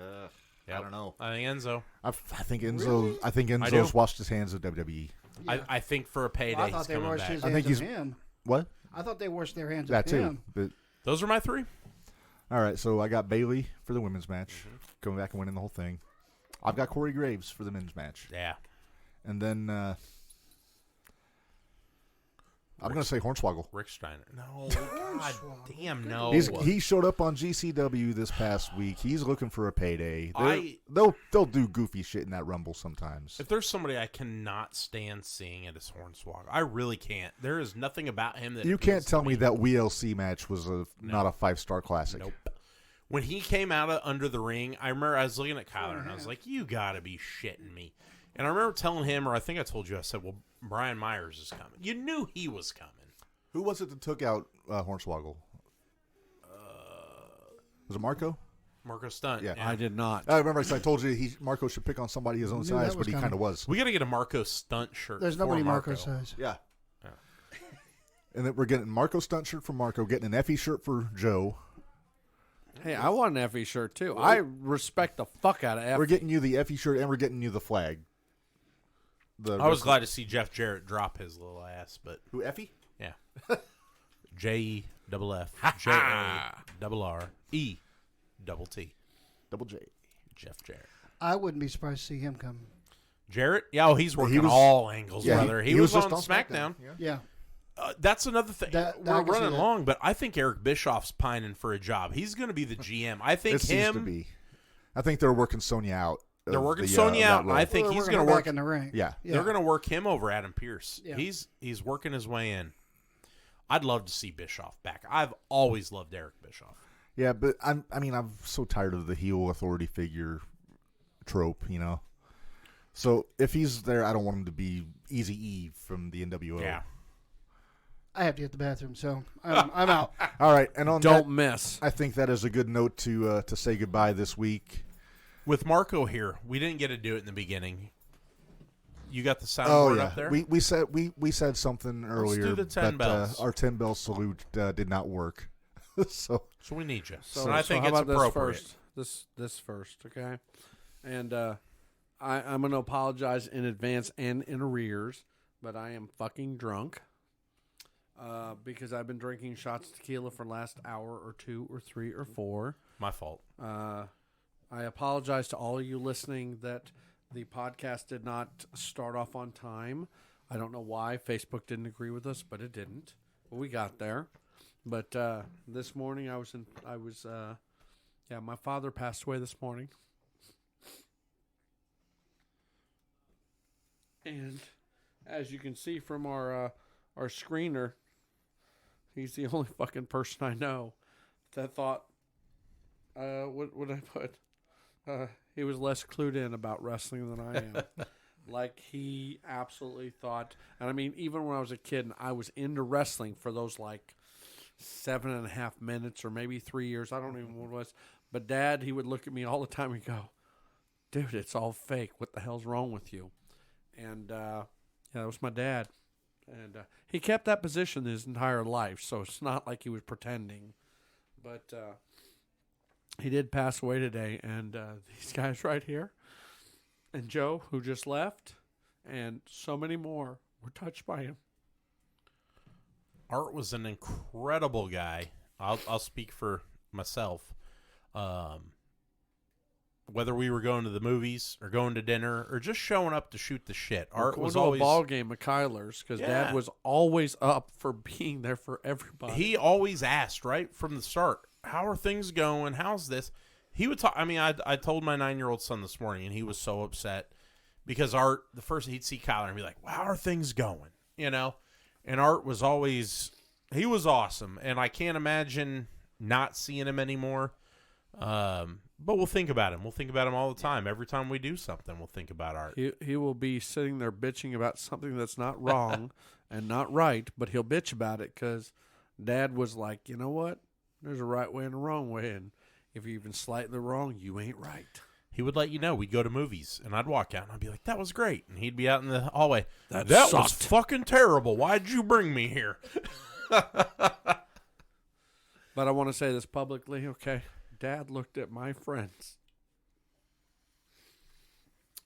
don't know.
I think Enzo.
I think Enzo.
Really?
I think
do.
Enzo's washed his hands of WWE.
Yeah.
I think for a payday,
Well, I
he's
thought they
coming
washed
back.
his
I
hands
think
of
he's-
him.
What?
I thought they washed their hands
That
of
too.
him.
But
Those are my three.
all right, so I got Bailey for the women's match, coming back and winning the whole thing. I've got Corey Graves for the men's match,
Yeah.
and then I'm going to say Hornswoggle.
Rick Steiner. No. God damn, no.
He showed up on GCW this past week. He's looking for a payday.
I-
They'll do goofy shit in that Rumble sometimes.
If there's somebody I cannot stand seeing it is Hornswoggle. I really can't. There is nothing about him that
You can't
appeals to
tell me that WLC match was not a 5-star classic.
Nope. When he came out of under the ring, I remember I was looking at Kyler and I was like, "You got to be shitting me." And I remember telling him, or I think I told you, I said, "Well, Brian Myers is coming." You knew he was coming.
Who was it that took out Hornswoggle? Was it Marko?
Marko Stunt.
Yeah.
I did not.
I remember I told you Marko should pick on somebody his own
Knew
size,
that
but
was
he
coming.
kind of was.
We got to get a Marko Stunt shirt.
There's
for
nobody
Marko.
Marco size.
Yeah. And then we're getting Marko stunt shirt for Marko, getting an Effie shirt for Joe.
Hey, I want an Effie shirt too. I respect the fuck out of Effie.
We're getting you the Effie shirt, and we're getting you the flag.
I was glad to see Jeff Jarrett drop his little ass, but
Who, Effie?
yeah. JEFF
Double J.
Jeff Jarrett.
I wouldn't be surprised to see him come.
Jarrett? Yeah, oh, he's working
was-
all angles,
Yeah,
brother. He,
he
was,
was
on
just
SmackDown.
Yeah.
Yeah.
That's another thing.
I
We're
can see
running
that.
long, but I think Eric Bischoff's pining for a job. He's going to be the GM. I think
It seems to be. I think they're working Sonya out.
They're
of
working
the,
Sonya
that
out.
role.
I think
We're
he's
working
going
her
to work.
back in the ring.
Yeah.
They're going to work him over Adam Pearce.
Yeah.
He's working his way in. I'd love to see Bischoff back. I've always loved Eric Bischoff.
Yeah, but I'm so tired of the heel authority figure trope, you know. So if he's there, I don't want him to be Easy E from the NWO.
Yeah.
I have to hit the bathroom, so I'm out.
All right, and on
Don't
that,
miss.
I think that is a good note to say goodbye this week.
With Marko here, we didn't get to do it in the beginning. You got the soundboard up there?
We said something earlier,
do the 10
but
bells.
our 10 bell salute did not work. So
So we need you.
So,
and I think
how
it's
about
appropriate.
This first, okay? And I'm going to apologize in advance and in arrears, but I am fucking drunk because I've been drinking shots of tequila for the last hour or 2 or 3 or 4.
My fault.
I apologize to all of you listening that the podcast did not start off on time. I don't know why Facebook didn't agree with us, but it didn't. But we got there. But this morning my father passed away this morning. And as you can see from our screener, he's the only fucking person I know that thought, what would I put? He was less clued in about wrestling than I am. Like, he absolutely thought, and I mean, even when I was a kid and I was into wrestling for those like 7.5 minutes or maybe 3 years, I don't even know what it was. But Dad, he would look at me all the time and go, "Dude, it's all fake. What the hell's wrong with you?" And that was my dad. And he kept that position his entire life, so it's not like he was pretending. But he did pass away today, and these guys right here, and Joe, who just left, and so many more were touched by him.
Art was an incredible guy. I'll speak for myself. Whether we were going to the movies or going to dinner or just showing up to shoot the shit, Art
Going
was
to
always
a ball game of Kyler's because
Yeah.
Dad was always up for being there for everybody.
He always asked right from the start, "How are things going? How's this?" He would talk. I mean, I told my 9-year-old son this morning, and he was so upset because Art, the first he'd see Kyler and be like, "Well, how are things going?" You know, and Art was always, he was awesome, and I can't imagine not seeing him anymore. But we'll think about him. We'll think about him all the time. Every time we do something, we'll think about Art.
He will be sitting there bitching about something that's not wrong and not right, but he'll bitch about it because Dad was like, "You know what? There's a right way and a wrong way, and if you're even slightly wrong, you ain't right.
He would let you know. We'd go to movies, and I'd walk out, and I'd be like, that was great. And he'd be out in the hallway.
That
was
sucked.
fucking terrible. Why'd you bring me here?
But I want to say this publicly, okay? Dad looked at my friends,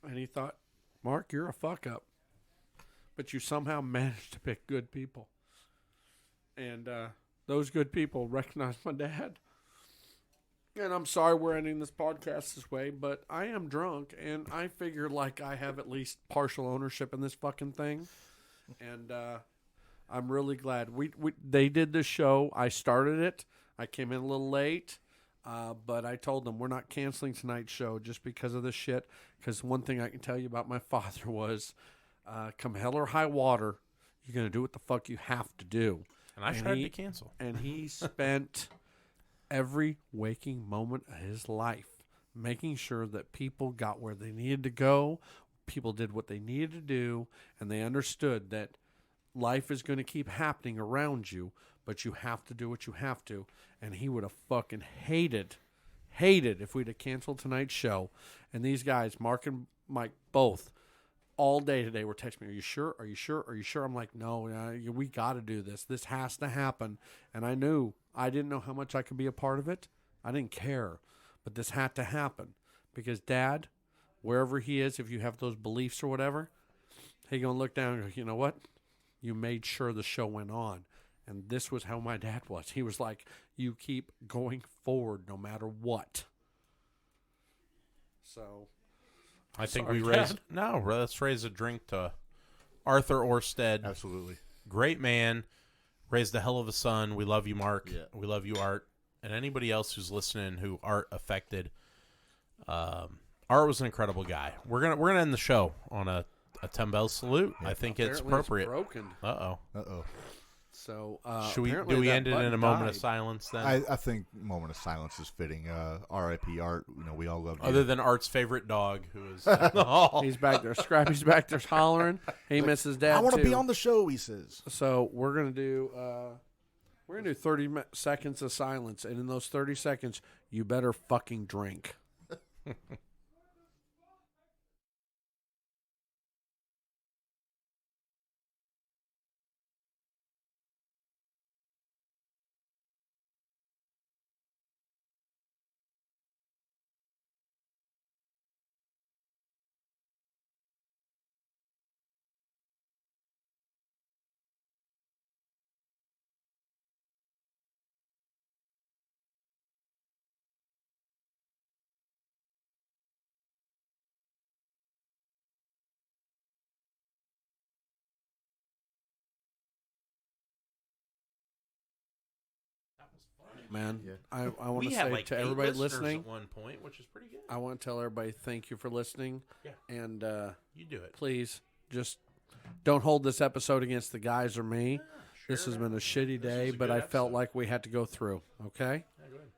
and he thought, Mark, you're a fuck-up. But you somehow managed to pick good people. And those good people recognized my dad. And I'm sorry we're ending this podcast this way, but I am drunk, and I figure like I have at least partial ownership in this fucking thing. And I'm really glad. They did this show. I started it. I came in a little late, but I told them we're not canceling tonight's show just because of this shit. Because one thing I can tell you about my father was, come hell or high water, you're going to do what the fuck you have to do.
And I tried to cancel.
And he spent every waking moment of his life making sure that people got where they needed to go, people did what they needed to do, and they understood that life is going to keep happening around you, but you have to do what you have to. And he would have fucking hated if we'd have canceled tonight's show. And these guys, Mark and Mike, both, all day today were texting me, are you sure? Are you sure? Are you sure? I'm like, no, we got to do this. This has to happen. And I didn't know how much I could be a part of it. I didn't care. But this had to happen. Because Dad, wherever he is, if you have those beliefs or whatever, he going to look down and go, you know what? You made sure the show went on. And this was how my dad was. He was like, you keep going forward no matter what. So
I think
sorry,
we raised... No, let's raise a drink to Arthur Orsted.
Absolutely.
Great man. Raised a hell of a son. We love you, Mark.
Yeah.
We love you, Art. And anybody else who's listening who Art affected. Art was an incredible guy. We're gonna end the show on a 10 bell salute.
Yeah.
I think it's
apparently
appropriate.
broken.
Uh-oh.
Uh-oh.
So
Do
apparently
we
that
end it in
button
a moment of
died.
silence then?
I think moment of silence is fitting. R.I.P. Art. We all love you.
Other than Art's favorite dog, who is in the hall.
He's back there. Scrappy's back there hollering. He misses Dad
I want to
too.
be on the show, he says.
So we're gonna do 30 seconds of silence, and in those 30 seconds, you better fucking drink. Man,
Yeah.
I want
We
to
had
say
like
to
8
everybody
listeners
listening,
at one point, which is pretty good.
I want to tell everybody thank you for listening.
Yeah.
And
You do it.
please just don't hold this episode against the guys or me. This has been a shitty day,
was a
but
good
I felt
episode.
like we had to go through. Okay?
Yeah, go ahead.